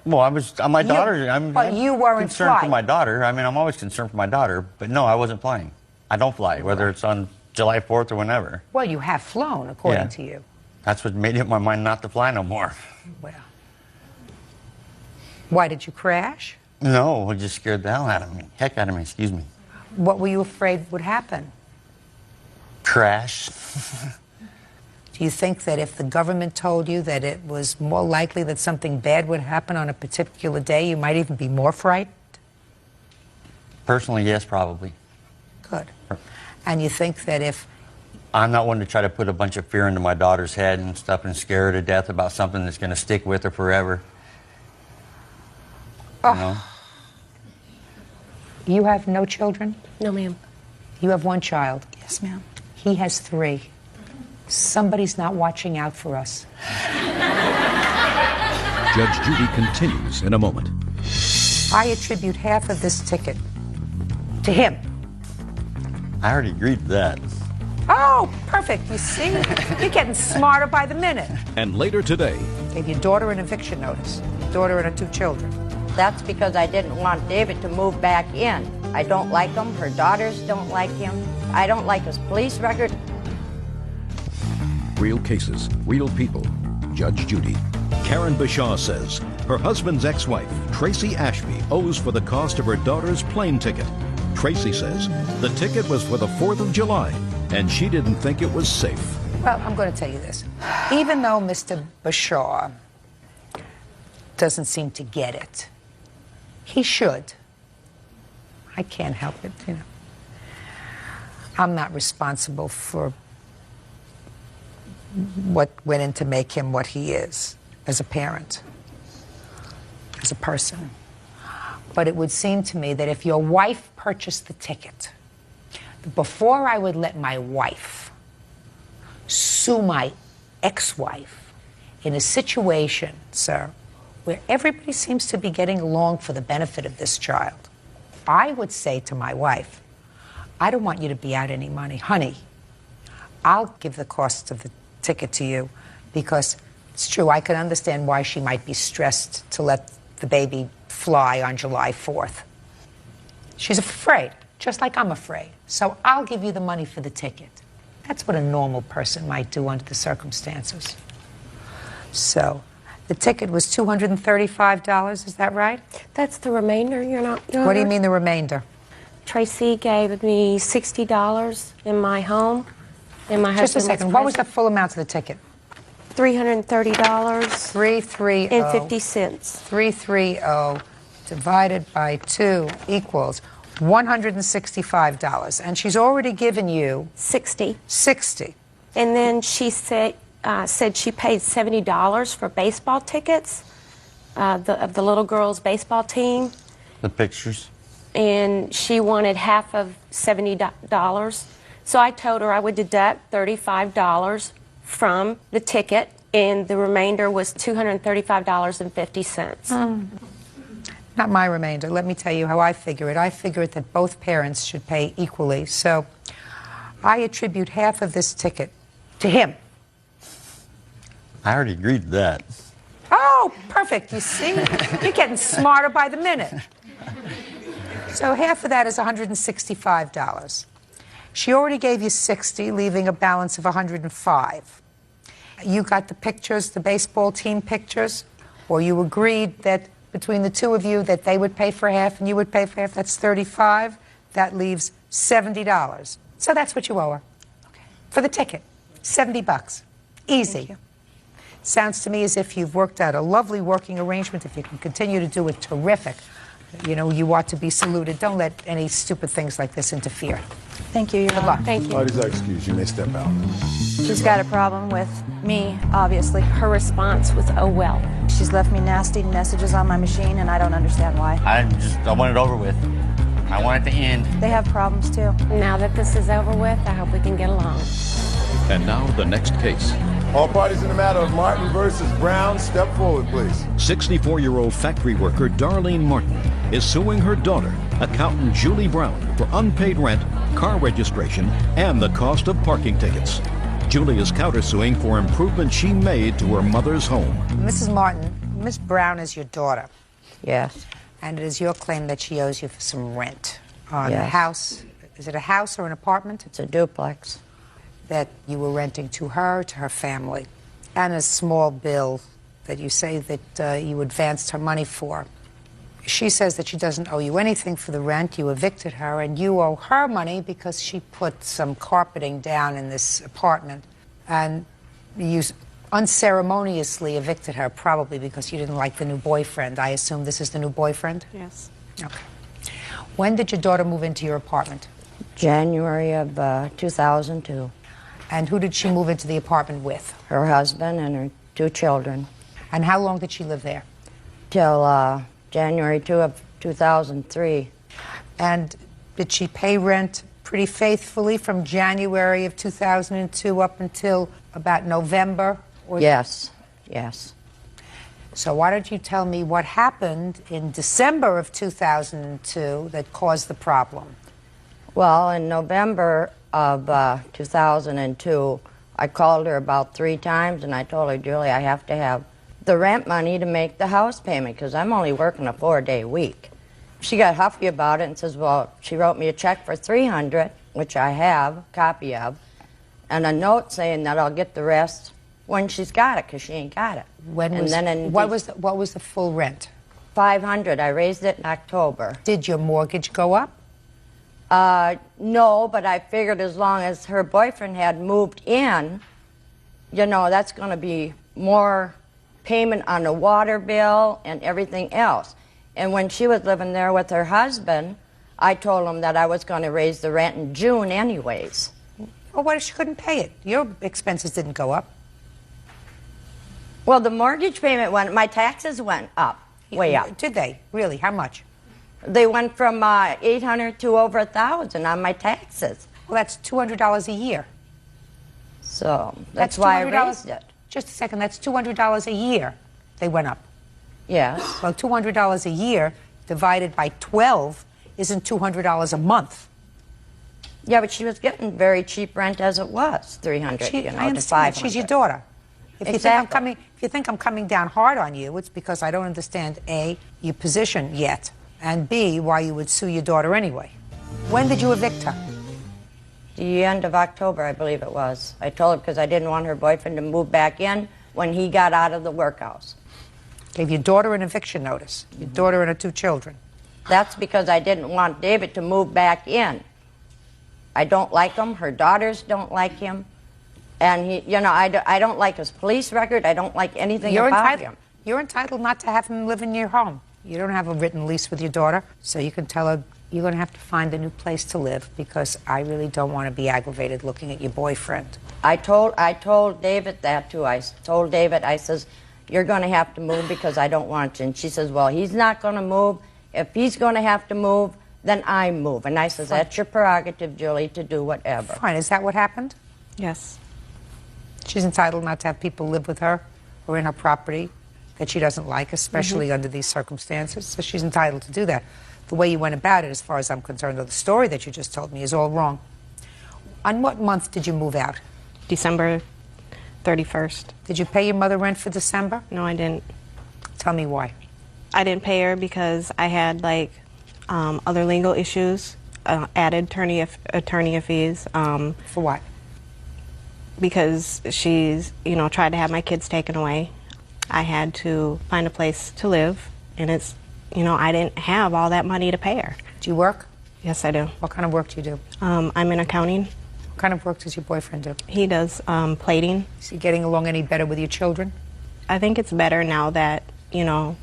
Well, I was... my daughter... But you weren't concerned flying. for my daughter. I mean, I'm always concerned for my daughter. But no, I wasn't flying. I don't fly, whether it's on July 4th or whenever. Well, you have flown, according to you. That's what made up my mind not to fly no more. Well, Why, did you crash? No, it just scared the hell out of me. Heck out of me, excuse me. What were you afraid would happen? Crash. Do you think that if the government told you that it was more likely that something bad would happen on a particular day, you might even be more frightened? Personally, yes, probably. Good. And you think that if... I'm not one to try to put a bunch of fear into my daughter's head and stuff and scare her to death about something that's going to stick with her forever. Oh. You know? You have no children? No, ma'am. You have one child? Yes, ma'am. He has 3. Somebody's not watching out for us. Judge Judy continues in a moment. I attribute half of this ticket to him. I already agreed to that. Oh, perfect. You see? You're getting smarter by the minute. And later today, Gave your daughter an eviction notice. Your daughter and her 2 children. That's because I didn't want David to move back in. I don't like him. Her daughters don't like him. I don't like his police record. real cases, real people. Judge Judy. Karen Bashaw says her husband's ex-wife, Tracy Ashby, owes for the cost of her daughter's plane ticket. Tracy says the ticket was for the 4th of July, and she didn't think it was safe. Well, I'm going to tell you this. Even though Mr. Bashaw doesn't seem to get it, he should. I can't help it, you know. I'm not responsible for what went in to make him what he is as a parent, as a person. But it would seem to me that if your wife purchased the ticket, before I would let my wife sue my ex-wife in a situation, sir, where everybody seems to be getting along for the benefit of this child, I would say to my wife, I don't want you to be out any money. Honey, I'll give the cost of the ticket to you because it's true, I can understand why she might be stressed to let the baby fly on July 4th. She's afraid, just like I'm afraid. So I'll give you the money for the ticket. That's what a normal person might do under the circumstances. So the ticket was $235, is that right? That's the remainder, you're not... What do you mean the remainder? Tracy gave me $60 in my home, and my husband... Just a second, what was the full amount of the ticket? $330. $330. And 50 cents. $330 divided by 2 equals $165. And she's already given you... 60. 60. And then she said she paid $70 for baseball tickets of the little girl's baseball team. The pictures. And she wanted half of $70. So I told her I would deduct $35 from the ticket, and the remainder was $235.50. Not my remainder. Let me tell you how I figure it. I figure it that both parents should pay equally. So I attribute half of this ticket to him. I already agreed to that. Oh, perfect. You see? You're getting smarter by the minute. So half of that is $165. She already gave you 60, leaving a balance of 105. You got the pictures, the baseball team pictures, or you agreed that between the two of you that they would pay for half and you would pay for half. That's 35. That leaves $70. So that's what you owe her. Okay. For the ticket. $70. Easy. Sounds to me as if you've worked out a lovely working arrangement. If you can continue to do it, terrific. You know, you ought to be saluted. Don't let any stupid things like this interfere. Thank you, Your Honor. Thank you. Parties are excused. You may step out. She's got a problem with me, obviously. Her response was, oh, well. She's left me nasty messages on my machine, and I don't understand why. I want it over with. I want it to end. They have problems, too. Now that this is over with, I hope we can get along. And now the next case. All parties in the matter of Martin versus Brown, step forward, please. 64-year-old factory worker Darlene Martin is suing her daughter, accountant Julie Brown, for unpaid rent, car registration, and the cost of parking tickets. Julie is countersuing for improvements she made to her mother's home. Mrs. Martin, Miss Brown is your daughter. Yes. And it is your claim that she owes you for some rent on a Yes. house. Is it a house or an apartment? It's a duplex. That you were renting to her, to her family, and a small bill that you say that you advanced her money for. She says that she doesn't owe you anything for the rent. You evicted her, and you owe her money because she put some carpeting down in this apartment. And you unceremoniously evicted her, probably because you didn't like the new boyfriend. I assume this is the new boyfriend? Yes. Okay. When did your daughter move into your apartment? January of 2002. And who did she move into the apartment with? Her husband and her 2 children. And how long did she live there? Till January 2 of 2003. And did she pay rent pretty faithfully from January of 2002 up until about November? Yes, yes. So why don't you tell me what happened in December of 2002 that caused the problem? Well, in November of 2002, I called her about 3 times and I told her, Julie, I have to have the rent money to make the house payment because I'm only working a 4-day week. She got huffy about it and says, well, she wrote me a check for $300, which I have a copy of, and a note saying that I'll get the rest when she's got it because she ain't got it. What was the full rent? $500. I raised it in October. Did your mortgage go up? No, but I figured as long as her boyfriend had moved in, you know, that's going to be more payment on the water bill and everything else. And when she was living there with her husband, I told him that I was going to raise the rent in June anyways. Well, what if she couldn't pay it? Your expenses didn't go up. Well, the mortgage payment went, my taxes went up, way up. Did they? Really? How much? They went from $800 to over $1,000 on my taxes. Well, that's $200 a year. So that's why I raised it. Just a second, that's $200 a year they went up. Yes. Well, $200 a year divided by 12 isn't $200 a month. Yeah, but she was getting very cheap rent as it was, $300, you know, I understand. She's your daughter. If you think I'm coming down hard on you, it's because I don't understand, A, your position yet, and B, why you would sue your daughter anyway. When did you evict her? The end of October, I believe it was. I told her because I didn't want her boyfriend to move back in when he got out of the workhouse. Gave your daughter an eviction notice, your daughter and her 2 children. That's because I didn't want David to move back in. I don't like him. Her daughters don't like him. And, he, you know, I don't like his police record. I don't like anything about him. You're entitled not to have him live in your home. You don't have a written lease with your daughter, so you can tell her you're going to have to find a new place to live because I really don't want to be aggravated looking at your boyfriend. I told David that, too. I told David, I says, you're going to have to move because I don't want you. And she says, well, he's not going to move. If he's going to have to move, then I move. And I says, that's your prerogative, Julie, to do whatever. Fine. Is that what happened? Yes. She's entitled not to have people live with her or in her property that she doesn't like, especially under these circumstances. So she's entitled to do that. The way you went about it, as far as I'm concerned, or the story that you just told me, is all wrong. On what month did you move out? December 31st. Did you pay your mother rent for December? No, I didn't. Tell me why. I didn't pay her because I had, like, other legal issues, added attorney fees. For what? Because she's, you know, tried to have my kids taken away. I had to find a place to live, and it's, you know, I didn't have all that money to pay her. Do you work? Yes, I do. What kind of work do you do? I'm in accounting. What kind of work does your boyfriend do? He does plating. Is he getting along any better with your children? I think it's better now that, you know,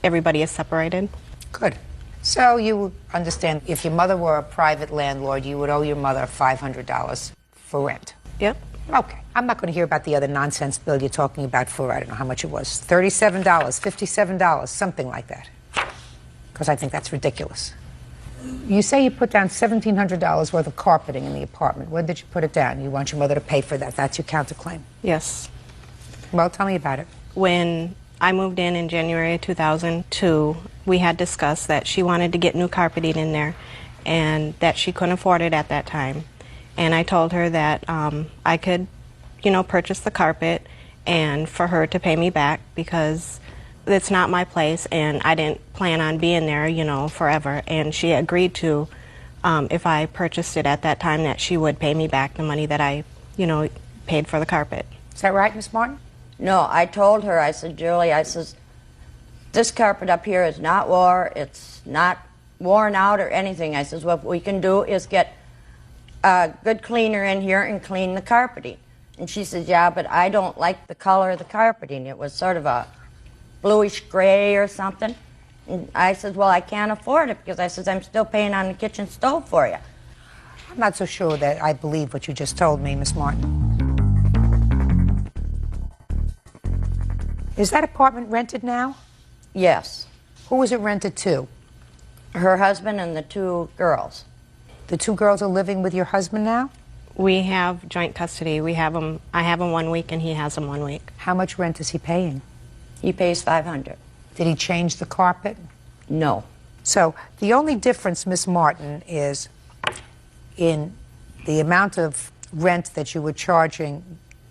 everybody is separated. Good. So you understand, if your mother were a private landlord, you would owe your mother $500 for rent. Yep. Okay. I'm not going to hear about the other nonsense bill you're talking about for, I don't know how much it was, $37, $57, something like that. Because I think that's ridiculous. You say you put down $1,700 worth of carpeting in the apartment. When did you put it down? You want your mother to pay for that. That's your counterclaim. Yes. Well, tell me about it. When I moved in January 2002, we had discussed that she wanted to get new carpeting in there and that she couldn't afford it at that time. And I told her that I could, you know, purchase the carpet and for her to pay me back because it's not my place and I didn't plan on being there, you know, forever. And she agreed to, if I purchased it at that time, that she would pay me back the money that I, you know, paid for the carpet. Is that right, Miss Martin? No, I told her, I said, Julie, I says, this carpet up here is not it's not worn out or anything. I says, what we can do is get a good cleaner in here and clean the carpeting. And she says, yeah, but I don't like the color of the carpeting. It was sort of a bluish gray or something. And I said, well, I can't afford it because I says, I'm still paying on the kitchen stove for you. I'm not so sure that I believe what you just told me, Miss Martin. Is that apartment rented now? Yes. Who was it rented to? Her husband and the 2 girls. The 2 girls are living with your husband now? We have joint custody. I have him 1 week and he has him 1 week. How much rent is he paying? He pays $500. Did he change the carpet? No. So the only difference, Miss Martin, is in the amount of rent that you were charging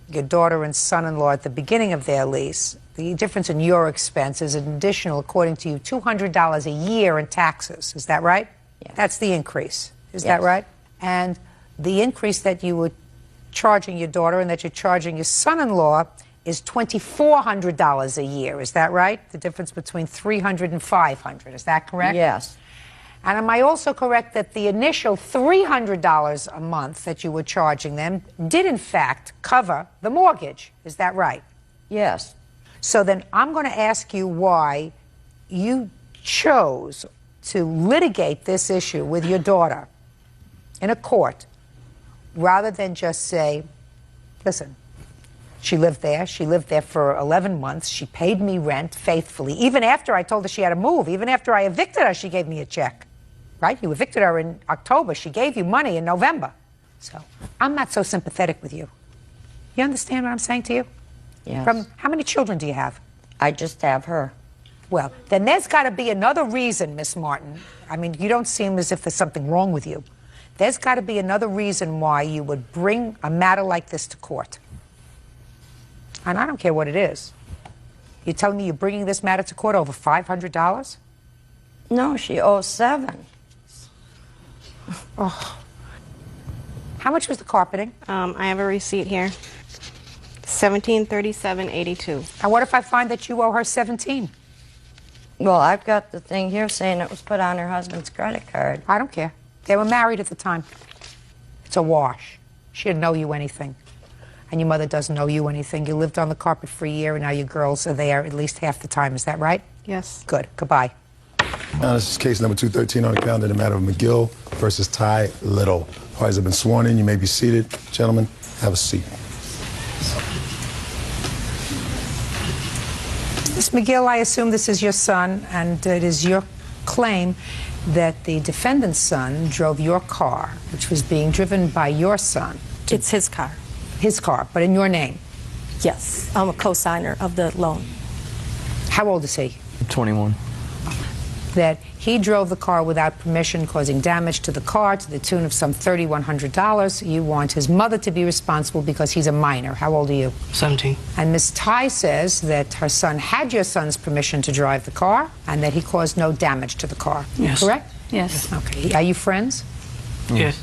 your daughter and son-in-law at the beginning of their lease. The difference in your expense is an additional, according to you, $200 a year in taxes. Is that right? Yes. That's the increase. Is Yes. that right? And the increase that you were charging your daughter and that you're charging your son-in-law is $2,400 a year. Is that right? The difference between $300 and $500. Is that correct? Yes. And am I also correct that the initial $300 a month that you were charging them did, in fact, cover the mortgage? Is that right? Yes. So then I'm going to ask you why you chose to litigate this issue with your daughter in a court rather than just say, listen, she lived there for 11 months, she paid me rent faithfully, even after I told her she had to move, even after I evicted her, she gave me a check, right? You evicted her in October, she gave you money in November. So I'm not so sympathetic with you. You understand what I'm saying to you? Yes. From how many children do you have? I just have her. Well, then there's got to be another reason, Miss Martin. I mean, you don't seem as if there's something wrong with you. There's got to be another reason why you would bring a matter like this to court. And I don't care what it is. You're telling me you're bringing this matter to court over $500? No, she owes $7. Oh. How much was the carpeting? I have a receipt here. $1737.82. And what if I find that you owe her $17? Well, I've got the thing here saying it was put on her husband's credit card. I don't care. They were married at the time. It's a wash. She didn't know you anything. And your mother doesn't know you anything. You lived on the carpet for a year, and now your girls are there at least half the time. Is that right? Yes. Good. Goodbye. Now, this is case number 213 on the calendar, the matter of McGill versus Ty Little. Parties have been sworn in. You may be seated. Gentlemen, have a seat. Ms. McGill, I assume this is your son, and it is your claim that the defendant's son drove your car, which was being driven by your son. It's his car. His car, but in your name? Yes. I'm a co-signer of the loan. How old is he? 21. That he drove the car without permission, causing damage to the car to the tune of some $3,100. You want his mother to be responsible because he's a minor. How old are you? 17. And Ms. Ty says that her son had your son's permission to drive the car and that he caused no damage to the car. Yes. Correct? Yes. Okay. Are you friends? Yes.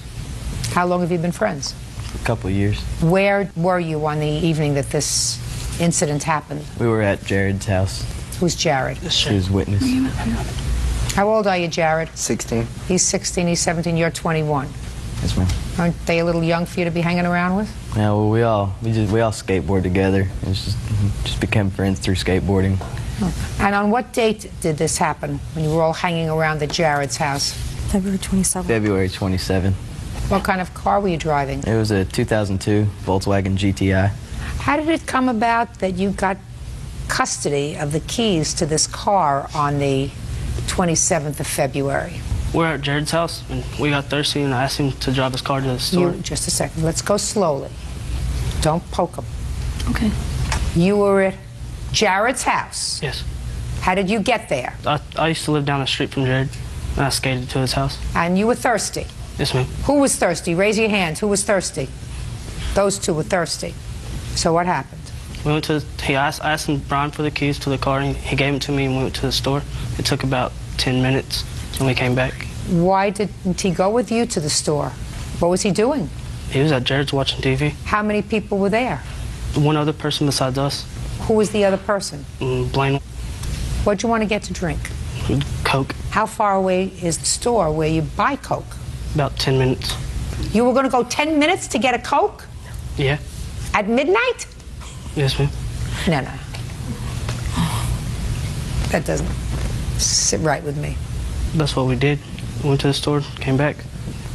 How long have you been friends? A couple of years. Where were you on the evening that this incident happened? We were at Jared's house. Who's Jared? He was witness. How old are you, Jared? 16. He's 16, he's 17, you're 21. Yes, ma'am. Aren't they a little young for you to be hanging around with? Yeah, well, we all skateboard together. It's just became friends through skateboarding. Oh. And on what date did this happen, when you were all hanging around at Jared's house? February 27th. February 27. What kind of car were you driving? It was a 2002 Volkswagen GTI. How did it come about that you got custody of the keys to this car on the 27th of February? We're at Jared's house, and we got thirsty, and I asked him to drive his car to the store. Just a second. Let's go slowly. Don't poke him. Okay. You were at Jared's house? Yes. How did you get there? I used to live down the street from Jared, and I skated to his house. And you were thirsty? Yes, ma'am. Who was thirsty? Raise your hands. Who was thirsty? Those two were thirsty. So what happened? We went to, I asked him Brian for the keys to the car, and he gave them to me, and we went to the store. It took about 10 minutes, and we came back. Why didn't he go with you to the store? What was he doing? He was at Jared's watching TV. How many people were there? One other person besides us. Who was the other person? Blaine. What'd you want to get to drink? Coke. How far away is the store where you buy Coke? About 10 minutes. You were going to go 10 minutes to get a Coke? Yeah. At midnight? Yes, ma'am. No. That doesn't sit right with me. That's what we did. Went to the store, came back.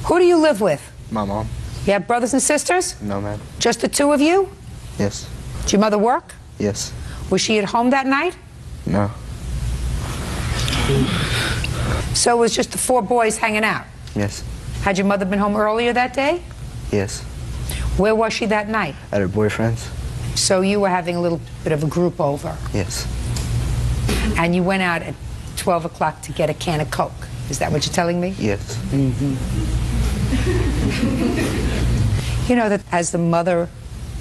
Who do you live with? My mom. You have brothers and sisters? No, ma'am. Just the two of you? Yes. Did your mother work? Yes. Was she at home that night? No. So it was just the four boys hanging out? Yes. Had your mother been home earlier that day? Yes. Where was she that night? At her boyfriend's. So you were having a little bit of a group over? Yes. And you went out at 12 o'clock to get a can of Coke. Is that what you're telling me? Yes. You know that as the mother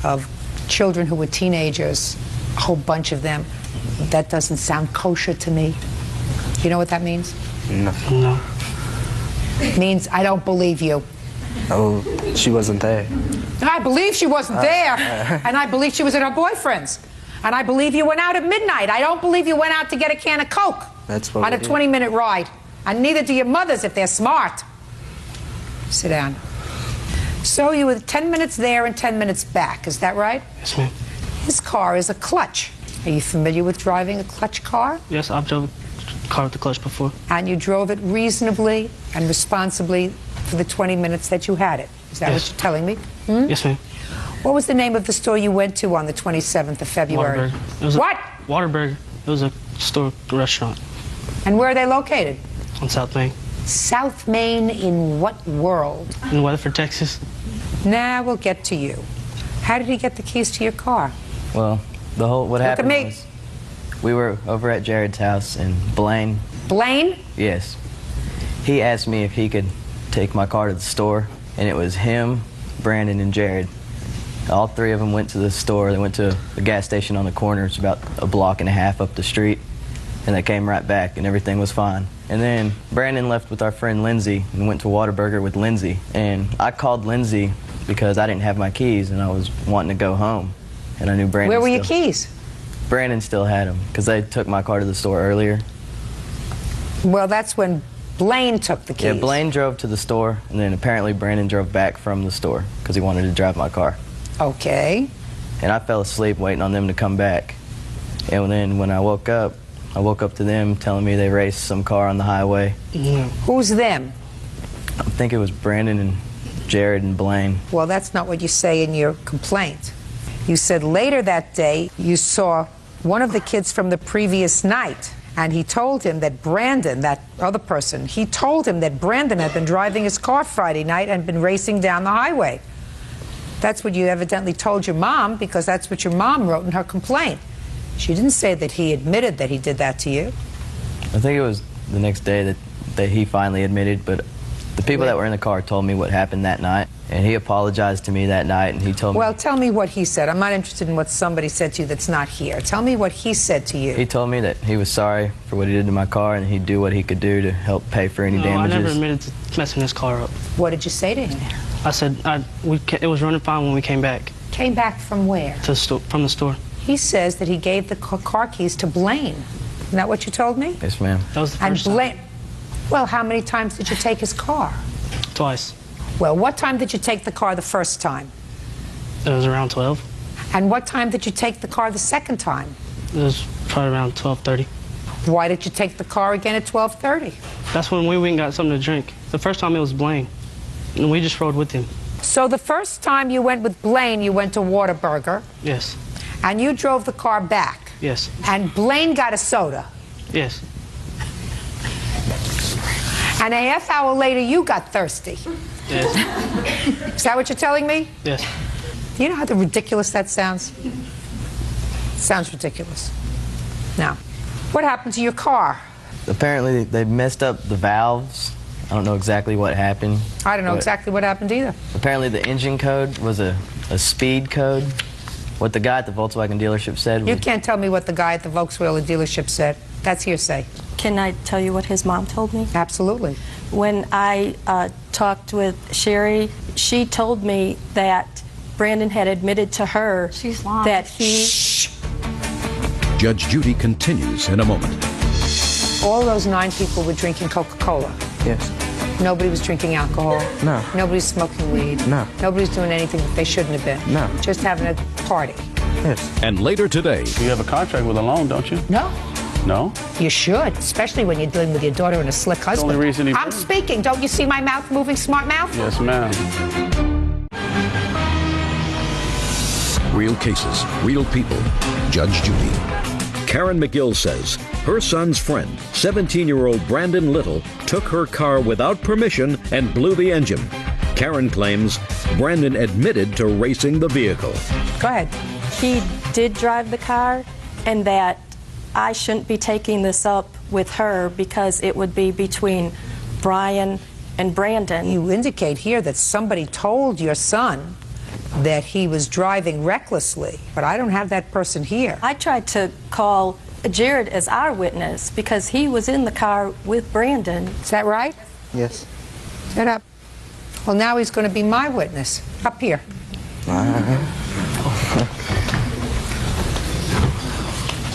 of children who were teenagers, a whole bunch of them, that doesn't sound kosher to me. You know what that means? No. No. It means I don't believe you. Oh, she wasn't there. I believe she wasn't there, and I believe she was at her boyfriend's. And I believe you went out at midnight. I don't believe you went out to get a can of Coke That's what on a we did. 20-minute ride. And neither do your mothers if they're smart. Sit down. So you were 10 minutes there and 10 minutes back, is that right? Yes, ma'am. His car is a clutch. Are you familiar with driving a clutch car? Yes, I've drove a car with the clutch before. And you drove it reasonably and responsibly for the 20 minutes that you had it. Is that Yes. what you're telling me? Yes, ma'am. What was the name of the store you went to on the 27th of February? Waterburger. It was What? Waterburger. It was a store, restaurant And where are they located? on South Main. South Main in what world? In Weatherford, Texas. Now we'll get to you. How did he get the keys to your car? Well, what happened me. was we were over at Jared's house, and Blaine, Blaine? yes, he asked me if he could take my car to the store, and it was him, Brandon, and Jared. All three of them went to the store. They went to a gas station on the corner. It's about a block and a half up the street, and they came right back, and everything was fine. And then Brandon left with our friend Lindsay and went to Whataburger with Lindsay. And I called Lindsay because I didn't have my keys, and I was wanting to go home. And I knew Brandon. Where were your keys? Brandon still had them because they took my car to the store earlier. Well, that's when Blaine took the keys. Yeah, Blaine drove to the store, and then apparently Brandon drove back from the store because he wanted to drive my car. Okay. And I fell asleep waiting on them to come back. And then when I woke up to them telling me they raced some car on the highway. Yeah. Who's them? I think it was Brandon and Jared and Blaine. Well, that's not what you say in your complaint. You said later that day you saw one of the kids from the previous night, and he told him that Brandon, that other person, he told him that Brandon had been driving his car Friday night and been racing down the highway. That's what you evidently told your mom, because that's what your mom wrote in her complaint. She didn't say that he admitted that he did that to you. I think it was the next day that he finally admitted, but the people that were in the car told me what happened that night, and he apologized to me that night, and he told me... Well, tell me what he said. I'm not interested in what somebody said to you that's not here. Tell me what he said to you. He told me that he was sorry for what he did to my car, and he'd do what he could do to help pay for any damages. I never admitted to messing his car up. What did you say to him? I said it was running fine when we came back. Came back from where? From the store. He says that he gave the car keys to Blaine. Isn't that what you told me? Yes, ma'am. That was the first time. Well, how many times did you take his car? Twice. Well, what time did you take the car the first time? It was around 12. And what time did you take the car the second time? It was probably around 12:30. Why did you take the car again at 12:30? That's when we went and got something to drink. The first time it was Blaine, and we just rode with him. So the first time you went with Blaine, you went to Whataburger. Yes. And you drove the car back. Yes. And Blaine got a soda. Yes. And a half hour later, you got thirsty. Yes. Is that what you're telling me? Yes. Do you know how ridiculous that sounds? Sounds ridiculous. Now, what happened to your car? Apparently, they messed up the valves. I don't know exactly what happened. I don't know exactly what happened either. Apparently, the engine code was a speed code. What the guy at the Volkswagen dealership said was... You can't tell me what the guy at the Volkswagen dealership said. That's hearsay. Can I tell you what his mom told me? Absolutely. When I talked with Sherry, she told me that Brandon had admitted to her that he... Judge Judy continues in a moment. all those 9 people were drinking Coca-Cola. Yes. Nobody was drinking alcohol. No. Nobody's smoking weed. No. Nobody's doing anything that they shouldn't have been. No. Just having a party. Yes. And later today, You have a contract with a loan, don't you? No. No? You should, especially when you're dealing with your daughter and a slick husband. only reason he I'm speaking. Don't you see my mouth moving, smart mouth? Yes, ma'am. real cases, real people. Judge Judy. Karen McGill says her son's friend, 17-year-old Brandon Little, took her car without permission and blew the engine. Karen claims Brandon admitted to racing the vehicle. Go ahead. He did drive the car, and that I shouldn't be taking this up with her because it would be between Brian and Brandon. You indicate here that somebody told your son that he was driving recklessly, but I don't have that person here. I tried to call Jared as our witness because he was in the car with Brandon. Is that right? Yes. Get up. Well, now he's going to be my witness. Up here.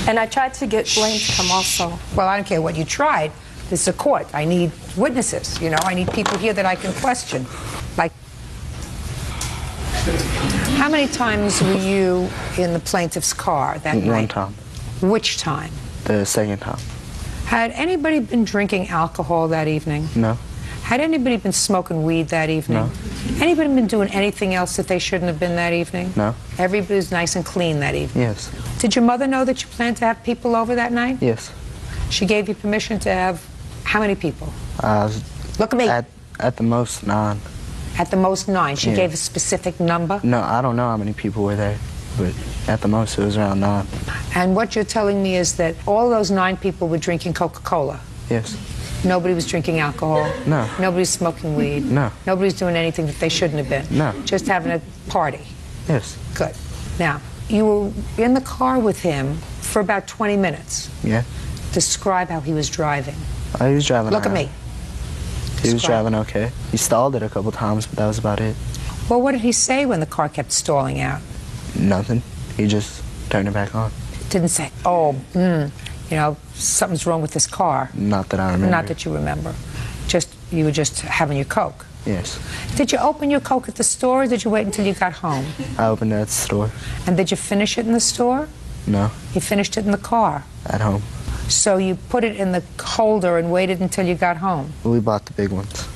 And I tried to get Blaine to come also. Well, I don't care what you tried. This is a court. I need witnesses. You know, I need people here that I can question. Like, how many times were you in the plaintiff's car that night? One time. Which time? The second time. Had anybody been drinking alcohol that evening? No. Had anybody been smoking weed that evening? No. Anybody been doing anything else that they shouldn't have been that evening? No. Everybody was nice and clean that evening? Yes. Did your mother know that you planned to have people over that night? Yes. She gave you permission to have how many people? Look at me. At the most 9. At the most 9. She Yeah. gave a specific number? No, I don't know how many people were there, but at the most it was around 9. And what you're telling me is that all those 9 people were drinking Coca-Cola? Yes. Nobody was drinking alcohol? No. Nobody's smoking weed? No. Nobody's doing anything that they shouldn't have been? No. Just having a party? Yes. Good. Now, you were in the car with him for about 20 minutes. Yeah. Describe how he was driving. He was driving Look at around. me. He was Describe. driving okay. He stalled it a couple times, but that was about it. Well, what did he say when the car kept stalling out? Nothing. He just turned it back on. Didn't say, oh, you know, something's wrong with this car. Not that I remember. Not that you remember. Just, you were just having your Coke. Yes. Did you open your Coke at the store, or did you wait until you got home? I opened it at the store. And did you finish it in the store? No. You finished it in the car? At home. So you put it in the holder and waited until you got home? We bought the big ones.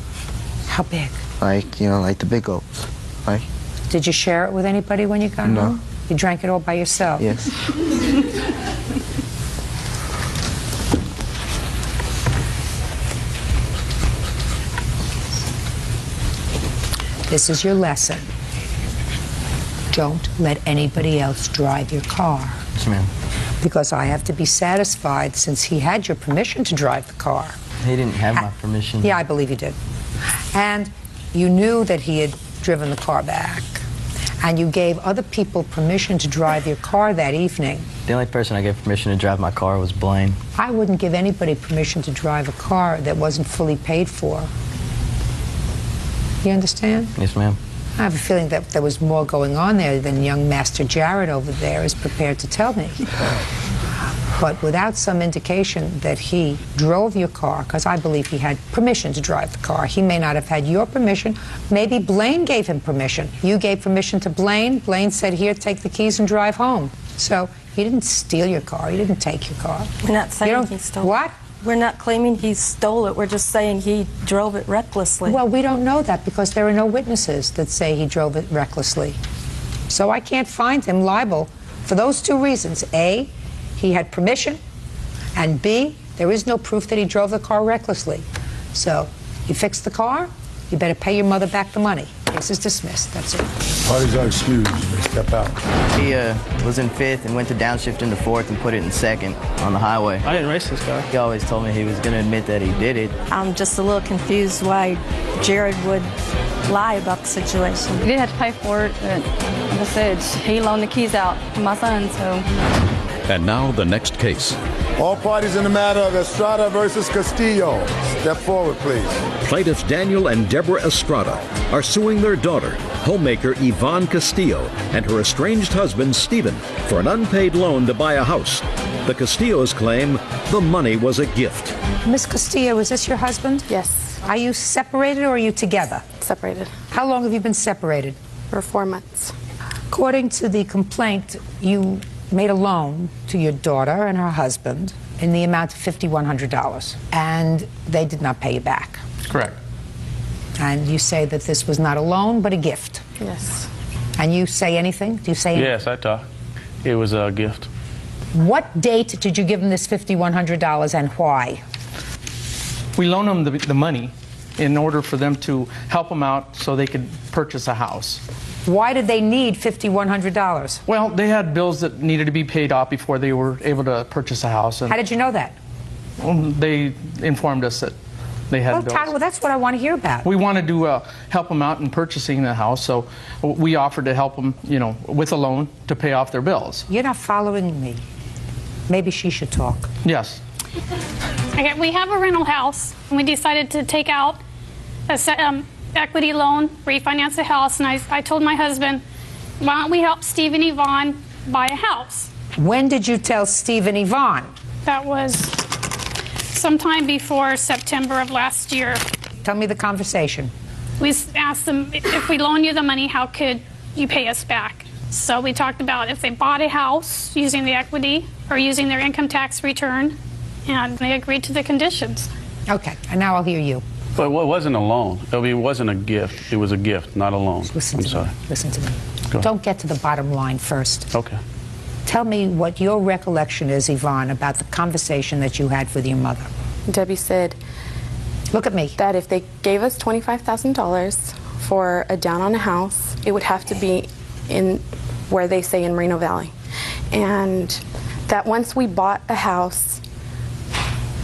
How big? Like, you know, like the big gulps. Like. Did you share it with anybody when you got No. home? You drank it all by yourself? Yes. This is your lesson. Don't let anybody else drive your car. Yes, ma'am. Because I have to be satisfied since he had your permission to drive the car. He didn't have my permission. Yeah, I believe you did. And you knew that he had driven the car back. And you gave other people permission to drive your car that evening. The only person I gave permission to drive my car was Blaine. I wouldn't give anybody permission to drive a car that wasn't fully paid for. You understand? Yes, ma'am. I have a feeling that there was more going on there than young Master Jared over there is prepared to tell me. But without some indication that he drove your car, because I believe he had permission to drive the car. He may not have had your permission. Maybe Blaine gave him permission. You gave permission to Blaine. Blaine said, here, take the keys and drive home. So he didn't steal your car. He didn't take your car. We're not saying he stole it. What? We're not claiming he stole it. We're just saying he drove it recklessly. Well, we don't know that because there are no witnesses that say he drove it recklessly. So I can't find him liable for those 2 reasons. A, he had permission, and B, there is no proof that he drove the car recklessly. So you fixed the car, you better pay your mother back the money. Case is dismissed. That's it. Parties are excused. You may step out. He was in 5th and went to downshift into 4th and put it in 2nd on the highway. I didn't race this car. He always told me he was going to admit that he did it. I'm just a little confused why Jared would lie about the situation. We did have to pay for it, but like I said, he loaned the keys out to my son, so. And now the next case. All parties in the matter of Estrada versus Castillo. Step forward, please. Plaintiffs Daniel and Deborah Estrada are suing their daughter, homemaker Yvonne Castillo, and her estranged husband, Stephen, for an unpaid loan to buy a house. The Castillos claim the money was a gift. Miss Castillo, is this your husband? Yes. Are you separated or are you together? Separated. How long have you been separated? For 4 months. According to the complaint, you made a loan to your daughter and her husband in the amount of $5,100, and they did not pay you back. Correct. And you say that this was not a loan, but a gift. Yes. And you say anything? Do you say anything? Yes, I talk. It was a gift. What date did you give them this $5,100 and why? We loaned them the money in order for them to help them out so they could purchase a house. Why did they need $5,100? Well, they had bills that needed to be paid off before they were able to purchase a house. And how did you know that? They informed us that they had bills. Well, that's what I want to hear about. We wanted to help them out in purchasing the house, so we offered to help them, you know, with a loan to pay off their bills. You're not following me. Maybe she should talk. Yes. Okay, we have a rental house, and we decided to take out a equity loan, refinance the house, and I told my husband, why don't we help Steve and Yvonne buy a house? When did you tell Steve and Yvonne? That was sometime before September of last year. Tell me the conversation. We asked them, if we loan you the money, how could you pay us back? So we talked about if they bought a house using the equity or using their income tax return, and they agreed to the conditions. Okay, and now I'll hear you. But it wasn't a loan. I mean, it wasn't a gift. It was a gift, not a loan. Listen I'm to sorry. me. Listen to me. Go. Don't get to the bottom line first. Okay. Tell me what your recollection is, Yvonne, about the conversation that you had with your mother. Debbie said, look at me, that if they gave us $25,000 for a down on a house, it would have to be in where they say in Moreno Valley. And that once we bought a house,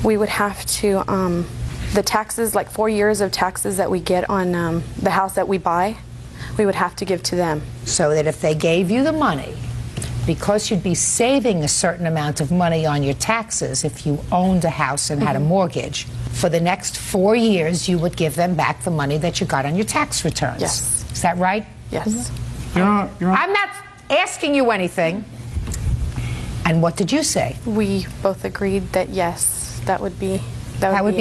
we would have to, the taxes, like 4 years of taxes that we get on the house that we buy, we would have to give to them. So that if they gave you the money, because you'd be saving a certain amount of money on your taxes if you owned a house and had a mortgage, for the next 4 years you would give them back the money that you got on your tax returns. Yes. Is that right? Yes. I'm not asking you anything. And what did you say? We both agreed that yes, that would be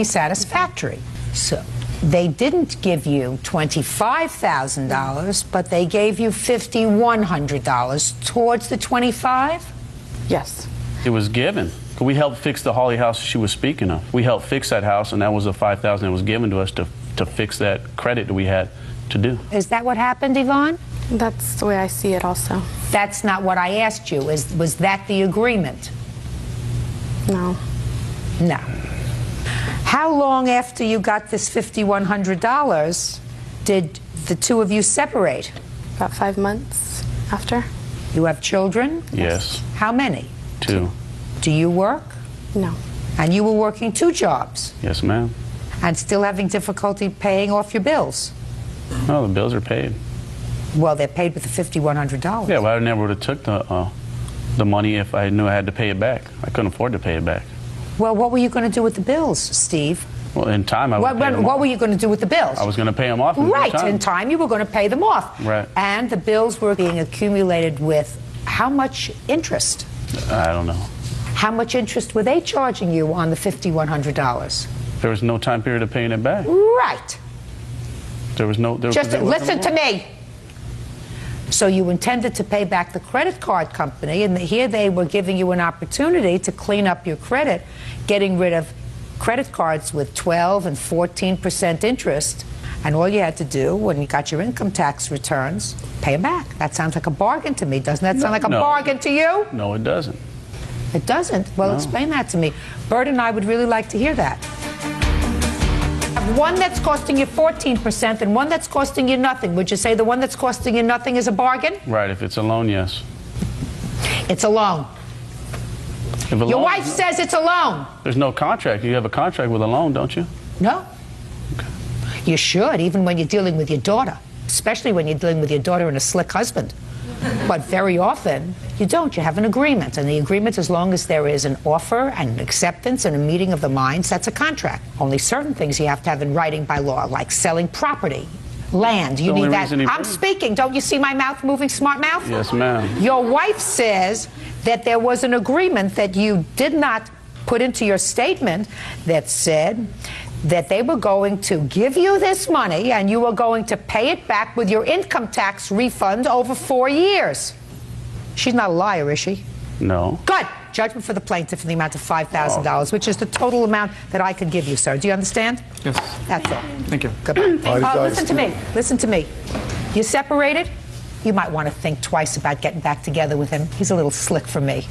satisfactory. So they didn't give you $25,000, but they gave you $5,100 towards the 25? Yes. It was given. We helped fix the Holly house she was speaking of. We helped fix that house, and that was the $5,000 that was given to us to fix that credit that we had to do. Is that what happened, Yvonne? That's the way I see it also. That's not what I asked you. Was that the agreement? No. No. How long after you got this $5,100 did the two of you separate? About 5 months after. You have children? Yes. How many? 2. Do you work? No. And you were working 2 jobs? Yes, ma'am. And still having difficulty paying off your bills? No, the bills are paid. Well, they're paid with the $5,100. Yeah, well, I never would have took the money if I knew I had to pay it back. I couldn't afford to pay it back. Well, what were you going to do with the bills, Steve? Well, in time, I would pay them What off. were you going to do with the bills? I was going to pay them off Right, time. in time you were going to pay them off. Right. And the bills were being accumulated with how much interest? I don't know. How much interest were they charging you on the $5,100? There was no time period of paying it back. Right. There was no... Just listen to me. So you intended to pay back the credit card company, and here they were giving you an opportunity to clean up your credit, getting rid of credit cards with 12 and 14% interest, and all you had to do when you got your income tax returns, pay them back. That sounds like a bargain to me. Doesn't that sound like a bargain to you? No, it doesn't. It doesn't? Well, explain that to me. Bert and I would really like to hear that. One that's costing you 14% and one that's costing you nothing. Would you say the one that's costing you nothing is a bargain? Right, if it's a loan, yes. It's a loan. Your wife says it's a loan. There's no contract. You have a contract with a loan, don't you? No. Okay. You should, even when you're dealing with your daughter, especially when you're dealing with your daughter and a slick husband. But very often, you don't. You have an agreement. And the agreement, as long as there is an offer and an acceptance and a meeting of the minds, that's a contract. Only certain things you have to have in writing by law, like selling property, land. You need that. I'm speaking. Don't you see my mouth moving, smart mouth? Yes, ma'am. Your wife says that there was an agreement that you did not put into your statement that said that they were going to give you this money and you were going to pay it back with your income tax refund over 4 years. She's not a liar, is she? No. Good. Judgment for the plaintiff in the amount of $5,000, which is the total amount that I could give you, sir. Do you understand? Yes. That's all. Thank you. Goodbye. Listen to me. Listen to me. You separated? You might want to think twice about getting back together with him. He's a little slick for me.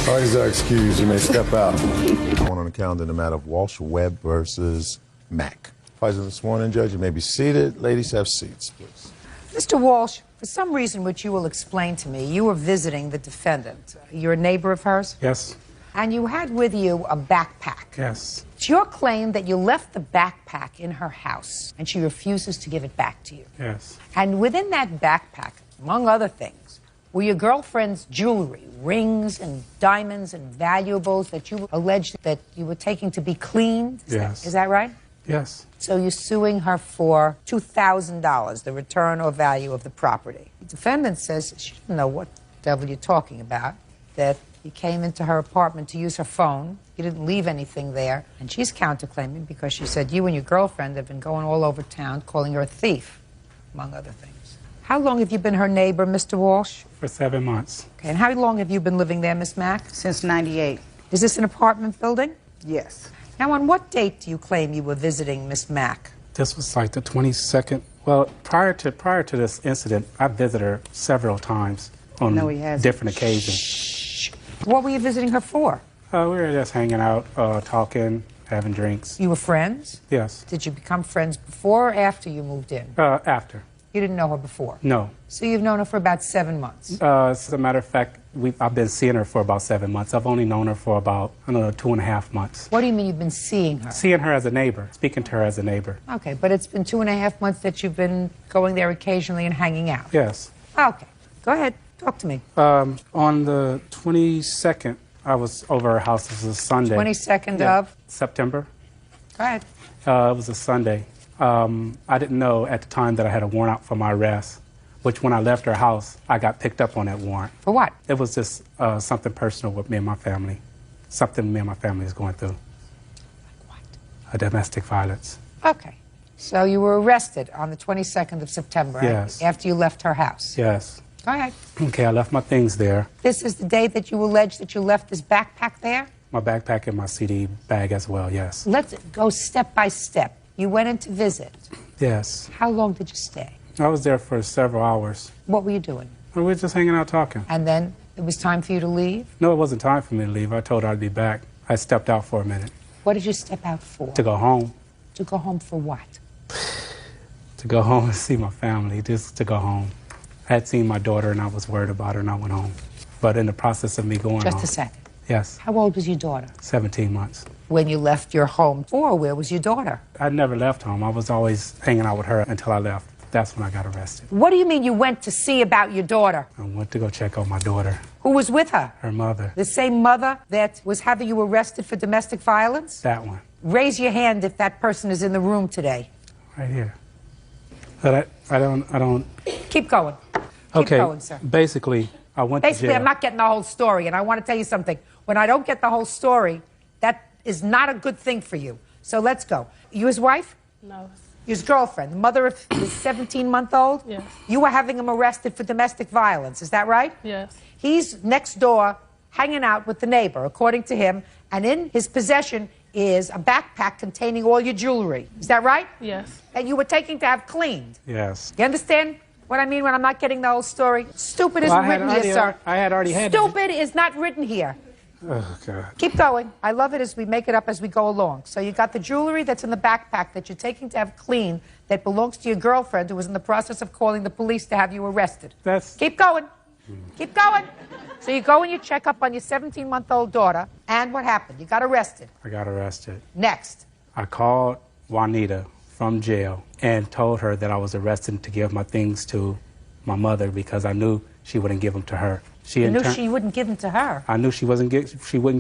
Parties are excused. You may step out. One on the calendar in the matter of Walsh Webb versus Mack. Parties have been sworn in, Judge. You may be seated. Ladies, have seats, please. Mr. Walsh, for some reason which you will explain to me, you were visiting the defendant. You're a neighbor of hers? Yes. And you had with you a backpack. Yes. It's your claim that you left the backpack in her house and she refuses to give it back to you. Yes. And within that backpack, among other things, were your girlfriend's jewelry, rings and diamonds and valuables that you alleged that you were taking to be cleaned? Yes. Is that right? Yes. So you're suing her for $2,000, the return or value of the property. The defendant says she didn't know what the devil you're talking about, that you came into her apartment to use her phone, you didn't leave anything there, and she's counterclaiming because she said you and your girlfriend have been going all over town calling her a thief, among other things. How long have you been her neighbor, Mr. Walsh? For 7 months. Okay, and how long have you been living there, Miss Mack? Since '98. Is this an apartment building? Yes. Now, on what date do you claim you were visiting Miss Mack? This was like the 22nd. Well, prior to this incident, I visited her several times on different occasions. What were you visiting her for? We were just hanging out, talking, having drinks. You were friends? Yes. Did you become friends before or after you moved in? After. You didn't know her before? No. So you've known her for about 7 months? As a matter of fact, I've been seeing her for about 7 months. I've only known her for about, 2.5 months. What do you mean you've been seeing her? Seeing her as a neighbor, speaking to her as a neighbor. Okay, but it's been 2.5 months that you've been going there occasionally and hanging out? Yes. Okay. Go ahead. Talk to me. On the 22nd, I was over her house. It was a Sunday. 22nd of? September. Go ahead. It was a Sunday. I didn't know at the time that I had a warrant out for my arrest, which when I left her house, I got picked up on that warrant. For what? It was just something personal with me and my family. Something me and my family is going through. Like what? A domestic violence. Okay. So you were arrested on the 22nd of September, yes, after you left her house? Yes. Go ahead. Okay, I left my things there. This is the day that you allege that you left this backpack there? My backpack and my CD bag as well, yes. Let's go step by step. You went in to visit. Yes. How long did you stay? I was there for several hours. What were you doing? We were just hanging out talking. And then it was time for you to leave? No, it wasn't time for me to leave. I told her I'd be back. I stepped out for a minute. What did you step out for? To go home. To go home for what? To go home and see my family, just to go home. I had seen my daughter and I was worried about her and I went home. But in the process of me going home... Just a second. Yes. How old was your daughter? 17 months. When you left your home, where was your daughter? I never left home. I was always hanging out with her until I left. That's when I got arrested. What do you mean you went to see about your daughter? I went to go check on my daughter. Who was with her? Her mother. The same mother that was having you arrested for domestic violence? That one. Raise your hand if that person is in the room today. Right here. But I don't... Keep going. Keep going, sir. Basically, I went to jail. Basically, I'm not getting the whole story, and I want to tell you something. When I don't get the whole story, that is not a good thing for you. So let's go. You his wife? No. His girlfriend, the mother of his 17-month-old? Yes. You were having him arrested for domestic violence, is that right? Yes. He's next door hanging out with the neighbor, according to him, and in his possession is a backpack containing all your jewelry. Is that right? Yes. That you were taking to have cleaned. Yes. You understand what I mean when I'm not getting the whole story? Stupid isn't written here, sir. I had already had... Stupid is not written here. Oh, God. Keep going. I love it as we make it up as we go along. So you got the jewelry that's in the backpack that you're taking to have clean that belongs to your girlfriend who was in the process of calling the police to have you arrested. Keep going. Keep going. So you go and you check up on your 17-month-old daughter, and what happened? You got arrested. I got arrested. Next. I called Juanita from jail and told her that I was arrested to give my things to my mother because I knew she wouldn't give them to her. You knew she wouldn't give them to her. I knew she wouldn't give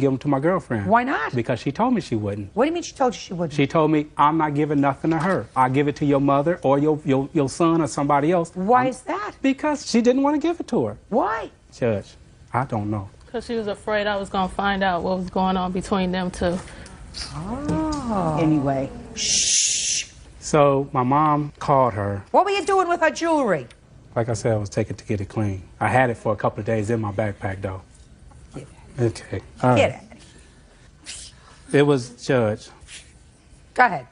them to my girlfriend. Why not? Because she told me she wouldn't. What do you mean she told you she wouldn't? She told me, I'm not giving nothing to her. I'll give it to your mother or your son or somebody else. Why is that? Because she didn't want to give it to her. Why? Judge, I don't know. Because she was afraid I was going to find out what was going on between them two. Oh. Anyway. Shh. So my mom called her. What were you doing with her jewelry? Like I said, I was taking it to get it clean. I had it for a couple of days in my backpack, though. Okay. All right. Get it. It was Judge. Go ahead.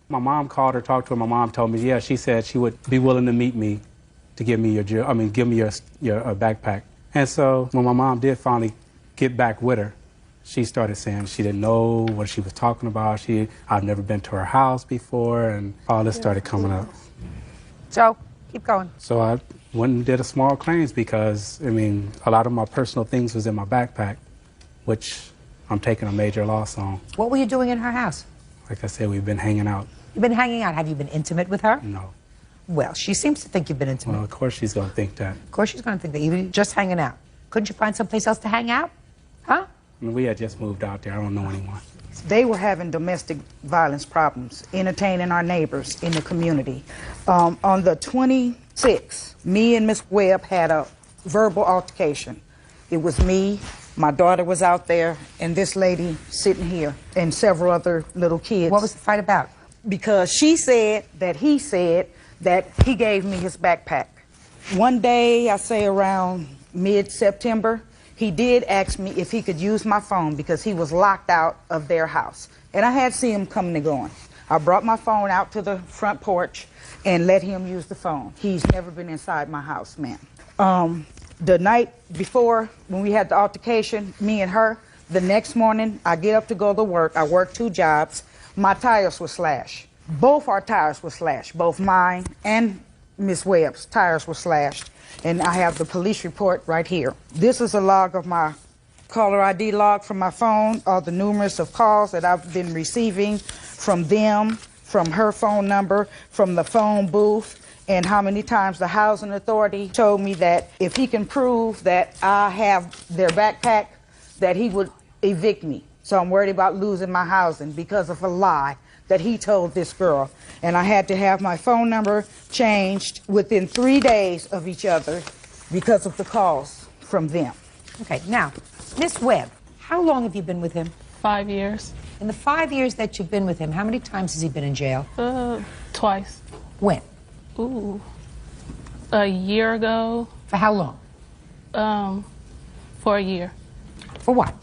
My mom called her, talked to her. My mom told me, yeah, she said she would be willing to meet me to give me your backpack. And so when my mom did finally get back with her, she started saying she didn't know what she was talking about. I've never been to her house before, and all this started coming up. So, keep going. So I went and did a small claims because, I mean, a lot of my personal things was in my backpack, which I'm taking a major loss on. What were you doing in her house? Like I said, we've been hanging out. You've been hanging out. Have you been intimate with her? No. Well, she seems to think you've been intimate. Well, of course she's going to think that. Of course she's going to think that. You were just hanging out. Couldn't you find someplace else to hang out? Huh? I mean, we had just moved out there. I don't know anyone. They were having domestic violence problems, entertaining our neighbors in the community. On the 26th, me and Miss Webb had a verbal altercation. It was me, my daughter was out there, and this lady sitting here, and several other little kids. What was the fight about? Because she said that he gave me his backpack. One day, I say around mid-September, he did ask me if he could use my phone because he was locked out of their house. And I had seen him coming and going. I brought my phone out to the front porch and let him use the phone. He's never been inside my house, ma'am. The night before, when we had the altercation, me and her, the next morning, I get up to go to work. I work 2 jobs. My tires were slashed. Both our tires were slashed, both mine and Miss Webb's tires were slashed. And I have the police report right here. This is a log of my caller ID log from my phone, all the numerous of calls that I've been receiving from them, from her phone number, from the phone booth, and how many times the housing authority told me that if he can prove that I have their backpack, that he would evict me. So I'm worried about losing my housing because of a lie that he told this girl. And I had to have my phone number changed within 3 days of each other because of the calls from them. Okay, now, Miss Webb, how long have you been with him? 5 years. In the 5 years that you've been with him, how many times has he been in jail? Twice. When? Ooh, a year ago. For how long? For a year. For what?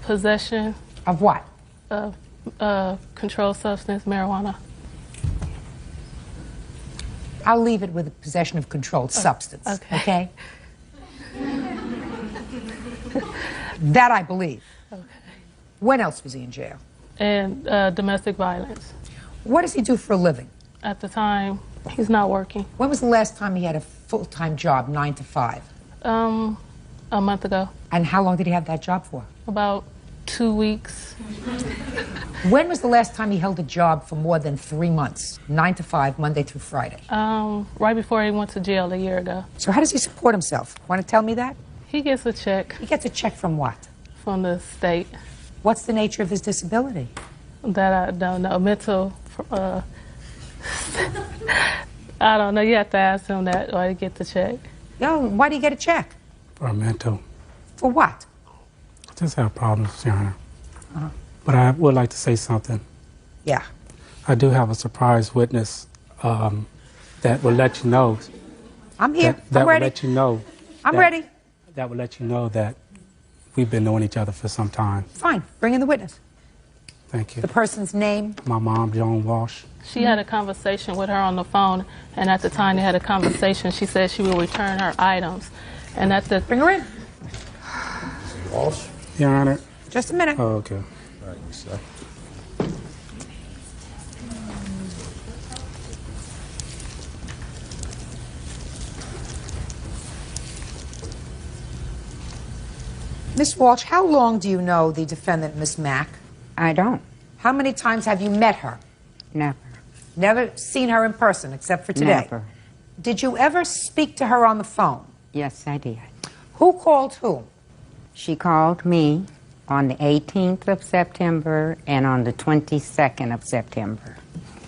Possession. Of what? Of controlled substance, marijuana. I'll leave it with the possession of controlled substance. Okay? That I believe. Okay. When else was he in jail? And domestic violence. What does he do for a living? At the time, he's not working. When was the last time he had a full-time job, 9 to 5? A month ago. And how long did he have that job for? About 2 weeks. When was the last time he held a job for more than 3 months, 9 to 5, Monday through Friday? Right before he went to jail a year ago. So how does he support himself? Want to tell me that? He gets a check. He gets a check from what? From the state. What's the nature of his disability? That I don't know. Mental, I don't know. You have to ask him that why he get the check. Yo, why do you get a check? For mental. For what? Just have problems, Your Honor. But I would like to say something. Yeah. I do have a surprise witness that will let you know. I'm here. That I'm will ready. let you know. I'm ready. That will let you know that we've been knowing each other for some time. Fine. Bring in the witness. Thank you. The person's name? My mom, Joan Walsh. She had a conversation with her on the phone, and at the time they had a conversation, she said she will return her items. And at the... Bring her in. Walsh? Your Honor. Just a minute. Oh, okay. All right, you sir. Miss Walsh, how long do you know the defendant, Miss Mack? I don't. How many times have you met her? Never. Never seen her in person except for today? Never. Did you ever speak to her on the phone? Yes, I did. Who called whom? She called me on the 18th of September and on the 22nd of September.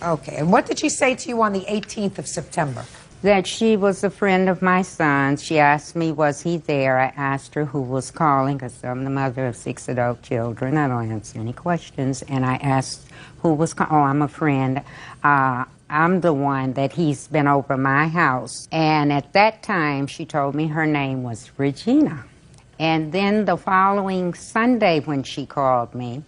Okay, and what did she say to you on the 18th of September? That she was a friend of my son's. She asked me, was he there? I asked her who was calling, because I'm the mother of 6 adult children. I don't answer any questions. And I asked who was calling. Oh, I'm a friend. I'm the one that he's been over my house. And at that time, she told me her name was Regina. And then the following Sunday when she called me,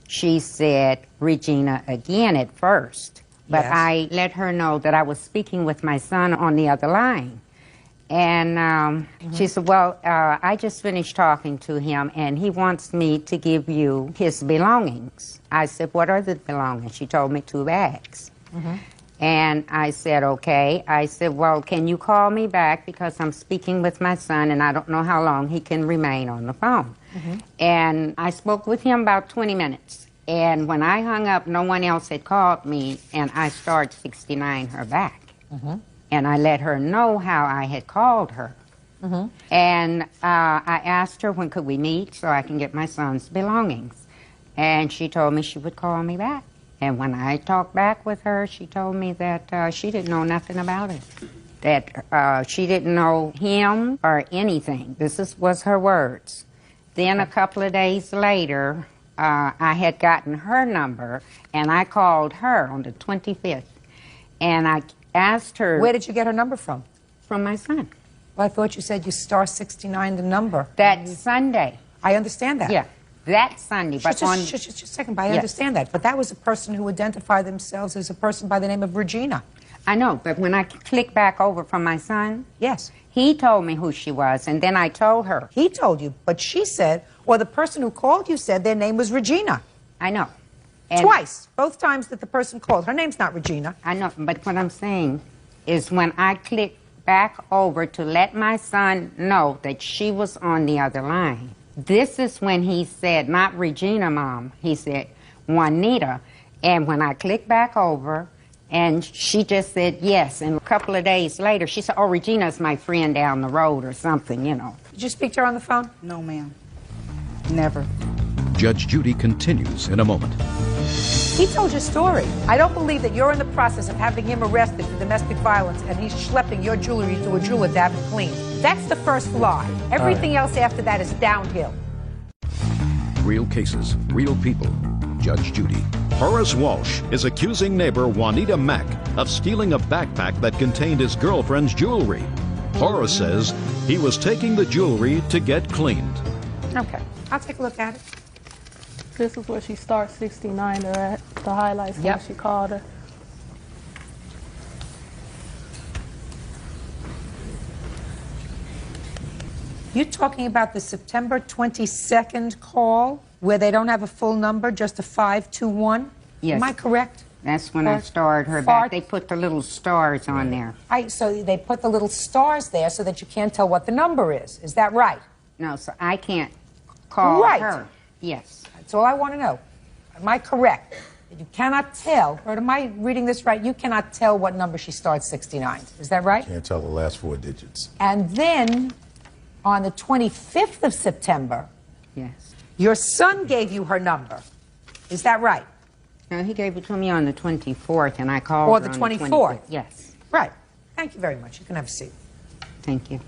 she said Regina again at first. But Yes. I let her know that I was speaking with my son on the other line. And she said, well, I just finished talking to him, and he wants me to give you his belongings. I said, what are the belongings? She told me 2 bags. And I said, okay. I said, well, can you call me back because I'm speaking with my son, and I don't know how long he can remain on the phone. And I spoke with him about 20 minutes. And when I hung up, no one else had called me, and I started 69 her back. And I let her know how I had called her. And I asked her when could we meet so I can get my son's belongings. And she told me she would call me back. And when I talked back with her, she told me that she didn't know nothing about it. That she didn't know him or anything. Was her words. Then a couple of days later, I had gotten her number, and I called her on the 25th. And I asked her... Where did you get her number from? From my son. Well, I thought you said you star 69 the number. That Sunday. I understand that. Yeah, that Sunday. But Just a second, but I understand that. But that was a person who identified themselves as a person by the name of Regina. I know, but when I clicked back over from my son... Yes. He told me who she was, and then I told her. He told you, but she said, or the person who called you said their name was Regina. I know. And Twice. Both times that the person called. Her name's not Regina. I know, but what I'm saying is when I clicked back over to let my son know that she was on the other line, this is when he said, not Regina, Mom. He said, Juanita. And when I clicked back over, and she just said yes. And a couple of days later, she said, oh, Regina's my friend down the road or something, you know. Did you speak to her on the phone? No, ma'am. Never. Judge Judy continues in a moment. He told your story. I don't believe that you're in the process of having him arrested for domestic violence and he's schlepping your jewelry to a jeweler to have it cleaned. That's the first lie. Everything else after that is downhill. Real cases, real people. Judge Judy. Horace Walsh is accusing neighbor Juanita Mack of stealing a backpack that contained his girlfriend's jewelry. Horace says he was taking the jewelry to get cleaned. Okay, I'll take a look at it. This is where she starts 69 her at, the highlights when she called her. You're talking about the September 22nd call where they don't have a full number, just a 521? Yes. Am I correct? That's when I started her back. They put the little stars on there. So they put the little stars there so that you can't tell what the number is. Is that right? No, so I can't call her. Yes. That's all I want to know. Am I correct? You cannot tell, or am I reading this right? You cannot tell what number she starts 69. Is that right? Can't tell the last 4 digits. And then on the 25th of September, yes, your son gave you her number. Is that right? No, he gave it to me on the 24th, and I called Or her the on 24th? Yes. Right. Thank you very much. You can have a seat. Thank you.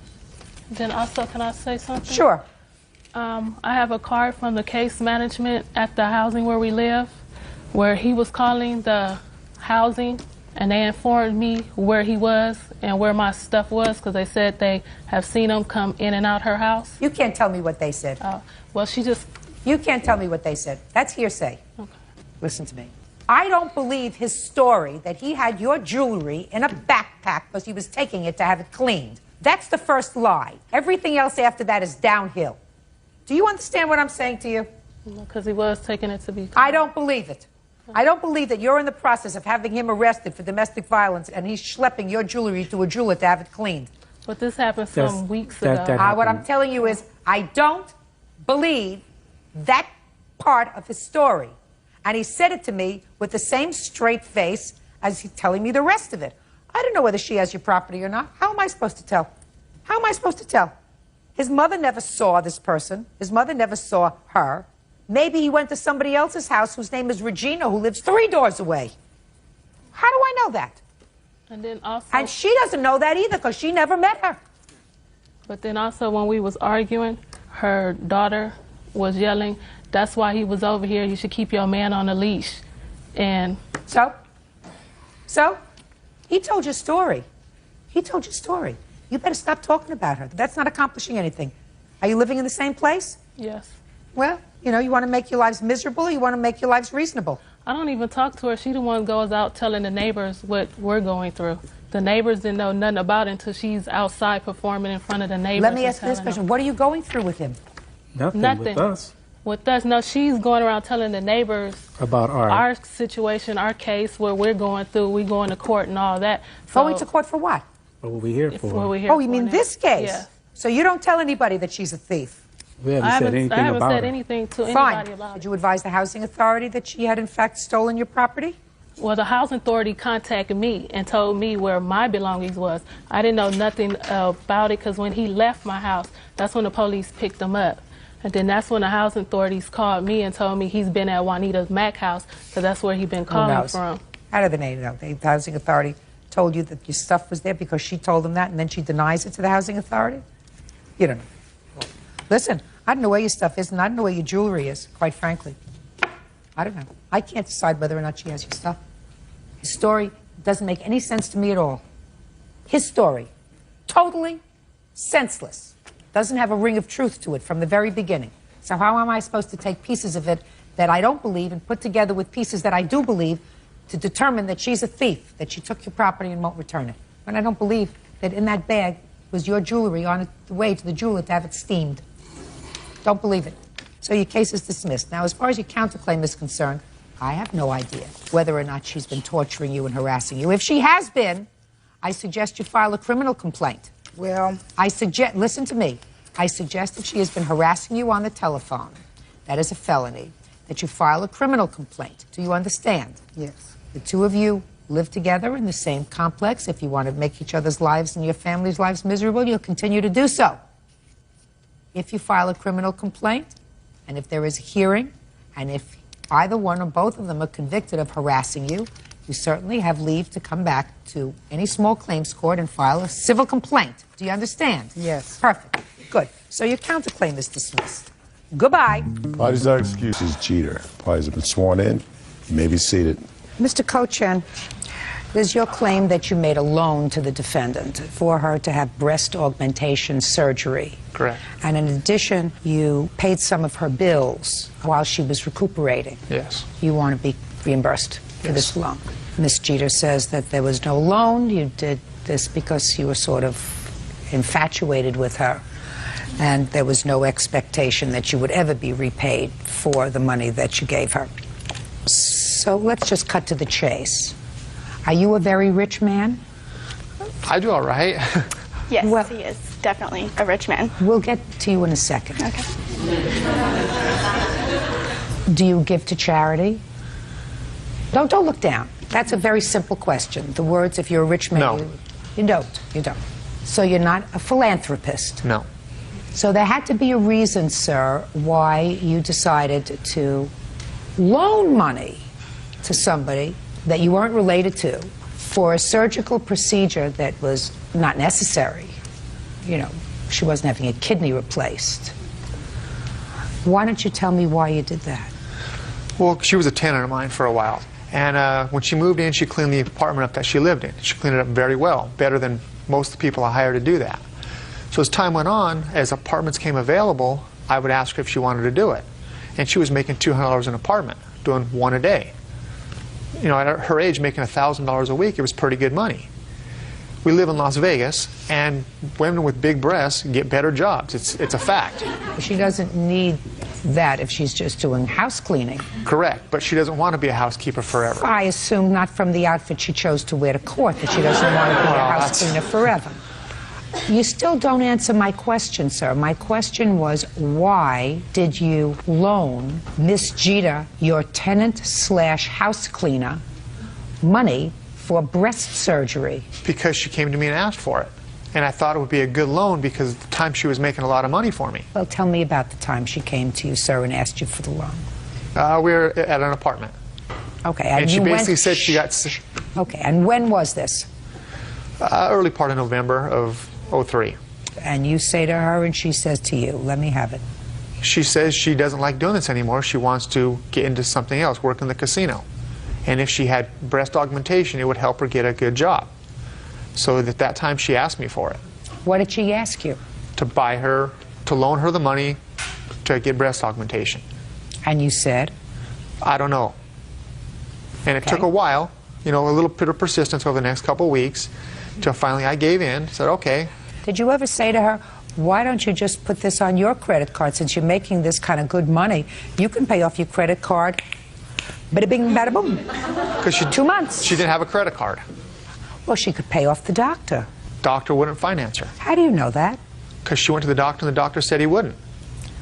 Then also, can I say something? Sure. I have a card from the case management at the housing where we live, where he was calling the housing, and they informed me where he was and where my stuff was, because they said they have seen him come in and out her house. You can't tell me what they said. Well, she just... You can't tell me what they said. That's hearsay. Okay. Listen to me. I don't believe his story that he had your jewelry in a backpack because he was taking it to have it cleaned. That's the first lie. Everything else after that is downhill. Do you understand what I'm saying to you? Because he was taking it to be cleaned. I don't believe it. I don't believe that you're in the process of having him arrested for domestic violence and he's schlepping your jewelry to a jeweler to have it cleaned. But this happened some weeks ago. What I'm telling you is I don't believe that part of his story. And he said it to me with the same straight face as he's telling me the rest of it. I don't know whether she has your property or not. How am I supposed to tell? How am I supposed to tell? His mother never saw this person. His mother never saw her. Maybe he went to somebody else's house whose name is Regina, who lives 3 doors away. How do I know that? And then also, and she doesn't know that either because she never met her. But then also when we was arguing, her daughter was yelling, "That's why he was over here. You should keep your man on a leash." And so he told your story. He told your story. You better stop talking about her. That's not accomplishing anything. Are you living in the same place? Yes. Well, you know, you want to make your lives miserable, or you want to make your lives reasonable? I don't even talk to her. She the one goes out telling the neighbors what we're going through. The neighbors didn't know nothing about it until she's outside performing in front of the neighbors. Let me ask you this question. What are you going through with him? Nothing. With us. With us, no, she's going around telling the neighbors about our situation, our case, where we're going through. We going to court and all that. So, going to court for what? What we're here for. What we're here you mean now. this case? Yeah. So you don't tell anybody that she's a thief? We haven't said anything I haven't about said her. anything to Fine. anybody about Did it. you advise the housing authority that she had in fact stolen your property? Well, the housing authority contacted me and told me where my belongings was. I didn't know nothing about it because when he left my house, that's when the police picked him up. And then that's when the housing authorities called me and told me he's been at Juanita's Mac house because that's where he's been calling from. How do they know? The housing authority told you that your stuff was there because she told them that and then she denies it to the housing authority? You don't know. Listen, I don't know where your stuff is and I don't know where your jewelry is, quite frankly. I don't know. I can't decide whether or not she has your stuff. His story doesn't make any sense to me at all. His story, totally senseless. Doesn't have a ring of truth to it from the very beginning. So how am I supposed to take pieces of it that I don't believe and put together with pieces that I do believe to determine that she's a thief, that she took your property and won't return it? When I don't believe that in that bag was your jewelry on the way to the jeweler to have it steamed. Don't believe it. So your case is dismissed. Now, as far as your counterclaim is concerned, I have no idea whether or not she's been torturing you and harassing you. If she has been, I suggest you file a criminal complaint. Well, listen to me. I suggest if she has been harassing you on the telephone, that is a felony, that you file a criminal complaint. Do you understand? Yes. The two of you live together in the same complex. If you want to make each other's lives and your family's lives miserable, you'll continue to do so. If you file a criminal complaint, and if there is a hearing, and if either one or both of them are convicted of harassing you, you certainly have leave to come back to any small claims court and file a civil complaint. Do you understand? Yes. Perfect. Good. So your counterclaim is dismissed. Goodbye. Parties are excused. This is Jeter. Parties have been sworn in. You may be seated. Mr. Kochan, there's your claim that you made a loan to the defendant for her to have breast augmentation surgery. Correct. And in addition, you paid some of her bills while she was recuperating. Yes. You want to be reimbursed for this loan. Ms. Jeter says that there was no loan. You did this because you were sort of infatuated with her, and there was no expectation that you would ever be repaid for the money that you gave her. So let's just cut to the chase. Are you a very rich man? I do all right. Yes, Well- he is definitely a rich man. We'll get to you in a second. Okay. Do you give to charity? Don't look down. That's a very simple question. The words, if you're a rich man, No. you don't. You don't. So you're not a philanthropist. No. So there had to be a reason, sir, why you decided to loan money to somebody that you weren't related to for a surgical procedure that was not necessary. You know, she wasn't having a kidney replaced. Why don't you tell me why you did that? Well, she was a tenant of mine for a while. And when she moved in, she cleaned the apartment up that she lived in. She cleaned it up very well, better than most of the people I hired to do that. So as time went on, as apartments came available, I would ask her if she wanted to do it. And she was making $200 an apartment, doing one a day. You know, at her age, making $1,000 a week, it was pretty good money. We live in Las Vegas, and women with big breasts get better jobs. It's a fact. She doesn't need that if she's just doing house cleaning. Correct, but she doesn't want to be a housekeeper forever. I assume not from the outfit she chose to wear to court that she doesn't want to be a house cleaner forever. You still don't answer my question, sir. My question was, why did you loan Miss Jeter, your tenant/house cleaner, money for breast surgery? Because she came to me and asked for it. And I thought it would be a good loan because at the time she was making a lot of money for me. Well, tell me about the time she came to you, sir, and asked you for the loan. We were at an apartment. Okay. And she you basically went, said she got... Okay, and when was this? Early part of November of '03. And you say to her, and she says to you, let me have it. She says she doesn't like doing this anymore. She wants to get into something else, work in the casino. And if she had breast augmentation, it would help her get a good job. So at that time, she asked me for it. What did she ask you? To buy her, to loan her the money to get breast augmentation. And you said? I don't know. And it took a while, you know, a little bit of persistence over the next couple of weeks, till finally I gave in, said, okay. Did you ever say to her, why don't you just put this on your credit card since you're making this kind of good money? You can pay off your credit card. Bada bing, bada boom. 'Cause 2 months. She didn't have a credit card. Well, she could pay off the doctor. Doctor wouldn't finance her. How do you know that? Because she went to the doctor and the doctor said he wouldn't.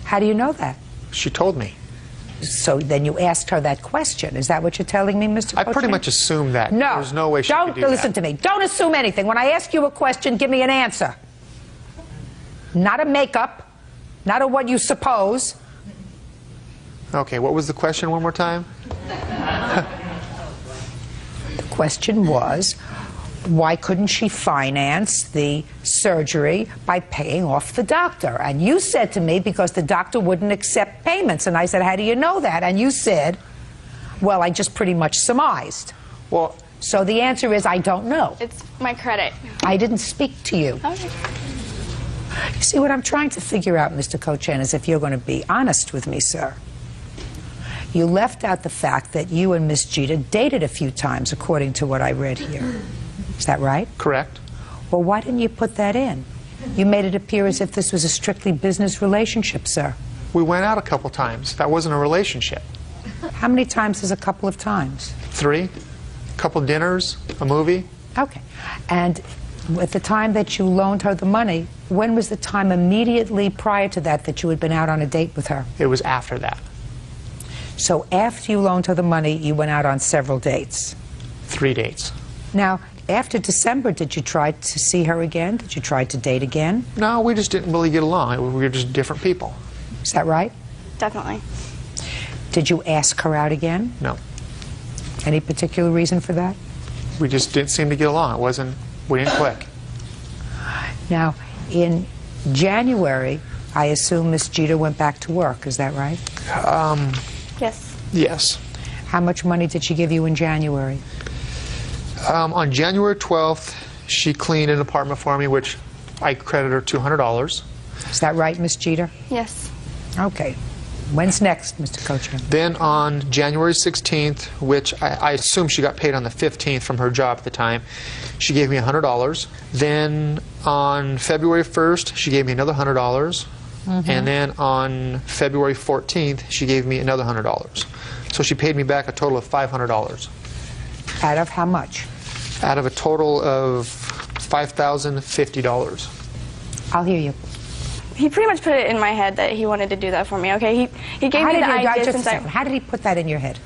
How do you know that? She told me. So then you asked her that question. Is that what you're telling me, Mr. I pretty Cochran? much assumed that. No. There's no way she Don't could do that. listen to me. Don't assume anything. When I ask you a question, give me an answer. Not a makeup, not a what you suppose. Okay, what was the question one more time? The question was, why couldn't she finance the surgery by paying off the doctor? And you said to me, because the doctor wouldn't accept payments. And I said, how do you know that? And you said, well, I just pretty much surmised. Well, so the answer is, I don't know. It's my credit. I didn't speak to you. Okay. You see, what I'm trying to figure out, Mr. Cochran, is if you're going to be honest with me, sir. You left out the fact that you and Miss Judy dated a few times, according to what I read here. Is that right? Correct. Well, why didn't you put that in? You made it appear as if this was a strictly business relationship, sir. We went out a couple times. That wasn't a relationship. How many times is a couple of times? 3. A couple dinners, a movie. Okay. And at the time that you loaned her the money, when was the time immediately prior to that that you had been out on a date with her? It was after that. So after you loaned her the money, you went out on several dates? 3 dates. Now, after December, did you try to see her again? Did you try to date again? No, we just didn't really get along. We were just different people. Is that right? Definitely. Did you ask her out again? No. Any particular reason for that? We just didn't seem to get along. We didn't click. Now, in January, I assume Miss Judy went back to work. Is that right? Yes. Yes. How much money did she give you in January? On January 12th, she cleaned an apartment for me, which I credited her $200. Is that right, Miss Judy? Yes. Okay. When's next, Mr. Cochran? Then on January 16th, which I assume she got paid on the 15th from her job at the time, she gave me $100. Then on February 1st, she gave me another $100. And then on February 14th, she gave me another $100. So she paid me back a total of $500. Out of how much? Out of a total of $5,050. I'll hear you. He pretty much put it in my head that he wanted to do that for me, okay? He gave me the idea since How did he put that in your head?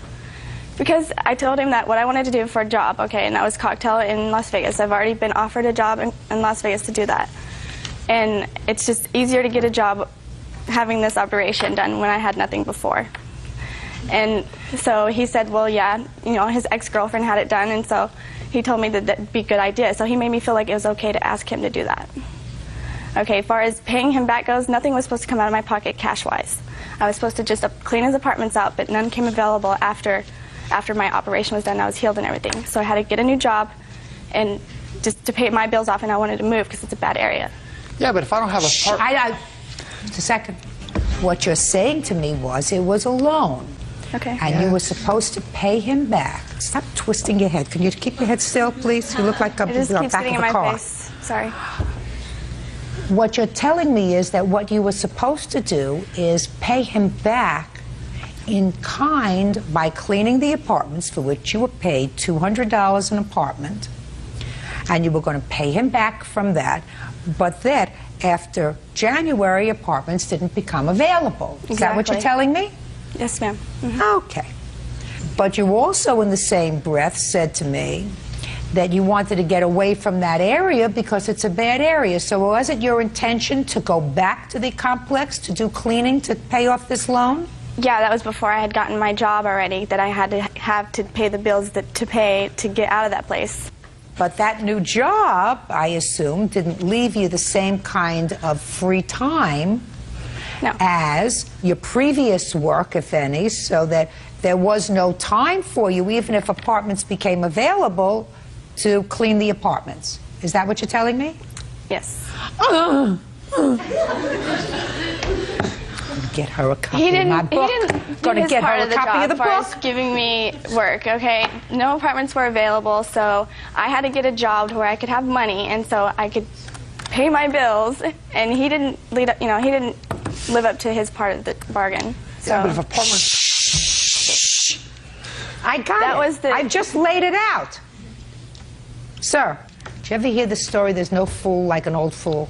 Because I told him that what I wanted to do for a job, okay, and that was cocktail in Las Vegas. I've already been offered a job in Las Vegas to do that. And it's just easier to get a job having this operation done when I had nothing before. And so he said, well, yeah, you know, his ex-girlfriend had it done, and so he told me that that'd be a good idea. So he made me feel like it was okay to ask him to do that. Okay, as far as paying him back goes, nothing was supposed to come out of my pocket cash-wise. I was supposed to just clean his apartments out, but none came available after my operation was done. I was healed and everything. So I had to get a new job and just to pay my bills off, and I wanted to move because it's a bad area. Yeah, but if I don't have a partner... Just a second. What you're saying to me was it was a loan. Okay. And you were supposed to pay him back. Stop twisting your head. Can you keep your head still, please? You look like a It just keeps back getting of in a my car. face. Sorry. What you're telling me is that what you were supposed to do is pay him back in kind by cleaning the apartments for which you were paid $200 an apartment, and you were going to pay him back from that, but that after January, apartments didn't become available. Is that what you're telling me? Yes, ma'am. Okay. But you also, in the same breath, said to me that you wanted to get away from that area because it's a bad area. So was it your intention to go back to the complex to do cleaning to pay off this loan? Yeah, that was before I had gotten my job already, that I had to have to pay the bills to pay to get out of that place. But that new job, I assume, didn't leave you the same kind of free time as your previous work, if any, so that there was no time for you, even if apartments became available, to clean the apartments. Is that what you're telling me? Yes. Get her a copy of my book. He didn't Gonna do his get part her of a the copy job of the as far book. as giving me work, okay? No apartments were available, so I had to get a job to where I could have money, and so I could pay my bills, and he didn't he didn't live up to his part of the bargain. So. Yeah, but if apartments... I got it. I just laid it out. Sir, did you ever hear the story, there's no fool like an old fool?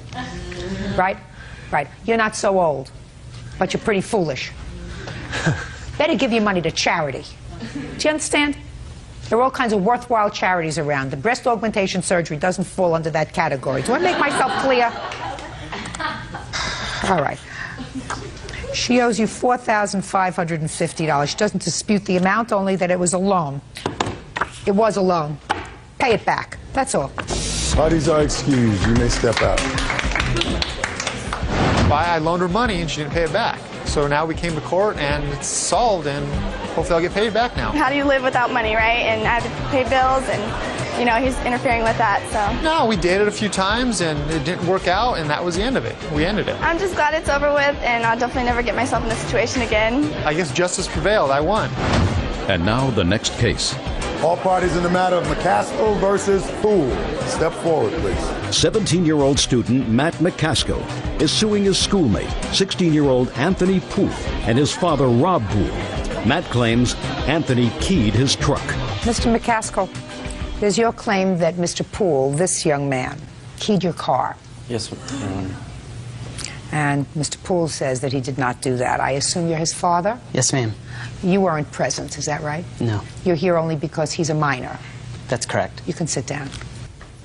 Right? Right. You're not so old, but you're pretty foolish. Better give your money to charity. Do you understand? There are all kinds of worthwhile charities around. The breast augmentation surgery doesn't fall under that category. Do I make myself clear? All right. She owes you $4,550. She doesn't dispute the amount, only that it was a loan. It was a loan. Pay it back. That's all. Parties are excused. You may step out. I loaned her money and she didn't pay it back. So now we came to court and it's solved, and hopefully I'll get paid back now. How do you live without money, right? And I have to pay bills, and he's interfering with that, so. No, we dated a few times and it didn't work out, and that was the end of it. We ended it. I'm just glad it's over with, and I'll definitely never get myself in this situation again. I guess justice prevailed. I won. And now the next case. All parties in the matter of McCaskill versus Poole. Step forward, please. 17-year-old student Matt McCaskill is suing his schoolmate, 16-year-old Anthony Poole, and his father, Rob Poole. Matt claims Anthony keyed his truck. Mr. McCaskill, there's your claim that Mr. Poole, this young man, keyed your car. Yes, Your Honor. And Mr. Poole says that he did not do that. I assume you're his father? Yes, ma'am. You weren't present, is that right? No. You're here only because he's a minor. That's correct. You can sit down.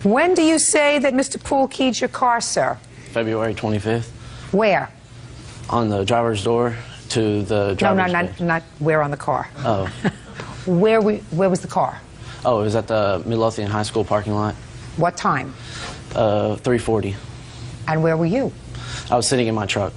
When do you say that Mr. Poole keyed your car, sir? February 25th. Where? On the driver's door to the driver's No, not where on the car. Oh. Where was the car? Oh, it was at the Midlothian High School parking lot. What time? 3:40. And where were you? I was sitting in my truck.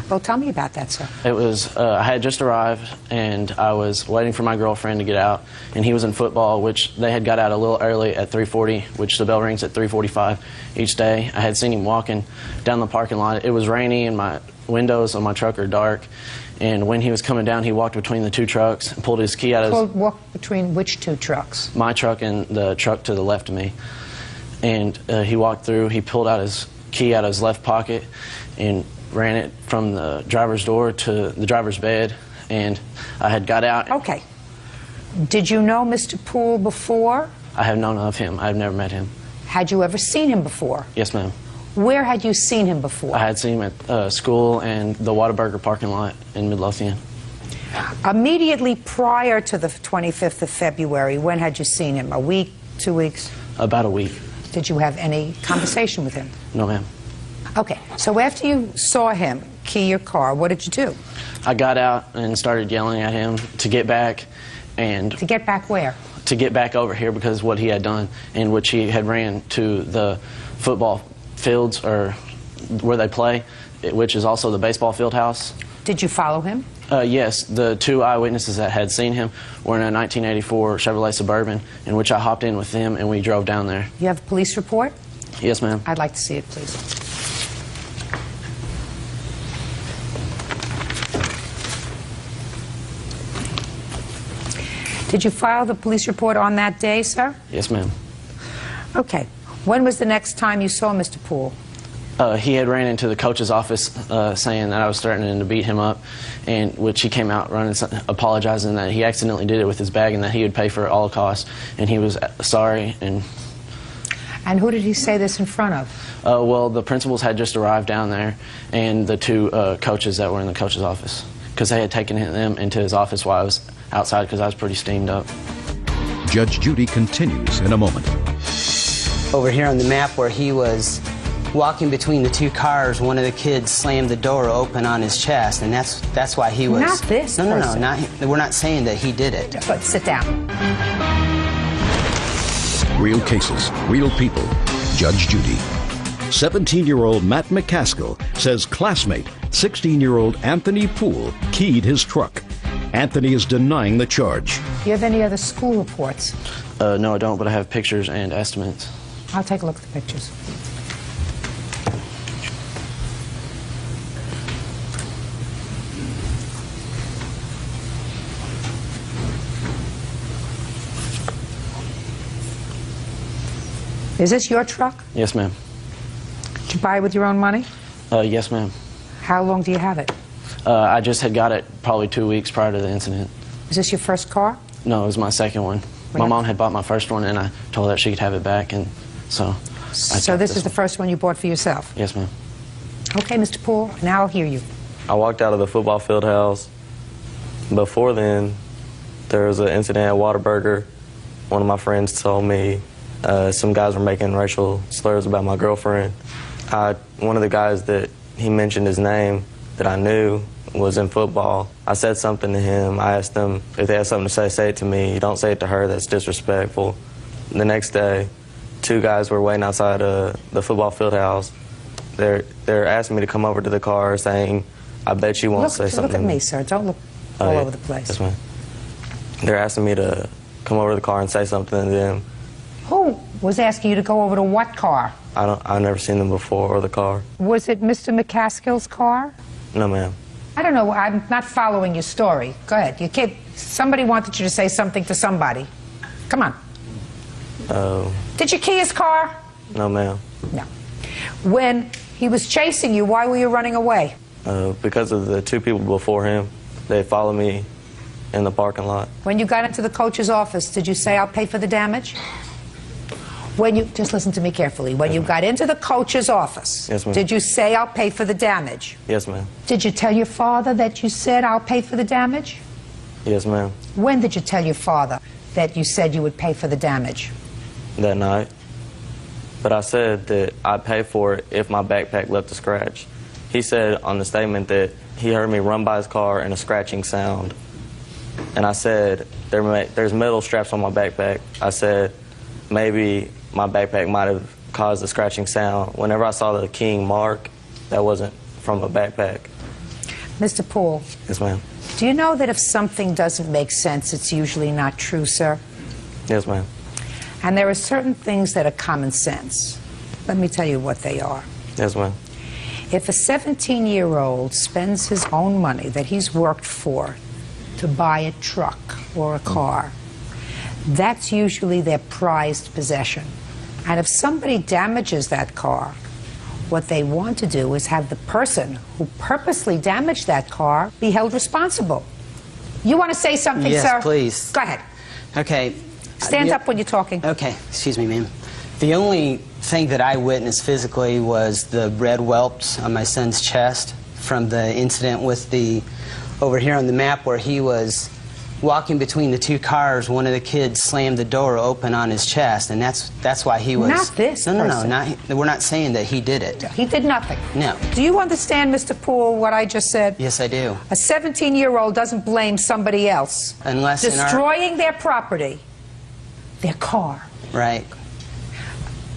Well, tell me about that, sir. It was, I had just arrived, and I was waiting for my girlfriend to get out, and he was in football, which they had got out a little early at 3:40, which the bell rings at 3:45 each day. I had seen him walking down the parking lot. It was rainy, and my windows on my truck are dark, and when he was coming down, he walked between the two trucks and pulled his key out of his... Walked between which two trucks? My truck and the truck to the left of me. And he walked through, he pulled out his key out of his left pocket and ran it from the driver's door to the driver's bed, and I had got out. Okay. Did you know Mr. Poole before? I have known of him. I've never met him. Had you ever seen him before? Yes, ma'am. Where had you seen him before? I had seen him at school and the Whataburger parking lot in Midlothian. Immediately prior to the 25th of February, when had you seen him? A week, 2 weeks? About a week. Did you have any conversation with him? No, ma'am. Okay, so after you saw him key your car, what did you do? I got out and started yelling at him to get back, and... To get back where? To get back over here because of what he had done, in which he had ran to the football fields, or where they play, which is also the baseball field house. Did you follow him? Yes, the two eyewitnesses that had seen him were in a 1984 Chevrolet Suburban, in which I hopped in with them and we drove down there. You have a police report? Yes, ma'am. I'd like to see it, please. Did you file the police report on that day, sir? Yes, ma'am. Okay. When was the next time you saw Mr. Poole? He had ran into the coach's office saying that I was threatening to beat him up, and which he came out running, apologizing that he accidentally did it with his bag and that he would pay for all costs, and he was sorry. And who did he say this in front of? Well, the principals had just arrived down there, and the two coaches that were in the coach's office, because they had taken them into his office while I was outside because I was pretty steamed up. Judge Judy continues in a moment. Over here on the map where he was walking between the two cars, one of the kids slammed the door open on his chest, and that's why he was... Not this person. No, we're not saying that he did it. But sit down. Real cases, real people. Judge Judy. 17-year-old Matt McCaskill says classmate 16-year-old Anthony Poole keyed his truck. Anthony is denying the charge. Do you have any other school reports? No, I don't, but I have pictures and estimates. I'll take a look at the pictures. Is this your truck? Yes, ma'am. Did you buy it with your own money? Yes, ma'am. How long do you have it? I just had got it probably 2 weeks prior to the incident. Is this your first car? No, it was my second one. My mom had bought my first one, and I told her that she could have it back, and so. So this is the first one you bought for yourself? Yes, ma'am. Okay, Mr. Poole, now I'll hear you. I walked out of the football field house. Before then, there was an incident at Whataburger. One of my friends told me some guys were making racial slurs about my girlfriend. One of the guys that he mentioned his name that I knew was in football. I said something to him. I asked him if they had something to say it to me. You don't say it to her, that's disrespectful. The next day, 2 guys were waiting outside the football field house. They're asking me to come over to the car saying, I bet you won't say something. Look at me, sir. Don't look all over the place. Yes, ma'am. They're asking me to come over to the car and say something to them. Who was asking you to go over to what car? I've never seen them before, or the car. Was it Mr. McCaskill's car? No, ma'am. I don't know. I'm not following your story. Go ahead. Somebody wanted you to say something to somebody. Come on. Did you key his car? No, ma'am. No. When he was chasing you, why were you running away? Because of the 2 people before him. They followed me in the parking lot. When you got into the coach's office, did you say, I'll pay for the damage? Just listen to me carefully. When you got into the coach's office, yes, ma'am, did you say, I'll pay for the damage? Yes, ma'am. Did you tell your father that you said, I'll pay for the damage? Yes, ma'am. When did you tell your father that you said you would pay for the damage? That night. But I said that I'd pay for it if my backpack left a scratch. He said on the statement that he heard me run by his car and a scratching sound. And I said, there's metal straps on my backpack. I said, maybe my backpack might have caused the scratching sound. Whenever I saw the keying mark, that wasn't from a backpack. Mr. Poole. Yes, ma'am. Do you know that if something doesn't make sense, it's usually not true, sir? Yes, ma'am. And there are certain things that are common sense. Let me tell you what they are. Yes, ma'am. If a 17-year-old spends his own money that he's worked for to buy a truck or a car, that's usually their prized possession. And if somebody damages that car, what they want to do is have the person who purposely damaged that car be held responsible. You want to say something, yes, sir? Yes, please. Go ahead. Okay. Stand up when you're talking. Okay. Excuse me, ma'am. The only thing that I witnessed physically was the red whelps on my son's chest from the incident with over here on the map where he was walking between the 2 cars. One of the kids slammed the door open on his chest, and that's why he was... Not this person. We're not saying that he did it. He did nothing. No. Do you understand, Mr. Poole, what I just said? Yes, I do. A 17-year-old doesn't blame somebody else. Unless destroying their property, their car. Right.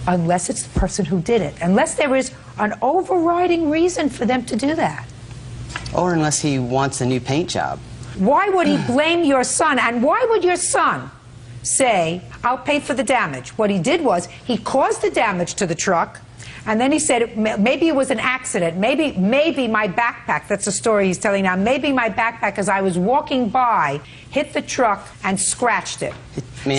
Unless it's the person who did it. Unless there is an overriding reason for them to do that. Or unless he wants a new paint job. Why would he blame your son? And why would your son say, I'll pay for the damage? What he did was, he caused the damage to the truck, and then he said, maybe it was an accident. Maybe my backpack, that's the story he's telling now, maybe my backpack, as I was walking by, hit the truck and scratched it.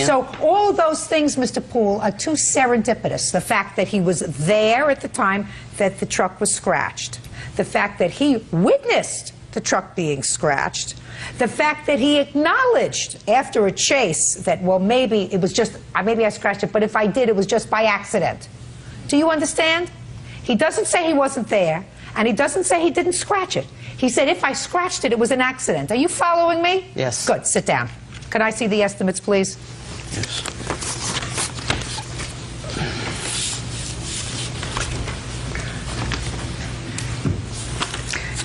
So all those things, Mr. Poole, are too serendipitous. The fact that he was there at the time that the truck was scratched. The fact that he witnessed the truck being scratched. The fact that he acknowledged after a chase that, well, maybe it was just, maybe I scratched it, but if I did, it was just by accident. Do you understand? He doesn't say he wasn't there, and he doesn't say he didn't scratch it. He said, if I scratched it, it was an accident. Are you following me? Yes. Good. Sit down. Can I see the estimates, please? Yes.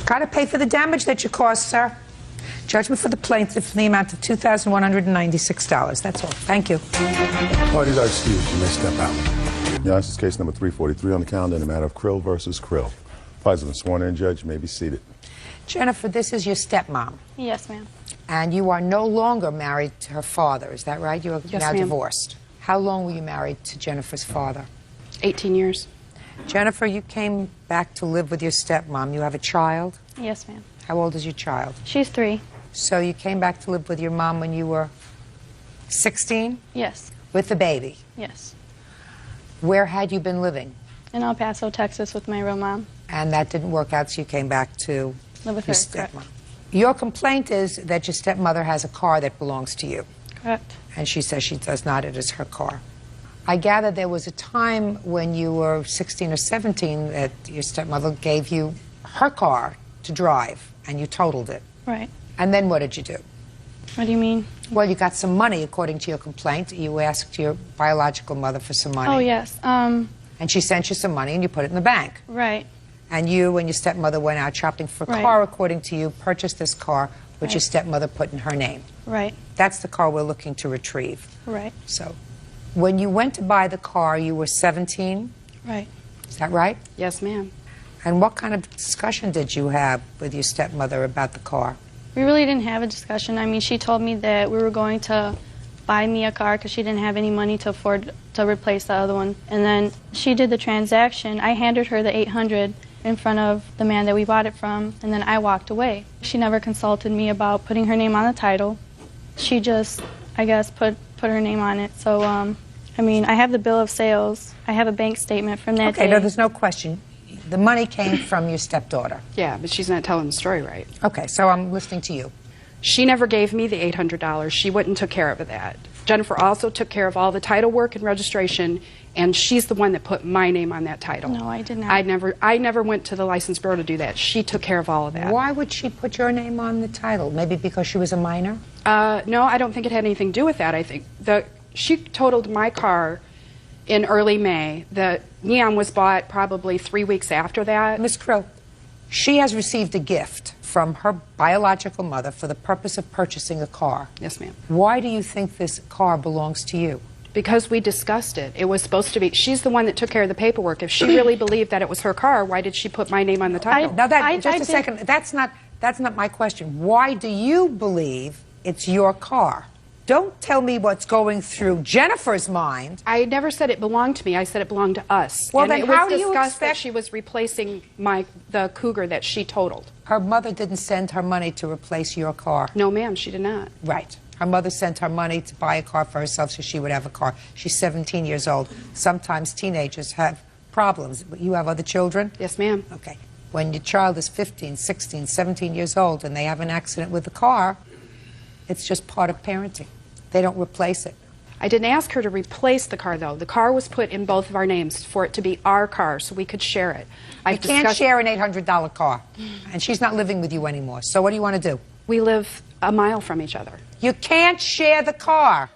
Got to pay for the damage that you caused, sir. Judgment for the plaintiff in the amount of $2,196. That's all. Thank you. Parties are excused. You may step out. Your Honor, this is case number 343 on the calendar in the matter of Krill versus Krill. Parties have been sworn in. Judge, you may be seated. Jennifer, this is your stepmom. Yes, ma'am. And you are no longer married to her father. Is that right? You are Yes, now ma'am. divorced. How long were you married to Jennifer's father? 18 years. Jennifer, you came back to live with your stepmom. You have a child? Yes, ma'am. How old is your child? She's 3. So you came back to live with your mom when you were 16? Yes. With the baby? Yes. Where had you been living? In El Paso, Texas with my real mom. And that didn't work out, so you came back to Live with your her, stepmom. Your complaint is that your stepmother has a car that belongs to you. Correct. And she says she does not. It is her car. I gather there was a time when you were 16 or 17 that your stepmother gave you her car to drive, and you totaled it. Right. And then what did you do? What do you mean? Well, you got some money, according to your complaint. You asked your biological mother for some money. Oh, yes. And she sent you some money, and you put it in the bank. Right. And you and your stepmother went out shopping for a Right. car, according to you, purchased this car, which your Right. stepmother put in her name. Right. That's the car we're looking to retrieve. Right. So, when you went to buy the car, you were 17? Right. Is that right? Yes, ma'am. And what kind of discussion did you have with your stepmother about the car? We really didn't have a discussion. I mean, she told me that we were going to buy me a car because she didn't have any money to afford to replace the other one. And then she did the transaction. I handed her the $800 in front of the man that we bought it from, and then I walked away. She never consulted me about putting her name on the title. She just, I guess, put her name on it. So, I mean, I have the bill of sales. I have a bank statement from that Okay, day. no, there's no question. The money came from your stepdaughter. Yeah, but she's not telling the story right. Okay, so I'm listening to you. She never gave me the $800. She went and took care of that. Jennifer also took care of all the title work and registration, and she's the one that put my name on that title. No, I did not. I never went to the license bureau to do that. She took care of all of that. Why would she put your name on the title? Maybe because she was a minor? No, I don't think it had anything to do with that. I think she totaled my car in early May. The Neon was bought probably 3 weeks after that. Ms. Krill, she has received a gift from her biological mother for the purpose of purchasing a car. Yes, ma'am. Why do you think this car belongs to you? Because we discussed it. It was supposed to be, she's the one that took care of the paperwork. If she really believed that it was her car, why did she put my name on the title? Now, just a second. That's not my question. Why do you believe it's your car? Don't tell me what's going through Jennifer's mind. I never said it belonged to me. I said it belonged to us. Well, and then it was how do you discussed that expect she was replacing the Cougar that she totaled? Her mother didn't send her money to replace your car. No, ma'am, she did not. Right. Her mother sent her money to buy a car for herself so she would have a car. She's 17 years old. Sometimes teenagers have problems. But you have other children? Yes, ma'am. Okay. When your child is 15, 16, 17 years old and they have an accident with the car, it's just part of parenting. They don't replace it. I didn't ask her to replace the car, though. The car was put in both of our names for it to be our car so we could share it. You can't share an $800 car. And she's not living with you anymore. So what do you want to do? We live a mile from each other. You can't share the car.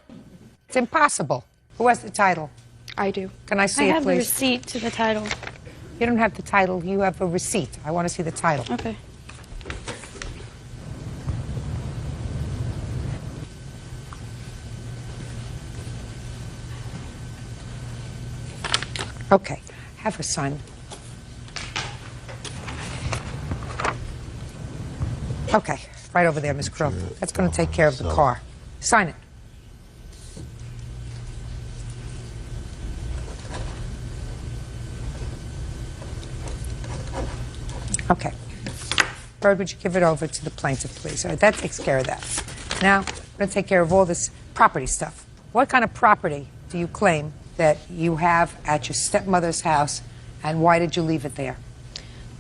It's impossible. Who has the title? I do. Can I see I it, have the please? receipt to the title. You don't have the title. You have a receipt. I want to see the title. Okay. Okay. Have her sign. Okay. Right over there, Miss Krill. That's going to take care of the car. Sign it. Okay. Bird, would you give it over to the plaintiff, please? All right, that takes care of that. Now, I'm going to take care of all this property stuff. What kind of property do you claim that you have at your stepmother's house, and why did you leave it there?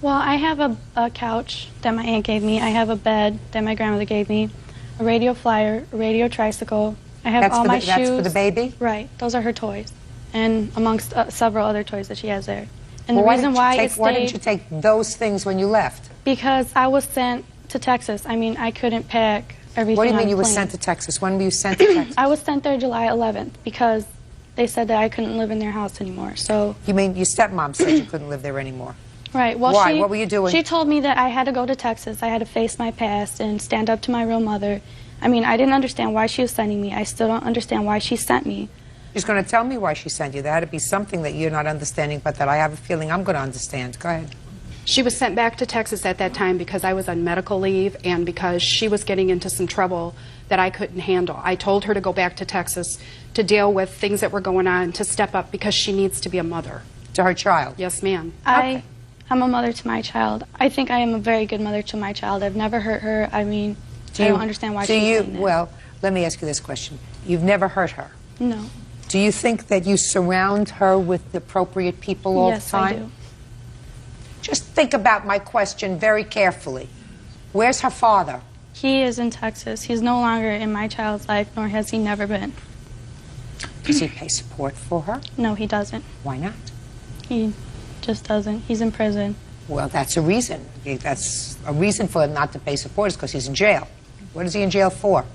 Well, I have a couch that my aunt gave me. I have a bed that my grandmother gave me, a radio flyer, a radio tricycle. I have all my shoes. That's for the baby? Right. Those are her toys, and amongst several other toys that she has there. And Well, the reason why why didn't you take those things when you left? Because I was sent to Texas. I mean, I couldn't pack everything. What do you on mean a you were plane. sent to Texas? When were you sent to Texas? I was sent there July 11th because they said that I couldn't live in their house anymore. So You mean your stepmom said you couldn't live there anymore? Right. Well, Why? What were you doing? She told me that I had to go to Texas. I had to face my past and stand up to my real mother. I mean, I didn't understand why she was sending me. I still don't understand why she sent me. She's going to tell me why she sent you. There had to be something that you're not understanding, but that I have a feeling I'm going to understand. Go ahead. She was sent back to Texas at that time because I was on medical leave and because she was getting into some trouble that I couldn't handle. I told her to go back to Texas to deal with things that were going on, to step up because she needs to be a mother. To her child? Yes, ma'am. I'm a mother to my child. I think I am a very good mother to my child. I've never hurt her. I mean, I don't understand why she's doing that. Well, let me ask you this question. You've never hurt her? No. Do you think that you surround her with the appropriate people all the time? Yes, I do. Just think about my question very carefully. Where's her father? He is in Texas. He's no longer in my child's life, nor has he never been. Does he pay support for her? No, he doesn't. Why not? He just doesn't. He's in prison. Well, that's a reason. That's a reason for him not to pay support is because he's in jail. What is he in jail for?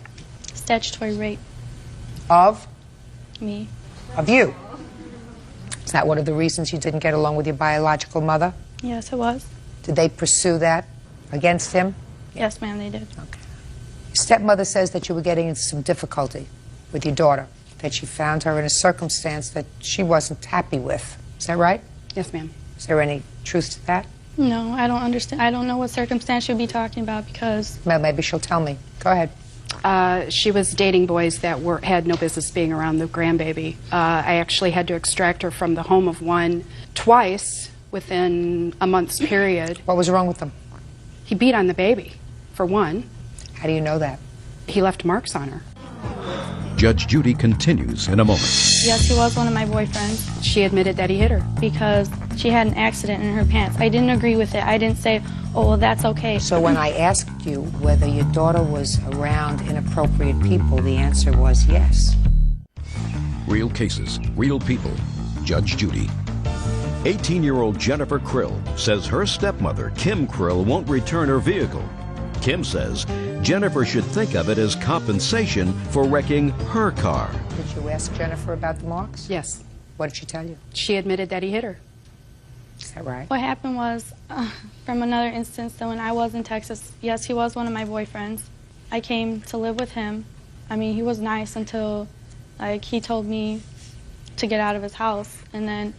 Statutory rape. Of? Me. Of you. Is that one of the reasons you didn't get along with your biological mother? Yes, it was. Did they pursue that against him? Yes, ma'am, they did. Okay. Your stepmother says that you were getting into some difficulty with your daughter, that she found her in a circumstance that she wasn't happy with. Is that right? Yes, ma'am. Is there any truth to that? No, I don't understand. I don't know what circumstance you'll be talking about because... Well, maybe she'll tell me. Go ahead. She was dating boys that had no business being around the grandbaby. I actually had to extract her from the home of one twice within a month's period. What was wrong with them? He beat on the baby, for one. How do you know that? He left marks on her. Judge Judy continues in a moment. Yes, he was one of my boyfriends. She admitted that he hit her. Because she had an accident in her pants. I didn't agree with it. I didn't say, oh, well, that's okay. So when I asked you whether your daughter was around inappropriate people, the answer was yes. Real cases, real people. Judge Judy. 18-year-old Jennifer Krill says her stepmother, Kim Krill, won't return her vehicle. Kim says Jennifer should think of it as compensation for wrecking her car. Did you ask Jennifer about the marks? Yes. What did she tell you? She admitted that he hit her. Is that right? What happened was, from another instance, that when I was in Texas, yes, he was one of my boyfriends. I came to live with him. I mean, he was nice until, like, he told me to get out of his house. And then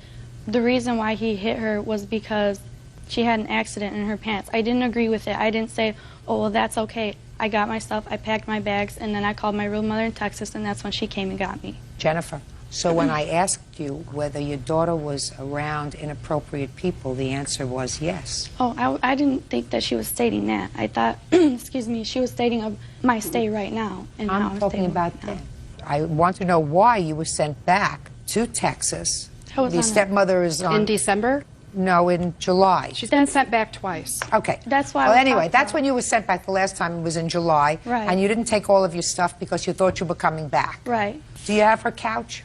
the reason why he hit her was because she had an accident in her pants. I didn't agree with it. I didn't say, oh, well, that's okay. I got my stuff, I packed my bags, and then I called my real mother in Texas, and that's when she came and got me. Jennifer, so when I asked you whether your daughter was around inappropriate people, the answer was yes. Oh, I didn't think that she was stating that. I thought, excuse me, she was stating of my stay right now. And how I'm talking staying about right now. that. I want to know why you were sent back to Texas. I was The on stepmother is on... In December? No, in July. She's been sent back twice. Okay. That's why. Well, anyway, that's when you were sent back the last time. It was in July. Right. And you didn't take all of your stuff because you thought you were coming back. Right. Do you have her couch?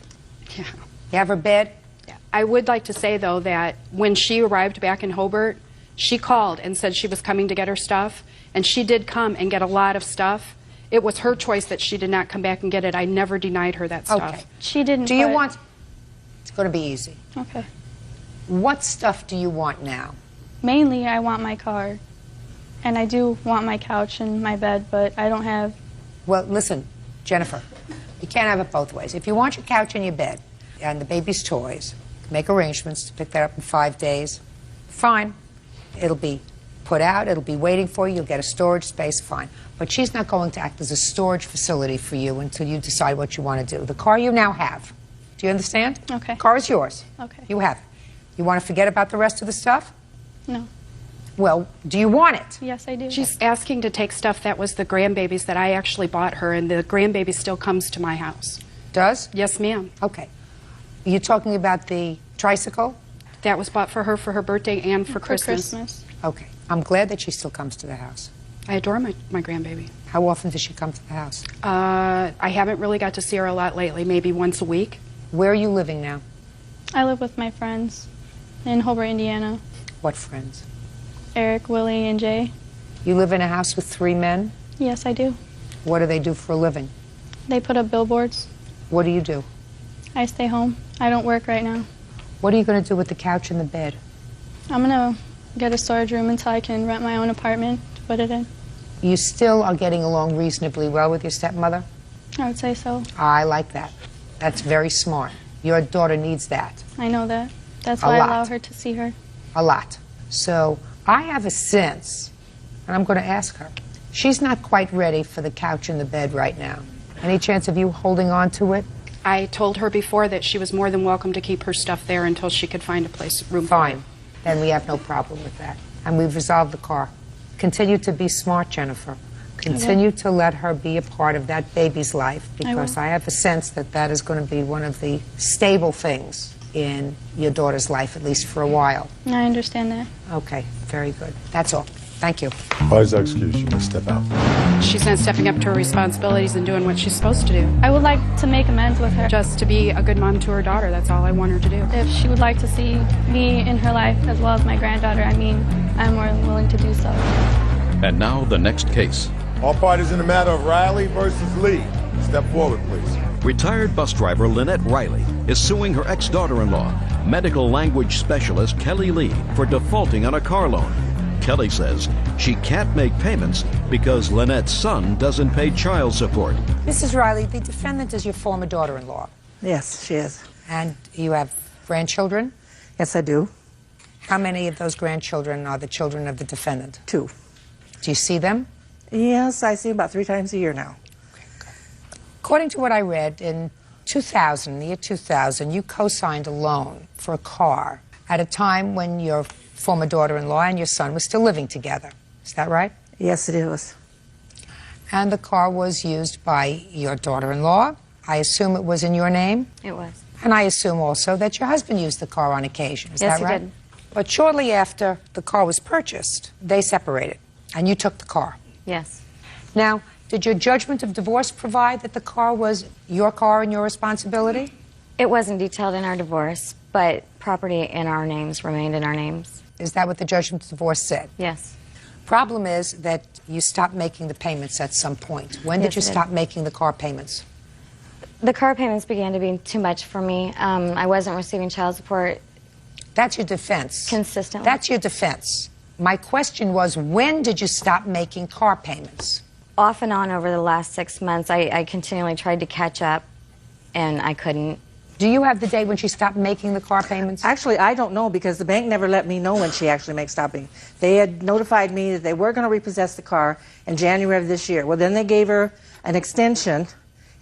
Yeah. You have her bed? Yeah. I would like to say, though, that when she arrived back in Hobart, she called and said she was coming to get her stuff, and she did come and get a lot of stuff. It was her choice that she did not come back and get it. I never denied her that stuff. Okay. She didn't. Do you want... It's going to be easy. Okay. What stuff do you want now? Mainly, I want my car. And I do want my couch and my bed, but I don't have... Well, listen, Jennifer, you can't have it both ways. If you want your couch and your bed and the baby's toys, make arrangements to pick that up in 5 days, fine. It'll be put out, it'll be waiting for you, you'll get a storage space, fine. But she's not going to act as a storage facility for you until you decide what you want to do. The car you now have. Do you understand? Okay. Car is yours. Okay. You have it. You want to forget about the rest of the stuff? No. Well, do you want it? Yes, I do. She's asking to take stuff that was the grandbaby's that I actually bought her, and the grandbaby still comes to my house. Does? Yes, ma'am. Okay. You're talking about the tricycle? That was bought for her birthday and for Christmas. Okay. I'm glad that she still comes to the house. I adore my grandbaby. How often does she come to the house? I haven't really got to see her a lot lately, maybe once a week. Where are you living now? I live with my friends in Hobart, Indiana. What friends? Eric, Willie, and Jay. You live in a house with 3 men? Yes, I do. What do they do for a living? They put up billboards. What do you do? I stay home. I don't work right now. What are you going to do with the couch and the bed? I'm going to get a storage room until I can rent my own apartment to put it in. You still are getting along reasonably well with your stepmother? I would say so. I like that. That's very smart. Your daughter needs that. I know that. That's A why I lot. allow her to see her. A lot. So I have a sense, and I'm going to ask her, she's not quite ready for the couch and the bed right now. Any chance of you holding on to it? I told her before that she was more than welcome to keep her stuff there until she could find a place, room Fine. for it. Then we have no problem with that. And we've resolved the car. Continue to be smart, Jennifer. Continue to let her be a part of that baby's life, because I have a sense that that is going to be one of the stable things in your daughter's life, at least for a while. I understand that. Okay, very good. That's all. Thank you. Parties are excused. You may step out. She's not stepping up to her responsibilities and doing what she's supposed to do. I would like to make amends with her. Just to be a good mom to her daughter, that's all I want her to do. If she would like to see me in her life as well as my granddaughter, I mean, I'm more than willing to do so. And now the next case. All parties in the matter of Riley versus Lee. Step forward, please. Retired bus driver Lynette Riley is suing her ex-daughter-in-law, medical language specialist Kelly Lee, for defaulting on a car loan. Kelly says she can't make payments because Lynette's son doesn't pay child support. Mrs. Riley, the defendant is your former daughter-in-law. Yes, she is. And you have grandchildren? Yes, I do. How many of those grandchildren are the children of the defendant? 2. Do you see them? Yes, I see about 3 times a year now. According to what I read, in 2000, the year 2000, you co-signed a loan for a car at a time when your former daughter-in-law and your son were still living together. Is that right? Yes, it is. And the car was used by your daughter-in-law. I assume it was in your name? It was. And I assume also that your husband used the car on occasion. Is Yes, that right? he did. But shortly after the car was purchased, they separated, and you took the car. Yes. Now, did your judgment of divorce provide that the car was your car and your responsibility? It wasn't detailed in our divorce, but property in our names remained in our names. Is that what the judgment of divorce said? Yes. Problem is that you stopped making the payments at some point. When did Yes, you I did. stop making the car payments? The car payments began to be too much for me. I wasn't receiving child support. That's your defense. Consistently. That's your defense. My question was, when did you stop making car payments? Off and on over the last 6 months, I continually tried to catch up, and I couldn't. Do you have the day when she stopped making the car payments? Actually, I don't know, because the bank never let me know when she actually stopped paying. They had notified me that they were going to repossess the car in January of this year. Well, then they gave her an extension,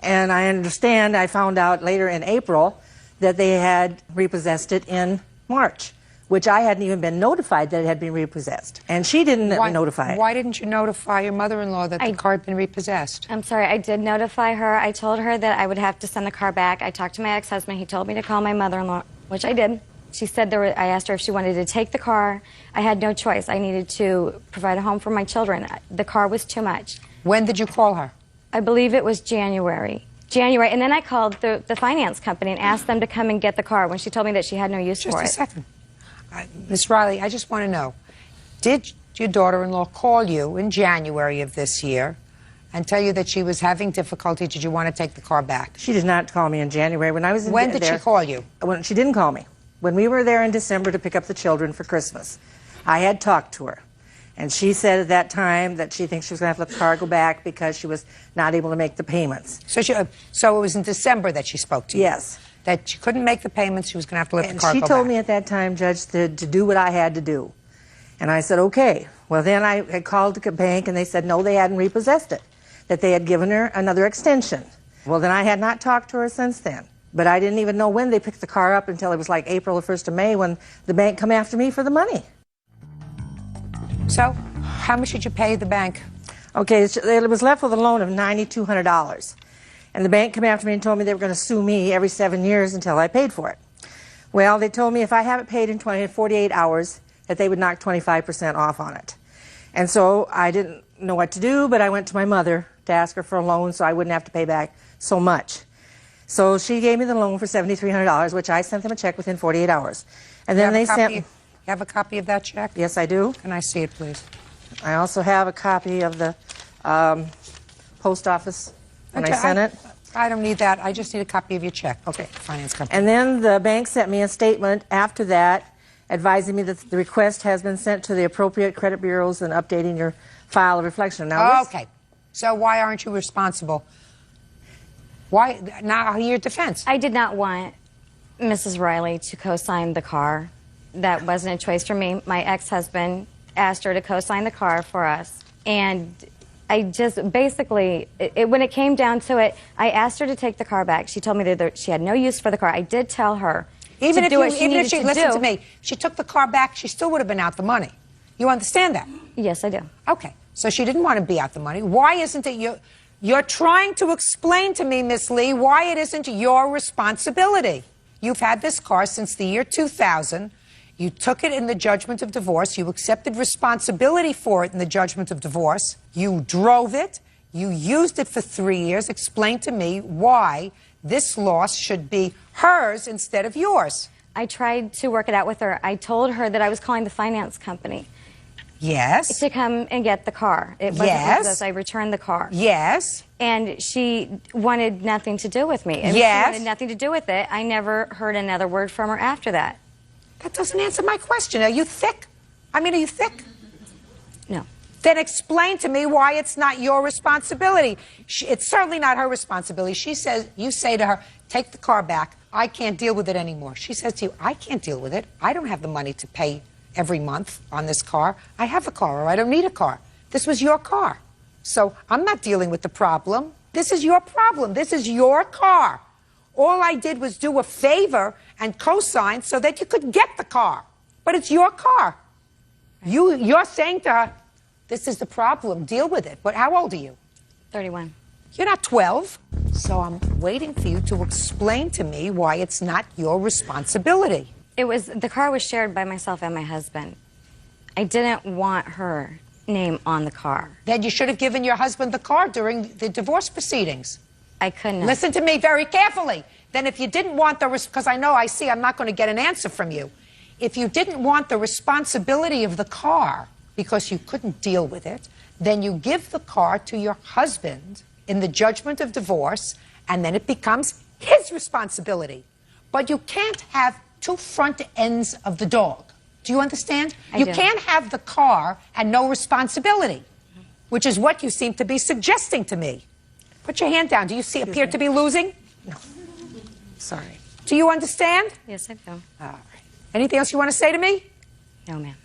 and I found out later in April that they had repossessed it in March, which I hadn't even been notified that it had been repossessed. And she didn't notify it. Why didn't you notify your mother-in-law that the car had been repossessed? I'm sorry, I did notify her. I told her that I would have to send the car back. I talked to my ex-husband. He told me to call my mother-in-law, which I did. She said I asked her if she wanted to take the car. I had no choice. I needed to provide a home for my children. The car was too much. When did you call her? I believe it was January. And then I called the finance company and asked them to come and get the car when she told me that she had no use for it. Just a second. Ms. Riley, I just want to know, did your daughter-in-law call you in January of this year and tell you that she was having difficulty? Did you want to take the car back? She did not call me in January. When did she call you? When she didn't call me. When we were there in December to pick up the children for Christmas, I had talked to her. And she said at that time that she thinks she was going to have to let the car go back because she was not able to make the payments. So it was in December that she spoke to you? Yes. That she couldn't make the payments, she was going to have to let the car go And back. she told me at that time, Judge, to do what I had to do. And I said, okay. Well, then I had called the bank, and they said, no, they hadn't repossessed it, that they had given her another extension. Well, then I had not talked to her since then. But I didn't even know when they picked the car up until it was like April or 1st of May when the bank come after me for the money. So, how much did you pay the bank? Okay, it was left with a loan of $9,200. And the bank came after me and told me they were going to sue me every 7 years until I paid for it. Well, they told me if I haven't paid in 48 hours, that they would knock 25% off on it. And so I didn't know what to do, but I went to my mother to ask her for a loan so I wouldn't have to pay back so much. So she gave me the loan for $7,300, which I sent them a check within 48 hours. And then they sent... You have a copy of that check? Yes, I do. Can I see it, please? I also have a copy of the post office when I sent it. I don't need that. I just need a copy of your check. Okay, finance company. And then the bank sent me a statement after that, advising me that the request has been sent to the appropriate credit bureaus and updating your file of reflection. Now, okay. So why aren't you responsible? Why? Now, your defense. I did not want Mrs. Riley to co-sign the car. That wasn't a choice for me. My ex-husband asked her to co-sign the car for us. And I just basically, when it came down to it, I asked her to take the car back. She told me that she had no use for the car. I did tell her Even to do what she even needed if she to listened do. to me, she took the car back, she still would have been out the money. You understand that? Yes, I do. Okay. So she didn't want to be out the money. Why isn't it you're trying to explain to me, Miss Lee, why it isn't your responsibility. You've had this car since the year 2000. You took it in the judgment of divorce. You accepted responsibility for it in the judgment of divorce. You drove it. You used it for 3 years. Explain to me why this loss should be hers instead of yours. I tried to work it out with her. I told her that I was calling the finance company. Yes. To come and get the car. It wasn't Yes. with us. I returned the car. Yes. And she wanted nothing to do with me. And Yes. she wanted nothing to do with it. I never heard another word from her after that. That doesn't answer my question. Are you thick? I mean, are you thick? No. Then explain to me why it's not your responsibility. It's certainly not her responsibility. She says, you say to her, take the car back. I can't deal with it anymore. She says to you, I can't deal with it. I don't have the money to pay every month on this car. I have a car, or I don't need a car. This was your car. So I'm not dealing with the problem. This is your problem. This is your car. All I did was do a favor and co-sign so that you could get the car. But it's your car. You're saying to her, this is the problem. Deal with it. But how old are you? 31. You're not 12. So I'm waiting for you to explain to me why it's not your responsibility. The car was shared by myself and my husband. I didn't want her name on the car. Then you should have given your husband the car during the divorce proceedings. I couldn't. Listen to me very carefully. Then if you didn't want because I'm not going to get an answer from you. If you didn't want the responsibility of the car because you couldn't deal with it, then you give the car to your husband in the judgment of divorce, and then it becomes his responsibility. But you can't have two front ends of the dog. Do you understand? You can't have the car and no responsibility, which is what you seem to be suggesting to me. Put your hand down. Do you appear to be losing? No. Sorry. Do you understand? Yes, I do. All right. Anything else you want to say to me? No, ma'am.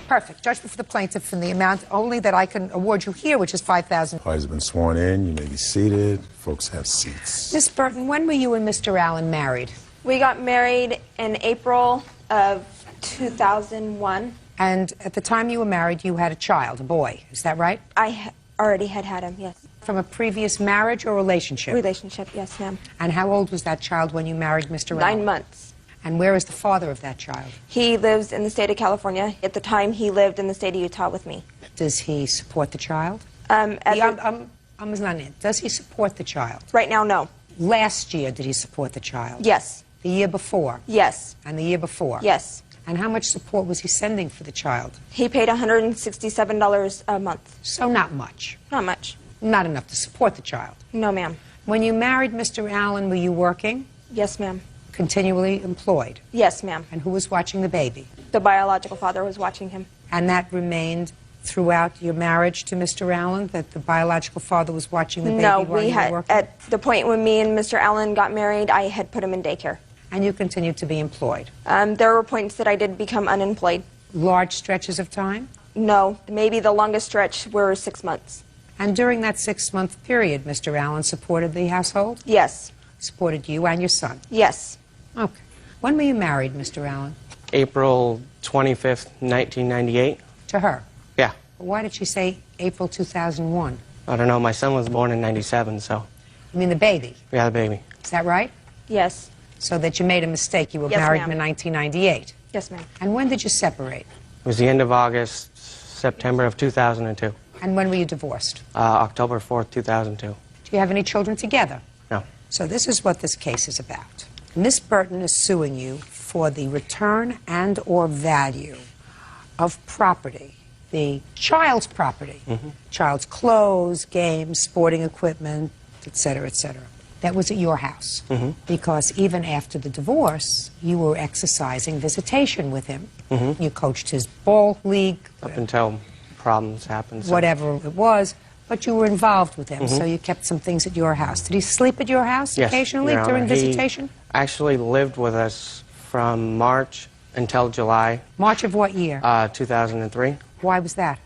Perfect. Judgment for the plaintiff in the amount only that I can award you here, which is $5,000. Parties have been sworn in. You may be seated. Folks have seats. Miss Burton, when were you and Mr. Allen married? We got married in April of 2001. And at the time you were married, you had a child, a boy. Is that right? I already had him, yes. From a previous marriage or relationship? Relationship, yes, ma'am. And how old was that child when you married Mr. Allen? 9 months. And where is the father of that child? He lives in the state of California. At the time, he lived in the state of Utah with me. Does he support the child? Does he support the child? Right now, no. Last year, did he support the child? Yes. The year before? Yes. And the year before? Yes. And how much support was he sending for the child? He paid $167 a month. So not much? Not much. Not enough to support the child? No, ma'am. When you married Mr. Allen, were you working? Yes, ma'am. Continually employed? Yes, ma'am. And who was watching the baby? The biological father was watching him. And that remained throughout your marriage to Mr. Allen, that the biological father was watching the baby while you were working? At the point when me and Mr. Allen got married, I had put him in daycare. And you continued to be employed? There were points that I did become unemployed. Large stretches of time? No. Maybe the longest stretch were 6 months. And during that 6-month period, Mr. Allen supported the household? Yes. Supported you and your son? Yes. Okay. When were you married, Mr. Allen? April 25th, 1998. To her? Yeah. Why did she say April 2001? I don't know. My son was born in 97, so. You mean the baby? Yeah, the baby. Is that right? Yes. So that you made a mistake. You were Yes, married ma'am. in 1998. Yes, ma'am. And when did you separate? It was the end of August, September of 2002. And when were you divorced? October 4th, 2002. Do you have any children together? No. So this is what this case is about. Miss Burton is suing you for the return and or value of property, the child's property, child's clothes, games, sporting equipment, etc., etc. that was at your house. Because even after the divorce, you were exercising visitation with him. You coached his ball league. Up until problems happened. So. Whatever it was, but you were involved with him, so you kept some things at your house. Did he sleep at your house occasionally Your Honor. during visitation? He actually lived with us from March until July. March of what year? 2003. Why was that?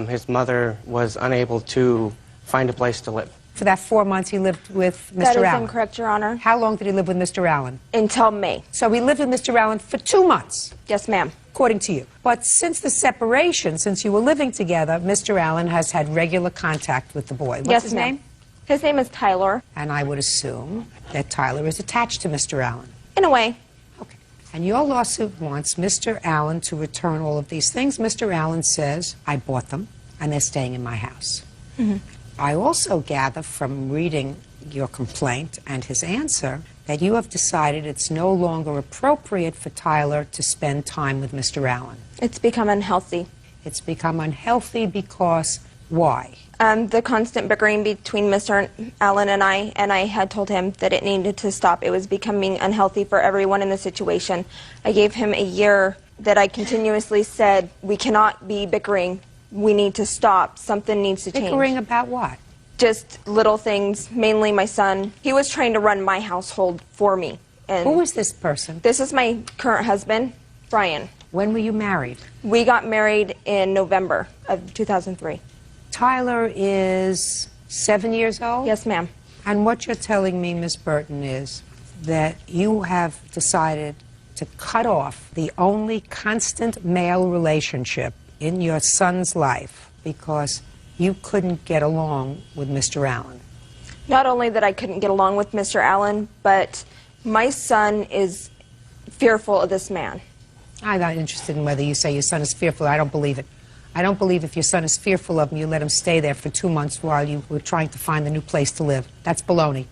His mother was unable to find a place to live. For that 4 months he lived with Mr. That is Allen? incorrect, Your Honor. How long did he live with Mr. Allen? Until May. So he lived with Mr. Allen for 2 months? Yes, ma'am. According to you. But since the separation, since you were living together, Mr. Allen has had regular contact with the boy. What's Yes, his ma'am. name? His name is Tyler. And I would assume that Tyler is attached to Mr. Allen. In a way. Okay. And your lawsuit wants Mr. Allen to return all of these things. Mr. Allen says, I bought them, and they're staying in my house. I also gather from reading your complaint and his answer that you have decided it's no longer appropriate for Tyler to spend time with Mr. Allen. It's become unhealthy. It's become unhealthy because why? The constant bickering between Mr. Allen and I had told him that it needed to stop. It was becoming unhealthy for everyone in the situation. I gave him a year that I continuously said, we cannot be bickering. We need to stop. Something needs to change. Bickering about what? Just little things, mainly my son. He was trying to run my household for me. And who is this person? This is my current husband, Brian. When were you married? We got married in November of 2003. Tyler is 7 years old? Yes, ma'am. And what you're telling me, Miss Burton, is that you have decided to cut off the only constant male relationship in your son's life because you couldn't get along with Mr. Allen. Not only that I couldn't get along with Mr. Allen, but my son is fearful of this man. I'm not interested in whether you say your son is fearful. I don't believe it. I don't believe if your son is fearful of him, you let him stay there for 2 months while you were trying to find a new place to live. That's baloney.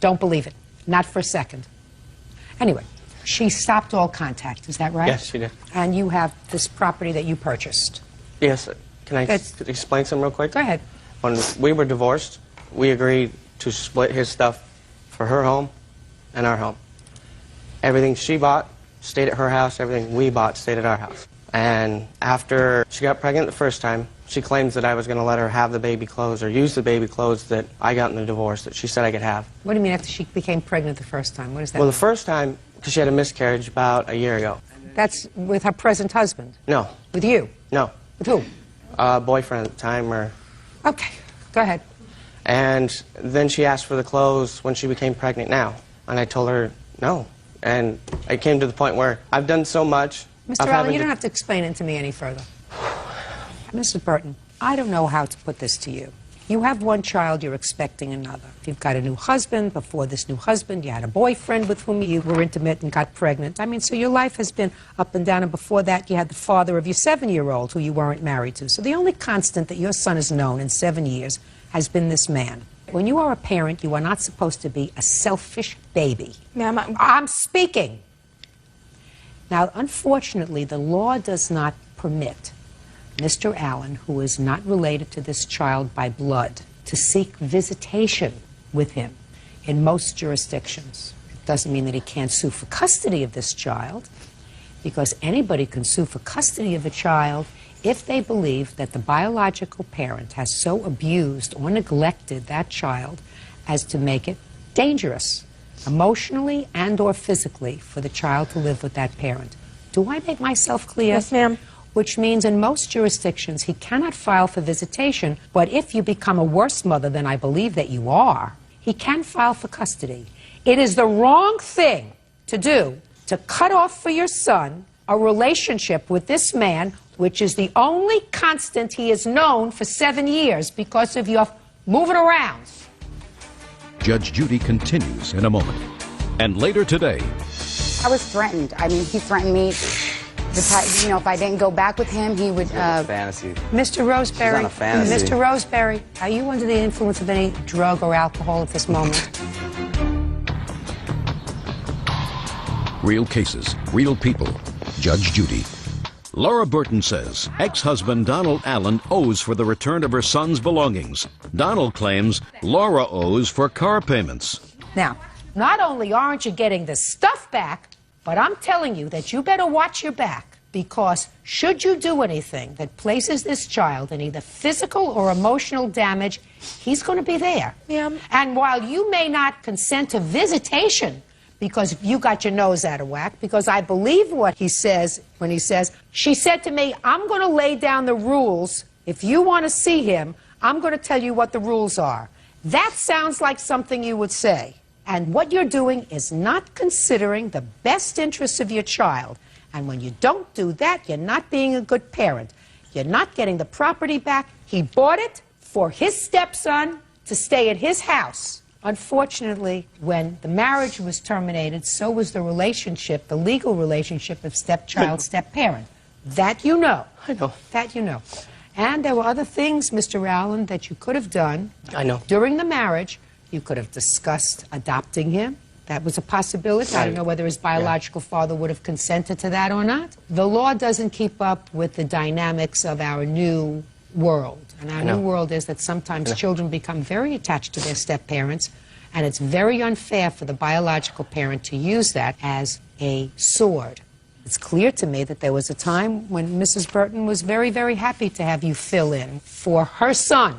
Don't believe it. Not for a second. Anyway, she stopped all contact. Is that right? Yes, she did. And you have this property that you purchased. Yes. Can I explain something real quick? Go ahead. When we were divorced, we agreed to split his stuff for her home and our home. Everything she bought stayed at her house. Everything we bought stayed at our house. And after she got pregnant the first time, she claims that I was going to let her have the baby clothes or use the baby clothes that I got in the divorce that she said I could have. What do you mean after she became pregnant the first time? What does that Well, mean? the first time, because she had a miscarriage about a year ago. That's with her present husband? No. With you? No. With who? Boyfriend at the time. Okay, go ahead. And then she asked for the clothes when she became pregnant now. And I told her no. And it came to the point where I've done so much. Mr. Allen, you don't have to explain it to me any further. Mrs. Burton, I don't know how to put this to you. You have one child, you're expecting another. You've got a new husband. Before this new husband, you had a boyfriend with whom you were intimate and got pregnant. I mean, so your life has been up and down, and before that, you had the father of your 7-year-old who you weren't married to. So the only constant that your son has known in 7 years has been this man. When you are a parent, you are not supposed to be a selfish baby. Ma'am, I'm speaking. Now, unfortunately, the law does not permit Mr. Allen, who is not related to this child by blood, to seek visitation with him in most jurisdictions. It doesn't mean that he can't sue for custody of this child, because anybody can sue for custody of a child if they believe that the biological parent has so abused or neglected that child as to make it dangerous, emotionally and or physically, for the child to live with that parent. Do I make myself clear? Yes, ma'am. Which means in most jurisdictions he cannot file for visitation, but if you become a worse mother than I believe that you are, he can file for custody. It is the wrong thing to do to cut off for your son a relationship with this man, which is the only constant he has known for 7 years because of your moving around. Judge Judy continues in a moment. And later today, I was threatened. I mean, he threatened me. You know, if I didn't go back with him, he would. Fantasy. Mr. Roseberry. She's on a fantasy. Mr. Roseberry, are you under the influence of any drug or alcohol at this moment? real cases, real people. Judge Judy. Laura Burton says ex-husband Donald Allen owes for the return of her son's belongings. Donald claims Laura owes for car payments. Now, not only aren't you getting the stuff back, but I'm telling you that you better watch your back, because should you do anything that places this child in either physical or emotional damage, he's going to be there. Yeah. And while you may not consent to visitation because you got your nose out of whack, because I believe what he says when he says, she said to me, I'm going to lay down the rules. If you want to see him, I'm going to tell you what the rules are. That sounds like something you would say. And what you're doing is not considering the best interests of your child. And when you don't do that, you're not being a good parent. You're not getting the property back. He bought it for his stepson to stay at his house. Unfortunately, when the marriage was terminated, so was the relationship, the legal relationship of stepchild, step-parent. That you know. I know. That you know. And there were other things, Mr. Allen, that you could have done. I know. During the marriage, you could have discussed adopting him. That was a possibility. I don't know whether his biological father would have consented to that or not. The law doesn't keep up with the dynamics of our new world. And our new world is that sometimes children become very attached to their step-parents, and it's very unfair for the biological parent to use that as a sword. It's clear to me that there was a time when Mrs. Burton was very, very happy to have you fill in for her son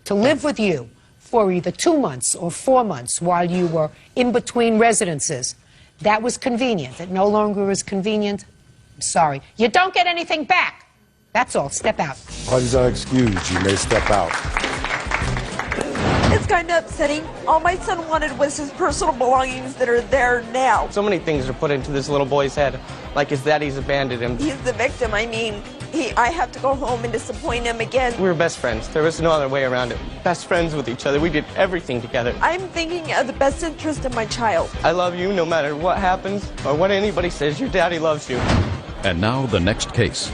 to live with you for either 2 months or 4 months while you were in between residences. That was convenient. It no longer is convenient. I'm sorry. You don't get anything back. That's all. Step out. Parties are excused. You may step out. It's kind of upsetting. All my son wanted was his personal belongings that are there now. So many things are put into this little boy's head, like his daddy's abandoned him. He's the victim. I mean, I have to go home and disappoint him again. We were best friends. There was no other way around it. Best friends with each other. We did everything together. I'm thinking of the best interest of my child. I love you no matter what happens or what anybody says. Your daddy loves you. And now the next case.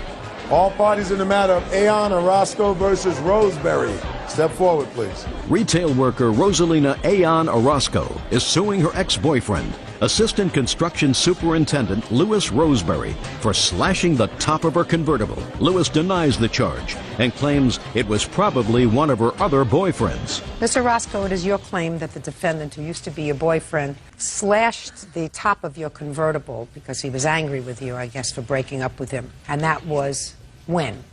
All parties in the matter of Aon Orozco versus Roseberry. Step forward, please. Retail worker Rosalina Aon Orozco is suing her ex-boyfriend, Assistant Construction Superintendent Louis Roseberry, for slashing the top of her convertible. Louis denies the charge and claims it was probably one of her other boyfriends. Mr. Orozco, it is your claim that the defendant, who used to be your boyfriend, slashed the top of your convertible because he was angry with you, I guess, for breaking up with him. And that was when?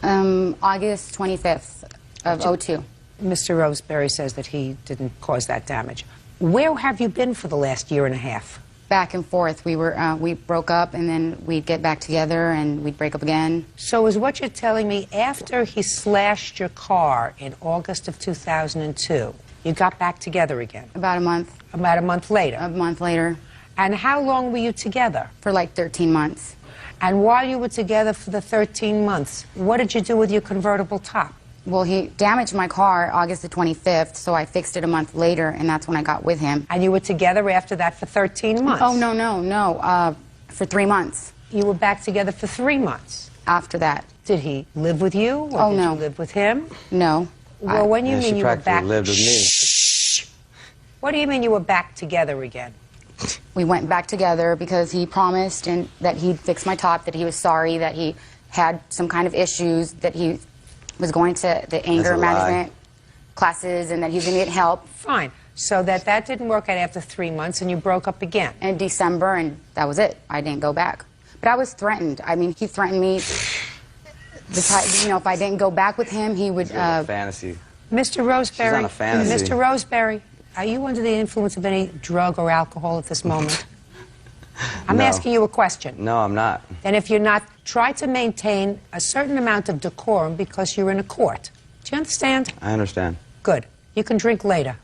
August 25th of 02. Mr. Roseberry says that he didn't cause that damage. Where have you been for the last year and a half? Back and forth. We broke up, and then we'd get back together, and we'd break up again. So is what you're telling me, after he slashed your car in August of 2002, you got back together again? About a month. About a month later? A month later. And how long were you together? For like 13 months. And while you were together for the 13 months, what did you do with your convertible top? Well, he damaged my car August the 25th, so I fixed it a month later, and that's when I got with him. And you were together after that for 13 months? Oh, no. For 3 months. You were back together for 3 months? After that. Did he live with you? Or did you live with him? No. Well, when you mean you were back... lived with me. Shh. What do you mean you were back together again? We went back together because he promised that he'd fix my top, that he was sorry, that he had some kind of issues, that he was going to the anger management classes, and that he was going to get help. Fine. So that didn't work out after 3 months, and you broke up again. In December, and that was it. I didn't go back. But I was threatened. I mean, he threatened me. If I didn't go back with him, he would... fantasy. Mr. Roseberry. She's on a fantasy. Mr. Roseberry, are you under the influence of any drug or alcohol at this moment? I'm asking you a question. No, I'm not. And if you're not, try to maintain a certain amount of decorum because you're in a court. Do you understand? I understand. Good. You can drink later.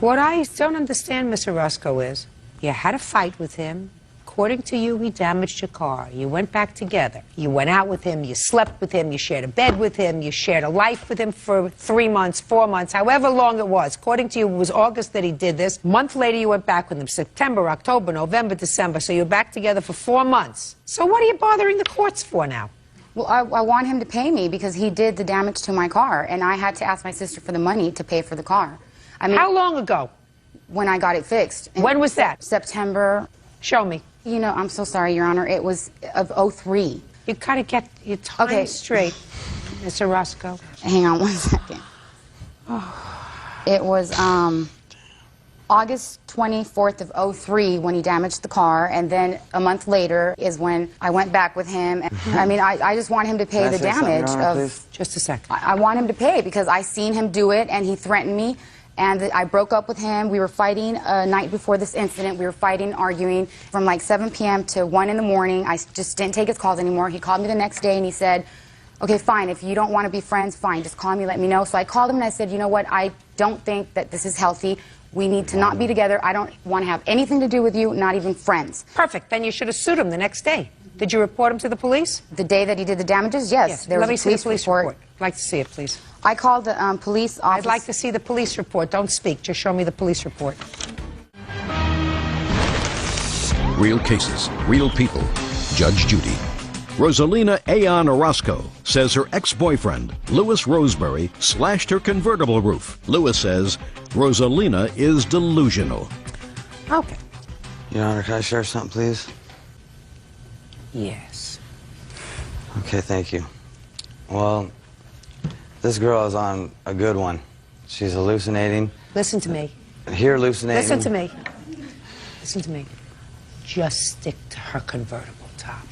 What I don't understand, Mr. Roscoe, is you had a fight with him. According to you, he damaged your car. You went back together. You went out with him. You slept with him. You shared a bed with him. You shared a life with him for 3 months, 4 months, however long it was. According to you, it was August that he did this. A month later, you went back with him. September, October, November, December. So you were back together for 4 months. So what are you bothering the courts for now? Well, I want him to pay me because he did the damage to my car, and I had to ask my sister for the money to pay for the car. I mean, how long ago? When I got it fixed. When was that? September. Show me. You know, I'm so sorry, Your Honor. It was of 03. You gotta get your time straight, Mr. Roscoe. Hang on 1 second. It was August 24th of '03 when he damaged the car, and then a month later is when I went back with him. I mean, I just want him to pay the damage of... Just a second. I want him to pay because I seen him do it, and he threatened me, and I broke up with him. We were fighting a night before this incident. We were fighting, arguing from like 7 p.m. to 1 in the morning. I just didn't take his calls anymore. He called me the next day, and he said, okay, fine, if you don't want to be friends, fine, just call me, let me know. So I called him, and I said, you know what, I don't think that this is healthy. We need to not be together. I don't want to have anything to do with you, not even friends. Perfect. Then you should have sued him the next day. Did you report him to the police? The day that he did the damages, yes. There Let was me a see the police report. report. I'd like to see it, please. I called the police office. I'd like to see the police report. Don't speak. Just show me the police report. Real cases, real people. Judge Judy. Rosalina Aon Orozco says her ex-boyfriend, Louis Roseberry, slashed her convertible roof. Louis says Rosalina is delusional. Okay. Your Honor, can I share something, please? Yes. Okay, thank you. Well, this girl is on a good one. She's hallucinating. Listen to me. Here hallucinating. Listen to me. Listen to me. Just stick to her convertible top.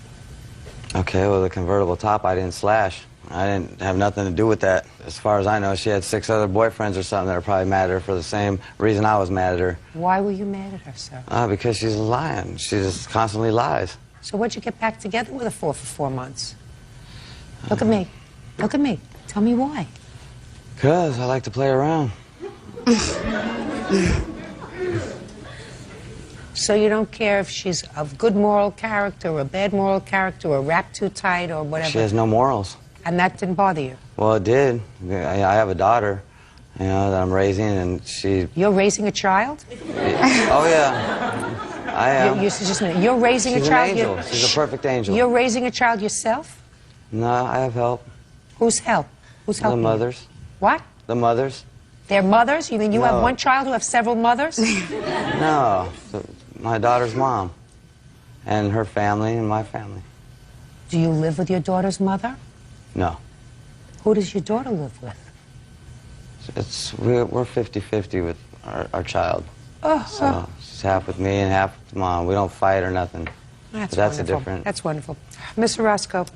Okay, well, the convertible top I didn't slash. I didn't have nothing to do with that. As far as I know, she had 6 other boyfriends or something that are probably mad at her for the same reason I was mad at her. Why were you mad at her, sir? Because she's lying. She just constantly lies. So what'd you get back together with her for 4 months? Look at me. Look at me. Tell me why. Because I like to play around. So you don't care if she's of good moral character or bad moral character or wrapped too tight or whatever? She has no morals. And that didn't bother you? Well, it did. I have a daughter, you know, that I'm raising, and she... You're raising a child? Oh, yeah. I am. Just a minute. You're raising She's a child? an angel. She's a perfect angel. You're raising a child yourself? No, I have help. Whose help? Who's helping? The mothers. What? The mothers. Their mothers? You mean you No. have one child who have several mothers? No, my daughter's mom, and her family, and my family. Do you live with your daughter's mother? No. Who does your daughter live with? We're 50-50 with our child. Oh, So she's half with me and half with mom. We don't fight or nothing. That's But that's wonderful. a different... That's wonderful. Miss Orozco,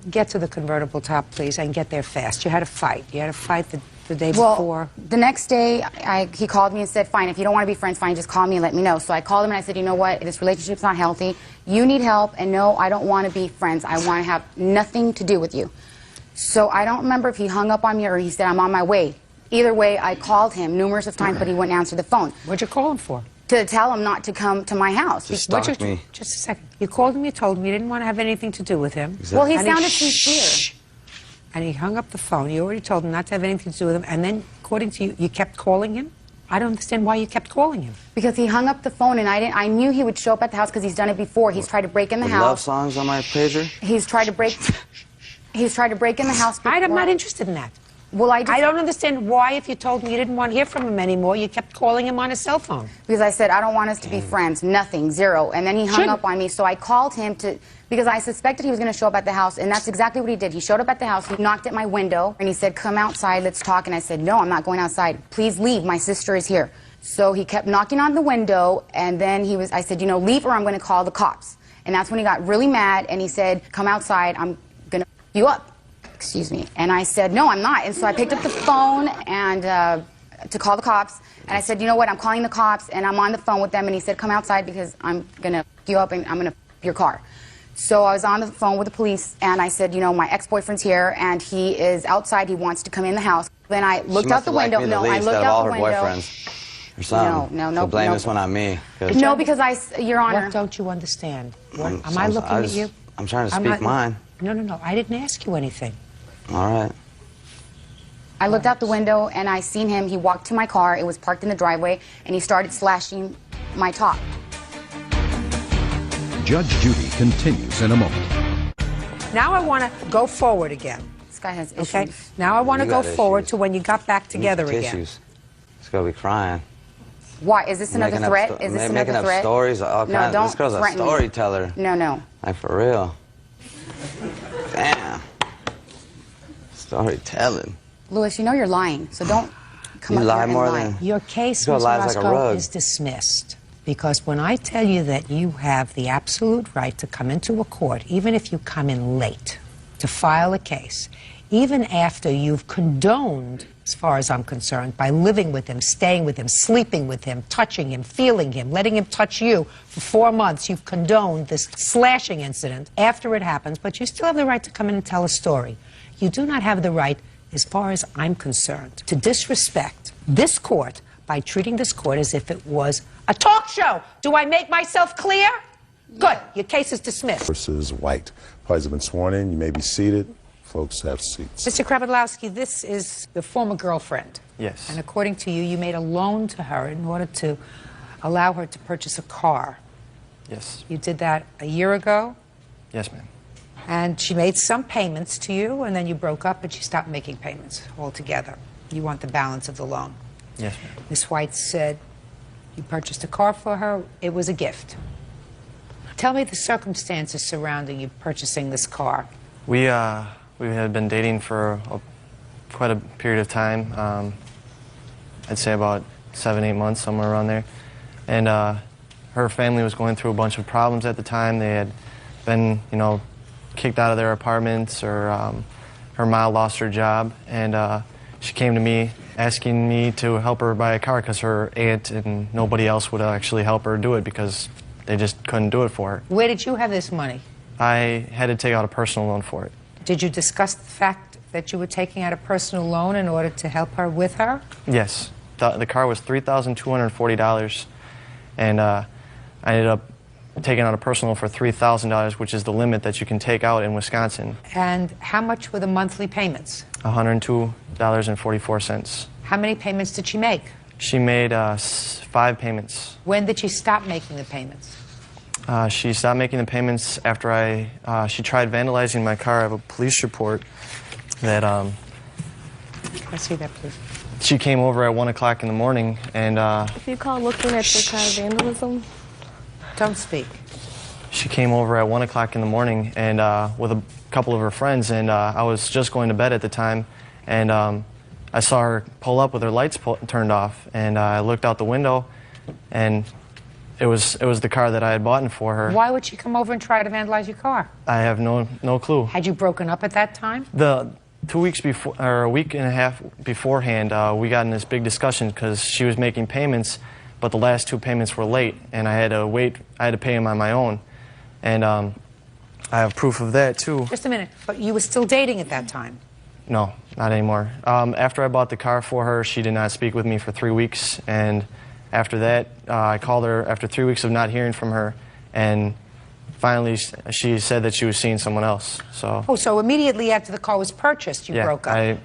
get to the convertible top, please, and get there fast. You had a fight. You had a fight the day before. The next day, he called me and said, fine, if you don't want to be friends, fine, just call me and let me know. So I called him and I said, you know what, this relationship's not healthy. You need help, and no, I don't want to be friends. I want to have nothing to do with you. So I don't remember if he hung up on me or he said, I'm on my way. Either way, I called him numerous of times, but he wouldn't answer the phone. What'd you call him for? To tell him not to come to my house. Just stalk me. Just a second. You called him, you told him you didn't want to have anything to do with him. Exactly. Well, he And sounded sincere. And he hung up the phone. You already told him not to have anything to do with him. And then, according to you, you kept calling him? I don't understand why you kept calling him. Because he hung up the phone, and I knew he would show up at the house because he's done it before. He's tried to break in the With house. love songs on my pager? He's tried to break in the house before. I'm not interested in that. Well, I don't understand why, if you told me you didn't want to hear from him anymore, you kept calling him on his cell phone. Because I said, I don't want us to be friends. Nothing. Zero. And then he hung up on me, so I called him because I suspected he was going to show up at the house, and that's exactly what he did. He showed up at the house, he knocked at my window, and he said, come outside, let's talk. And I said, no, I'm not going outside. Please leave. My sister is here. So he kept knocking on the window, and then I said, you know, leave or I'm going to call the cops. And that's when he got really mad, and he said, come outside, I'm going to you up. Excuse me. And I said, no, I'm not. And so I picked up the phone and to call the cops. And I said, you know what, I'm calling the cops, and I'm on the phone with them. And he said, come outside because I'm going to you up and I'm going to your car. So I was on the phone with the police, and I said, you know, my ex-boyfriend's here, and he is outside. He wants to come in the house. Then I looked out the window. No, I looked out the window. Or something. No. So blame this one on me. No, because Your Honor. What don't you understand? Am I looking at you? I'm trying to speak mine. No. I didn't ask you anything. All right. I looked out the window, and I seen him. He walked to my car. It was parked in the driveway, and he started slashing my top. Judge Judy continues in a moment. Now I want to go forward again. This guy has issues. Okay? Now I want to You go got forward issues. to when you got back together again. Tissues. It's gonna be crying. Why? Is this another threat? Is this making another up threat? stories. All No, kinds. don't This girl's a threaten me. storyteller. No. Like for real. Damn. Storytelling. Louis, you know you're lying, so don't come You up lie here and more lie. than- Your case, You Ms. lie like a Roscoe, rug. is dismissed. Because when I tell you that you have the absolute right to come into a court, even if you come in late, to file a case, even after you've condoned, as far as I'm concerned, by living with him, staying with him, sleeping with him, touching him, feeling him, letting him touch you for 4 months, you've condoned this slashing incident after it happens, but you still have the right to come in and tell a story. You do not have the right, as far as I'm concerned, to disrespect this court by treating this court as if it was a talk show. Do I make myself clear? Good. Your case is dismissed. Versus White. Parties have been sworn in. You may be seated. Folks have seats. Mr. Kravadlowski, this is your former girlfriend. Yes. And according to you, you made a loan to her in order to allow her to purchase a car. Yes. You did that a year ago, Yes, ma'am. and she made some payments to you, and then you broke up and she stopped making payments altogether. You want the balance of the loan. Yes, ma'am. Ms. White said you purchased a car for her. It was a gift. Tell me the circumstances surrounding you purchasing this car. We had been dating for quite a period of time. I'd say about 7, 8 months, somewhere around there. And her family was going through a bunch of problems at the time. They had been, kicked out of their apartments, or her mom lost her job, and she came to me asking me to help her buy a car because her aunt and nobody else would actually help her do it because they just couldn't do it for her. Where did you have this money? I had to take out a personal loan for it. Did you discuss the fact that you were taking out a personal loan in order to help her with her? Yes. The car was $3,240, and I ended up taking out a personal loan for $3,000, which is the limit that you can take out in Wisconsin. And how much were the monthly payments? $102.44. How many payments did she make? She made 5 payments. When did she stop making the payments? She stopped making the payments after she tried vandalizing my car. I have a police report that Can I see that, please? she came over at 1 o'clock in the morning, and If you call looking at the car vandalism. Don't speak. she came over at 1 o'clock in the morning and with a couple of her friends, and I was just going to bed at the time, and I saw her pull up with her lights turned off, and I looked out the window, and it was the car that I had bought for her. Why would she come over and try to vandalize your car? I have no clue. Had you broken up at that time? The 2 weeks before, or a week and a half beforehand, we got in this big discussion because she was making payments, but the last 2 payments were late, and I had to wait. I had to pay them on my own, and I have proof of that too. Just a minute. But you were still dating at that time? No, not anymore. After I bought the car for her, she did not speak with me for 3 weeks, and after that, I called her after 3 weeks of not hearing from her, and finally she said that she was seeing someone else. So. Oh, so immediately after the car was purchased, you broke up?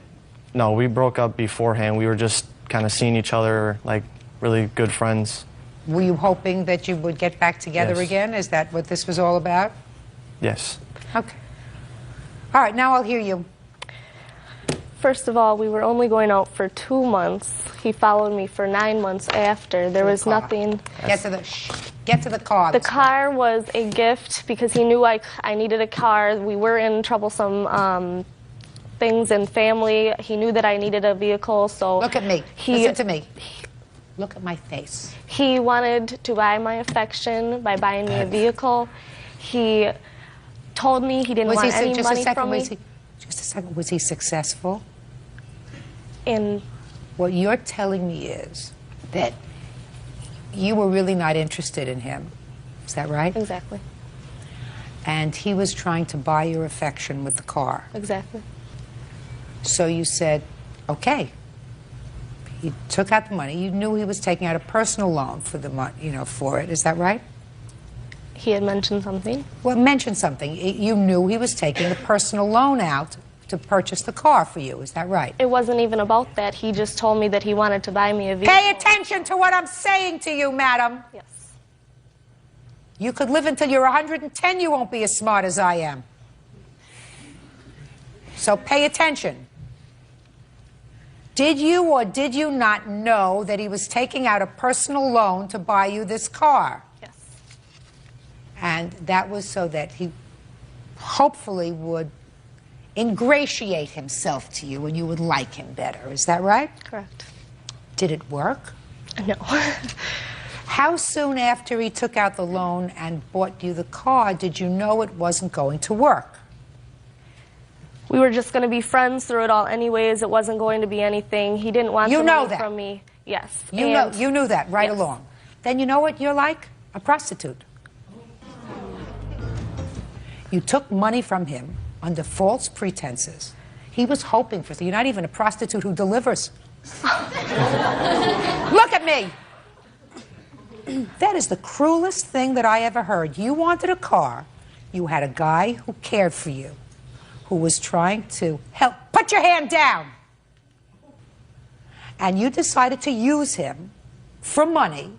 No, we broke up beforehand. We were just kind of seeing each other like really good friends. Were you hoping that you would get back together Yes. again? Is that what this was all about? Yes. Okay. All right, now I'll hear you. First of all, we were only going out for 2 months. He followed me for 9 months after. There was nothing. Get to the car. The car was a gift because he knew I needed a car. We were in troublesome things in family. He knew that I needed a vehicle, so... Look at me. Listen to me. Look at my face. He wanted to buy my affection by buying me a vehicle. He told me he didn't want any money from me. Just a second. Was he successful? In what you're telling me is that you were really not interested in him. Is that right? Exactly. And he was trying to buy your affection with the car. Exactly. So you said, okay. He took out the money. You knew he was taking out a personal loan for the money, for it. Is that right? He had mentioned something. Well, mention something. You knew he was taking a personal loan out to purchase the car for you. Is that right? It wasn't even about that. He just told me that he wanted to buy me a vehicle. Pay attention to what I'm saying to you, madam. Yes. You could live until you're 110. You won't be as smart as I am. So pay attention. Did you or did you not know that he was taking out a personal loan to buy you this car? Yes. And that was so that he hopefully would ingratiate himself to you and you would like him better. Is that right? Correct. Did it work? No. How soon after he took out the loan and bought you the car did you know it wasn't going to work? We were just going to be friends through it all anyways. It wasn't going to be anything. He didn't want the money from me. Yes. You knew that right along. Then you know what you're like? A prostitute. You took money from him under false pretenses. He was hoping for you. You're not even a prostitute who delivers. Look at me. That is the cruelest thing that I ever heard. You wanted a car. You had a guy who cared for you, who was trying to help. Put your hand down. And you decided to use him for money,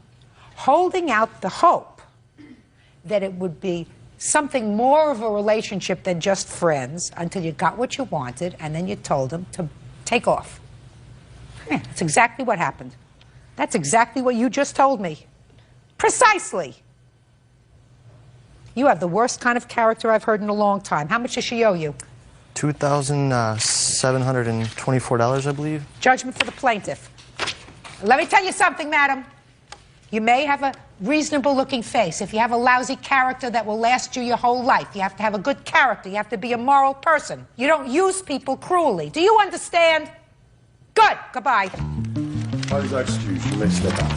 holding out the hope that it would be something more of a relationship than just friends until you got what you wanted, and then you told him to take off. Yeah, that's exactly what happened. That's exactly what you just told me. Precisely. You have the worst kind of character I've heard in a long time. How much does she owe you? $2,724, I believe. Judgment for the plaintiff. Let me tell you something, madam. You may have a reasonable-looking face. If you have a lousy character that will last you your whole life, you have to have a good character. You have to be a moral person. You don't use people cruelly. Do you understand? Good. Goodbye. Parties are excused. You may step out.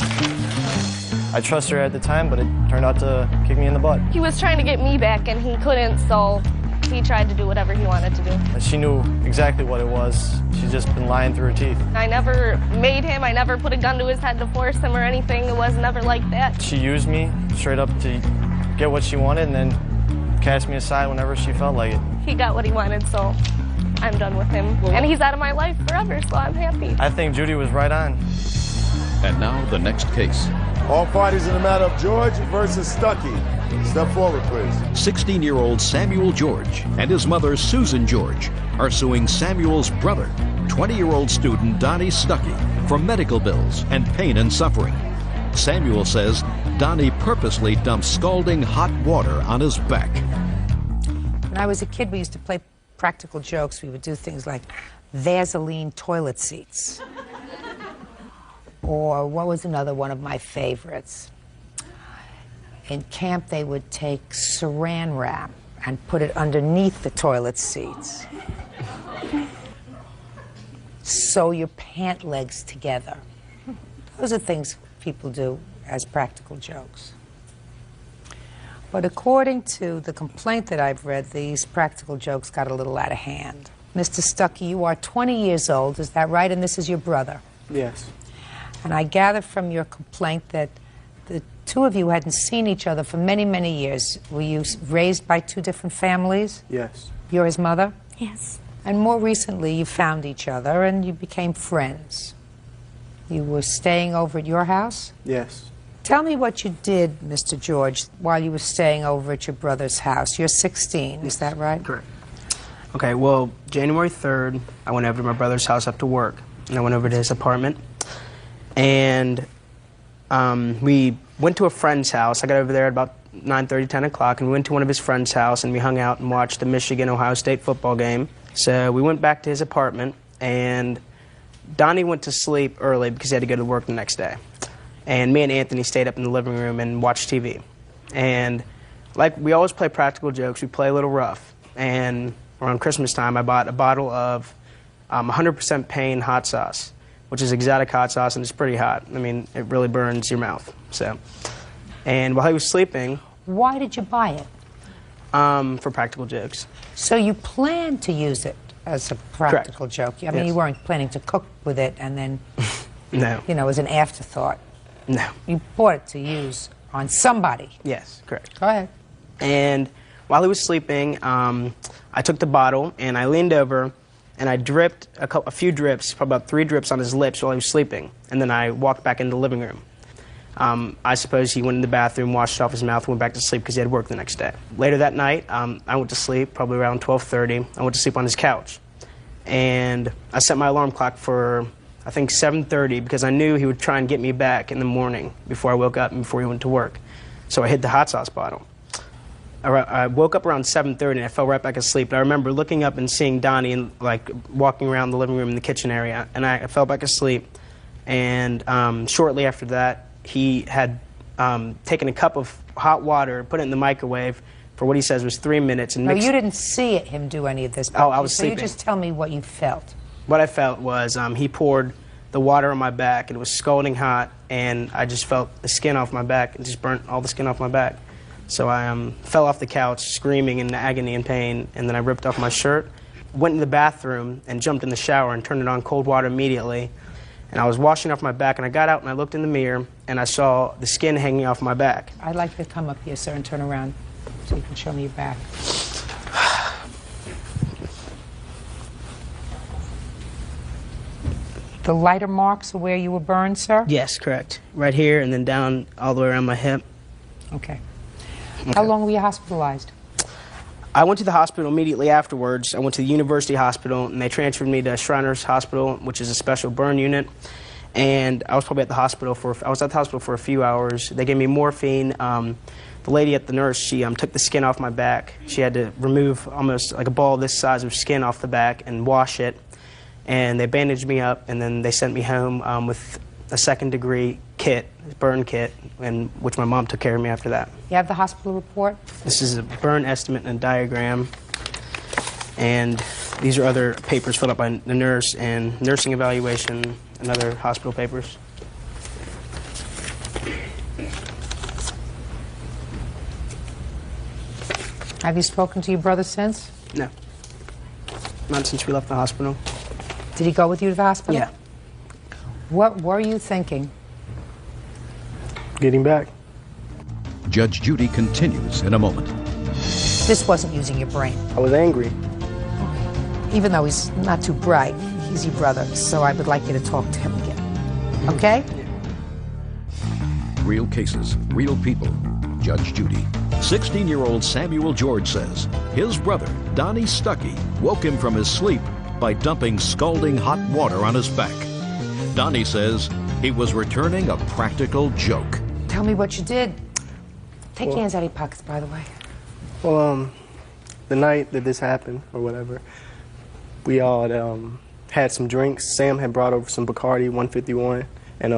I trusted her at the time, but it turned out to kick me in the butt. He was trying to get me back, and he couldn't, so he tried to do whatever he wanted to do. And she knew exactly what it was. She's just been lying through her teeth. I never made him. I never put a gun to his head to force him or anything. It was never like that. She used me straight up to get what she wanted and then cast me aside whenever she felt like it. He got what he wanted, so I'm done with him. And he's out of my life forever, so I'm happy. I think Judy was right on. And now the next case. All parties in the matter of George versus Stuckey. Step forward, please. 16-year-old Samuel George and his mother, Susan George, are suing Samuel's brother, 20-year-old student Donnie Stuckey, for medical bills and pain and suffering. Samuel says Donnie purposely dumped scalding hot water on his back. When I was a kid, we used to play practical jokes. We would do things like Vaseline toilet seats. Or what was another one of my favorites? In camp, they would take saran wrap and put it underneath the toilet seats. Sew your pant legs together. Those are things people do as practical jokes. But according to the complaint that I've read, these practical jokes got a little out of hand. Mr. Stuckey, you are 20 years old, is that right? And this is your brother? Yes. And I gather from your complaint that the two of you hadn't seen each other for many, many years. Were you raised by two different families? Yes. You're his mother? Yes. And more recently, you found each other and you became friends. You were staying over at your house? Yes. Tell me what you did, Mr. George, while you were staying over at your brother's house. You're 16, is that right? Correct. Okay, well, January 3rd, I went over to my brother's house after work, and I went over to his apartment. And we went to a friend's house. I got over there at about 9:30, 10 o'clock, and we went to one of his friend's house, and we hung out and watched the Michigan-Ohio State football game. So we went back to his apartment, and Donnie went to sleep early because he had to go to work the next day. And me and Anthony stayed up in the living room and watched TV. And like we always play practical jokes, we play a little rough. And around Christmas time, I bought a bottle of 100% Pain hot sauce, which is exotic hot sauce, and it's pretty hot. I mean, it really burns your mouth. So, and while he was sleeping... Why did you buy it? For practical jokes. So you planned to use it as a practical joke? I mean, Yes. you weren't planning to cook with it and then, No. you know, as an afterthought. No. You bought it to use on somebody. Yes, correct. Go ahead. And while he was sleeping, I took the bottle and I leaned over and I dripped a few drips, probably about 3 drips on his lips while he was sleeping. And then I walked back into the living room. I suppose he went in the bathroom, washed off his mouth, and went back to sleep because he had work the next day. Later that night, I went to sleep, probably around 12:30. I went to sleep on his couch. And I set my alarm clock for, I think, 7:30 because I knew he would try and get me back in the morning before I woke up and before he went to work. So I hid the hot sauce bottle. I woke up around 7:30 and I fell right back asleep. And I remember looking up and seeing Donnie like walking around the living room in the kitchen area, and I fell back asleep. And shortly after that, he had taken a cup of hot water, put it in the microwave for what he says was 3 minutes. And No, you didn't see him do any of this. Oh, I was so sleeping. You just tell me what you felt. What I felt was he poured the water on my back, and it was scalding hot, and I just felt the skin off my back. It just burnt all the skin off my back. So I fell off the couch screaming in agony and pain, and then I ripped off my shirt, went in the bathroom, and jumped in the shower and turned it on cold water immediately. And I was washing off my back, and I got out and I looked in the mirror, and I saw the skin hanging off my back. I'd like you to come up here, sir, and turn around so you can show me your back. The lighter marks are where you were burned, sir? Yes, correct. Right here and then down all the way around my hip. Okay. How long were you hospitalized? I went to the hospital immediately afterwards. I went to the university hospital, and they transferred me to Shriners Hospital, which is a special burn unit. And I was probably at the hospital for a few hours. They gave me morphine. The lady at the nurse, she took the skin off my back. She had to remove almost like a ball this size of skin off the back and wash it. And they bandaged me up, and then they sent me home with a second-degree kit, burn kit, and which my mom took care of me after that. You have the hospital report? This is a burn estimate and a diagram, and these are other papers filled out by the nurse and nursing evaluation and other hospital papers. Have you spoken to your brother since? No. Not since we left the hospital. Did he go with you to the hospital? Yeah. What were you thinking? Getting back. Judge Judy continues in a moment. This wasn't using your brain. I was angry. Even though he's not too bright, he's your brother, so I would like you to talk to him again. Okay? Real cases, real people. Judge Judy. 16-year-old Samuel George says his brother, Donnie Stuckey, woke him from his sleep by dumping scalding hot water on his back. Donnie says he was returning a practical joke. Tell me what you did. Take your hands out of your pockets, by the way. Well, the night that this happened, or whatever, we all had some drinks. Sam had brought over some Bacardi 151, and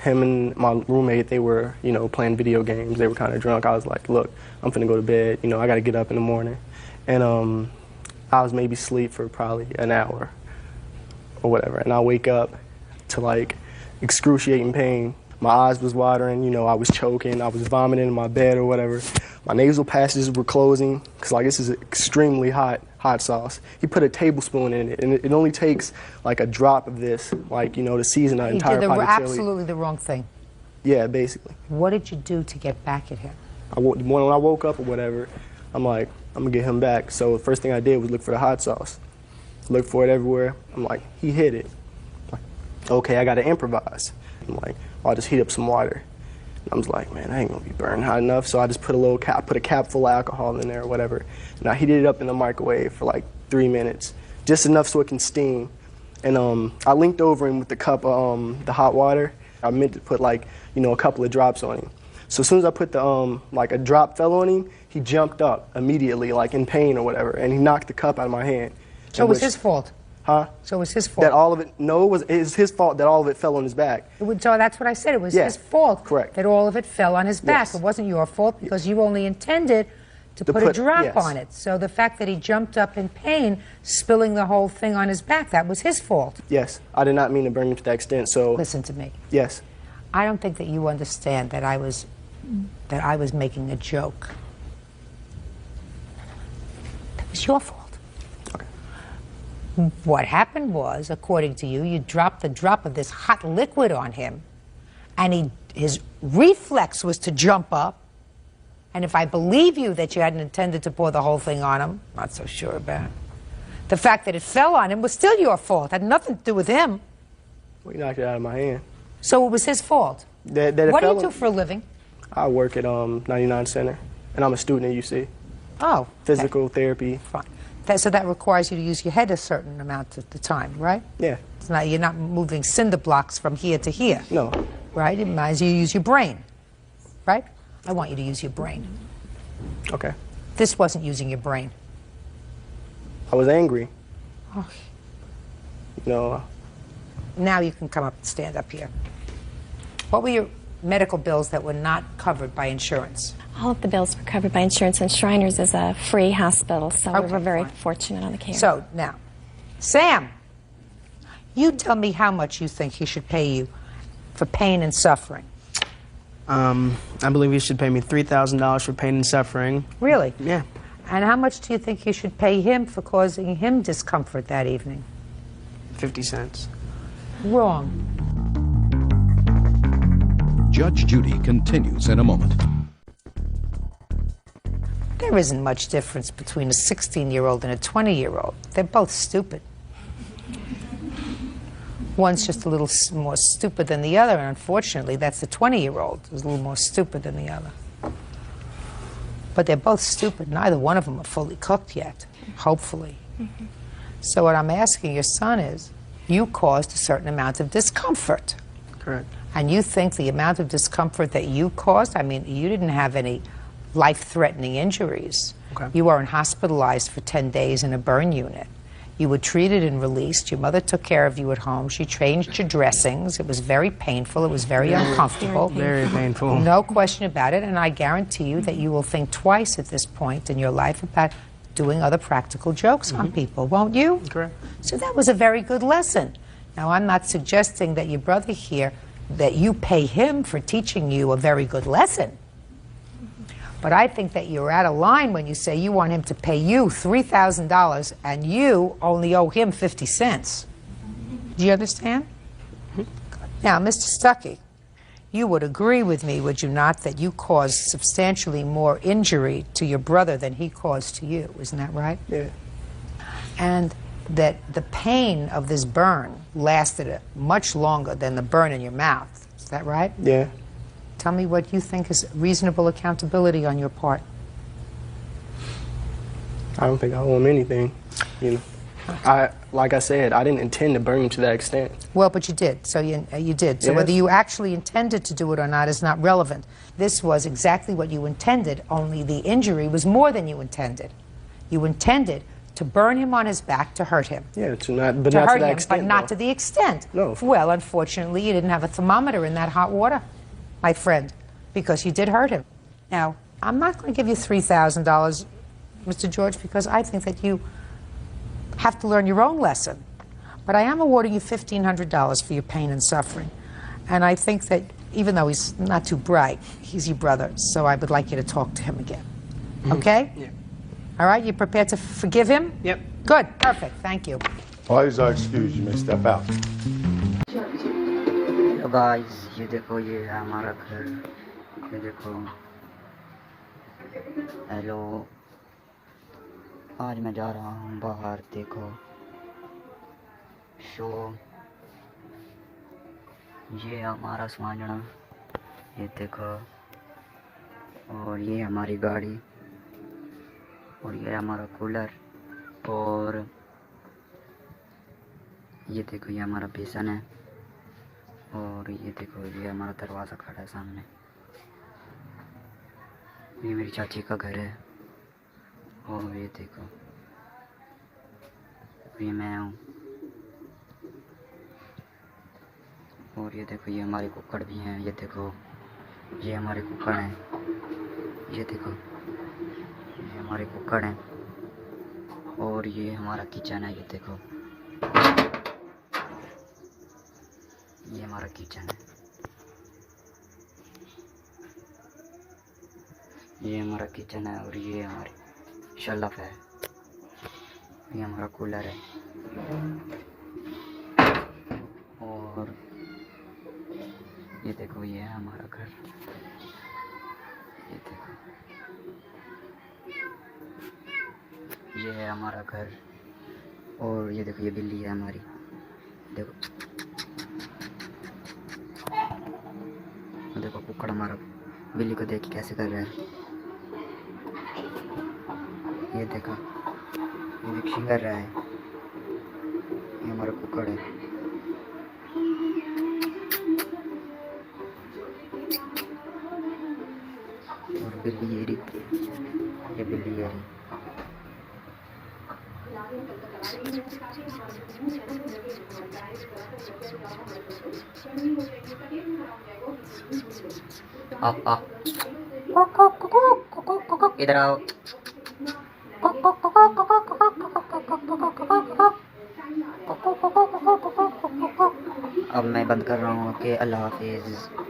him and my roommate, they were, playing video games. They were kind of drunk. I was like, look, I'm finna go to bed. I got to get up in the morning. And I was maybe asleep for probably an hour or whatever, and I wake up to like excruciating pain. My eyes was watering, I was choking, I was vomiting in my bed or whatever. My nasal passages were closing, because like this is extremely hot sauce. He put a tablespoon in it, and it only takes like a drop of this, to season an entire pot of chili. Absolutely the wrong thing. Yeah, basically. What did you do to get back at him? When I woke up or whatever, I'm like, I'm gonna get him back. So the first thing I did was look for the hot sauce. Look for it everywhere. I'm like, he hid it. Okay, I gotta improvise. I'm like, I'll just heat up some water. And I was like, man, I ain't gonna be burned hot enough. So I just put a cap full of alcohol in there or whatever. And I heated it up in the microwave for like 3 minutes, just enough so it can steam. And I linked over him with the cup of the hot water. I meant to put like, a couple of drops on him. So as soon as I put the, a drop fell on him, he jumped up immediately, like in pain or whatever, and he knocked the cup out of my hand. So it was his fault? Huh? So it was his fault? That all of it, no, it was his fault that all of it fell on his back. So that's what I said. It was his fault. Correct. That all of it fell on his back. Yes. It wasn't your fault because you only intended to put a drop on it. So the fact that he jumped up in pain, spilling the whole thing on his back, that was his fault. Yes. I did not mean to burn him to that extent, so... Listen to me. Yes. I don't think that you understand that I was making a joke. That was your fault. What happened was, according to you, you dropped the drop of this hot liquid on him, and his reflex was to jump up. And if I believe you that you hadn't intended to pour the whole thing on him, not so sure about it. The fact that it fell on him was still your fault. It had nothing to do with him. Well, he knocked it out of my hand. So it was his fault. What do you do for a living? I work at 99 Center, and I'm a student at UC. Oh. Physical therapy. Fine. So that requires you to use your head a certain amount of the time, right? Yeah. You're not moving cinder blocks from here to here. No. Right? It reminds you to use your brain. Right? I want you to use your brain. Okay. This wasn't using your brain. I was angry. Oh. Now you can come up and stand up here. What were your medical bills that were not covered by insurance? All of the bills were covered by insurance, and Shriners is a free hospital, so we were very fortunate on the care. So now, Sam, you tell me how much you think he should pay you for pain and suffering. I believe he should pay me $3,000 for pain and suffering. Really? Yeah. And how much do you think you should pay him for causing him discomfort that evening? 50 cents. Wrong. Judge Judy continues in a moment. There isn't much difference between a 16-year-old and a 20-year-old. They're both stupid. One's just a little more stupid than the other, and unfortunately, that's the 20-year-old who's a little more stupid than the other. But they're both stupid. Neither one of them are fully cooked yet, hopefully. Mm-hmm. So what I'm asking your son is, you caused a certain amount of discomfort. Correct. And you think the amount of discomfort that you caused, I mean, you didn't have any life-threatening injuries. Okay. You weren't hospitalized for 10 days in a burn unit. You were treated and released. Your mother took care of you at home. She changed your dressings. It was very painful. It was very uncomfortable. Very painful. No question about it. And I guarantee you that you will think twice at this point in your life about doing other practical jokes on people, won't you? Correct. So that was a very good lesson. Now, I'm not suggesting that your brother here, that you pay him for teaching you a very good lesson. But I think that you're out of line when you say you want him to pay you $3,000 and you only owe him 50 cents. Do you understand? Now, Mr. Stuckey, you would agree with me, would you not, that you caused substantially more injury to your brother than he caused to you. Isn't that right? Yeah. And that the pain of this burn lasted much longer than the burn in your mouth. Is that right? Yeah. Tell me what you think is reasonable accountability on your part. I don't think I owe him anything. You know, like I said, I didn't intend to burn him to that extent. Well, but you did. So you did. So Yes. whether you actually intended to do it or not is not relevant. This was exactly what you intended, only the injury was more than you intended. You intended to burn him on his back to hurt him. Yeah, to not, but to not hurt to that him, extent. but not though. to the extent. No. Well, unfortunately, you didn't have a thermometer in that hot water, my friend, because you did hurt him. Now, I'm not going to give you $3,000, Mr. George, because I think that you have to learn your own lesson. But I am awarding you $1,500 for your pain and suffering. And I think that even though he's not too bright, he's your brother, so I would like you to talk to him again. Okay? Yeah. All right, you prepared to forgive him? Yep. Good, perfect, thank you. Parties are excused. You may step out. Guys ये देखो ये है हमारा घर ये देखो hello आज मैं जा रहा हूँ बाहर देखो शो ये हमारा सामान ये देखो और ये हमारी गाड़ी और ये हमारा कूलर और ये देखो ये हमारा बेसन है और ये देखो ये हमारा दरवाज़ा खड़ा है सामने ये मेरी चाची का घर है और ये देखो ये मैं हूँ और ये देखो ये हमारे कुक्कड़ भी हैं ये देखो ये हमारे कुक्कड़ हैं ये देखो ये हमारे कुक्कड़ हैं और ये हमारा किचन है ये देखो ये हमारा किचन है ये हमारा किचन है और ये हमारी शेल्फ है ये हमारा कूलर है और ये देखो ये है हमारा घर ये देखो ये है हमारा घर और ये देखो ये बिल्ली है हमारी देखो देखो कुक्कड़ हमारा बिल्ली को देख के कैसे कर रहा है ये देखो ये विक्सिंग कर रहा है ये हमारा कुक्कड़ है और बिल्ली ये बिल्ली है इधर आओ। अब मैं बंद कर रहा हूँ। ओके, अल्लाह हाफिज़।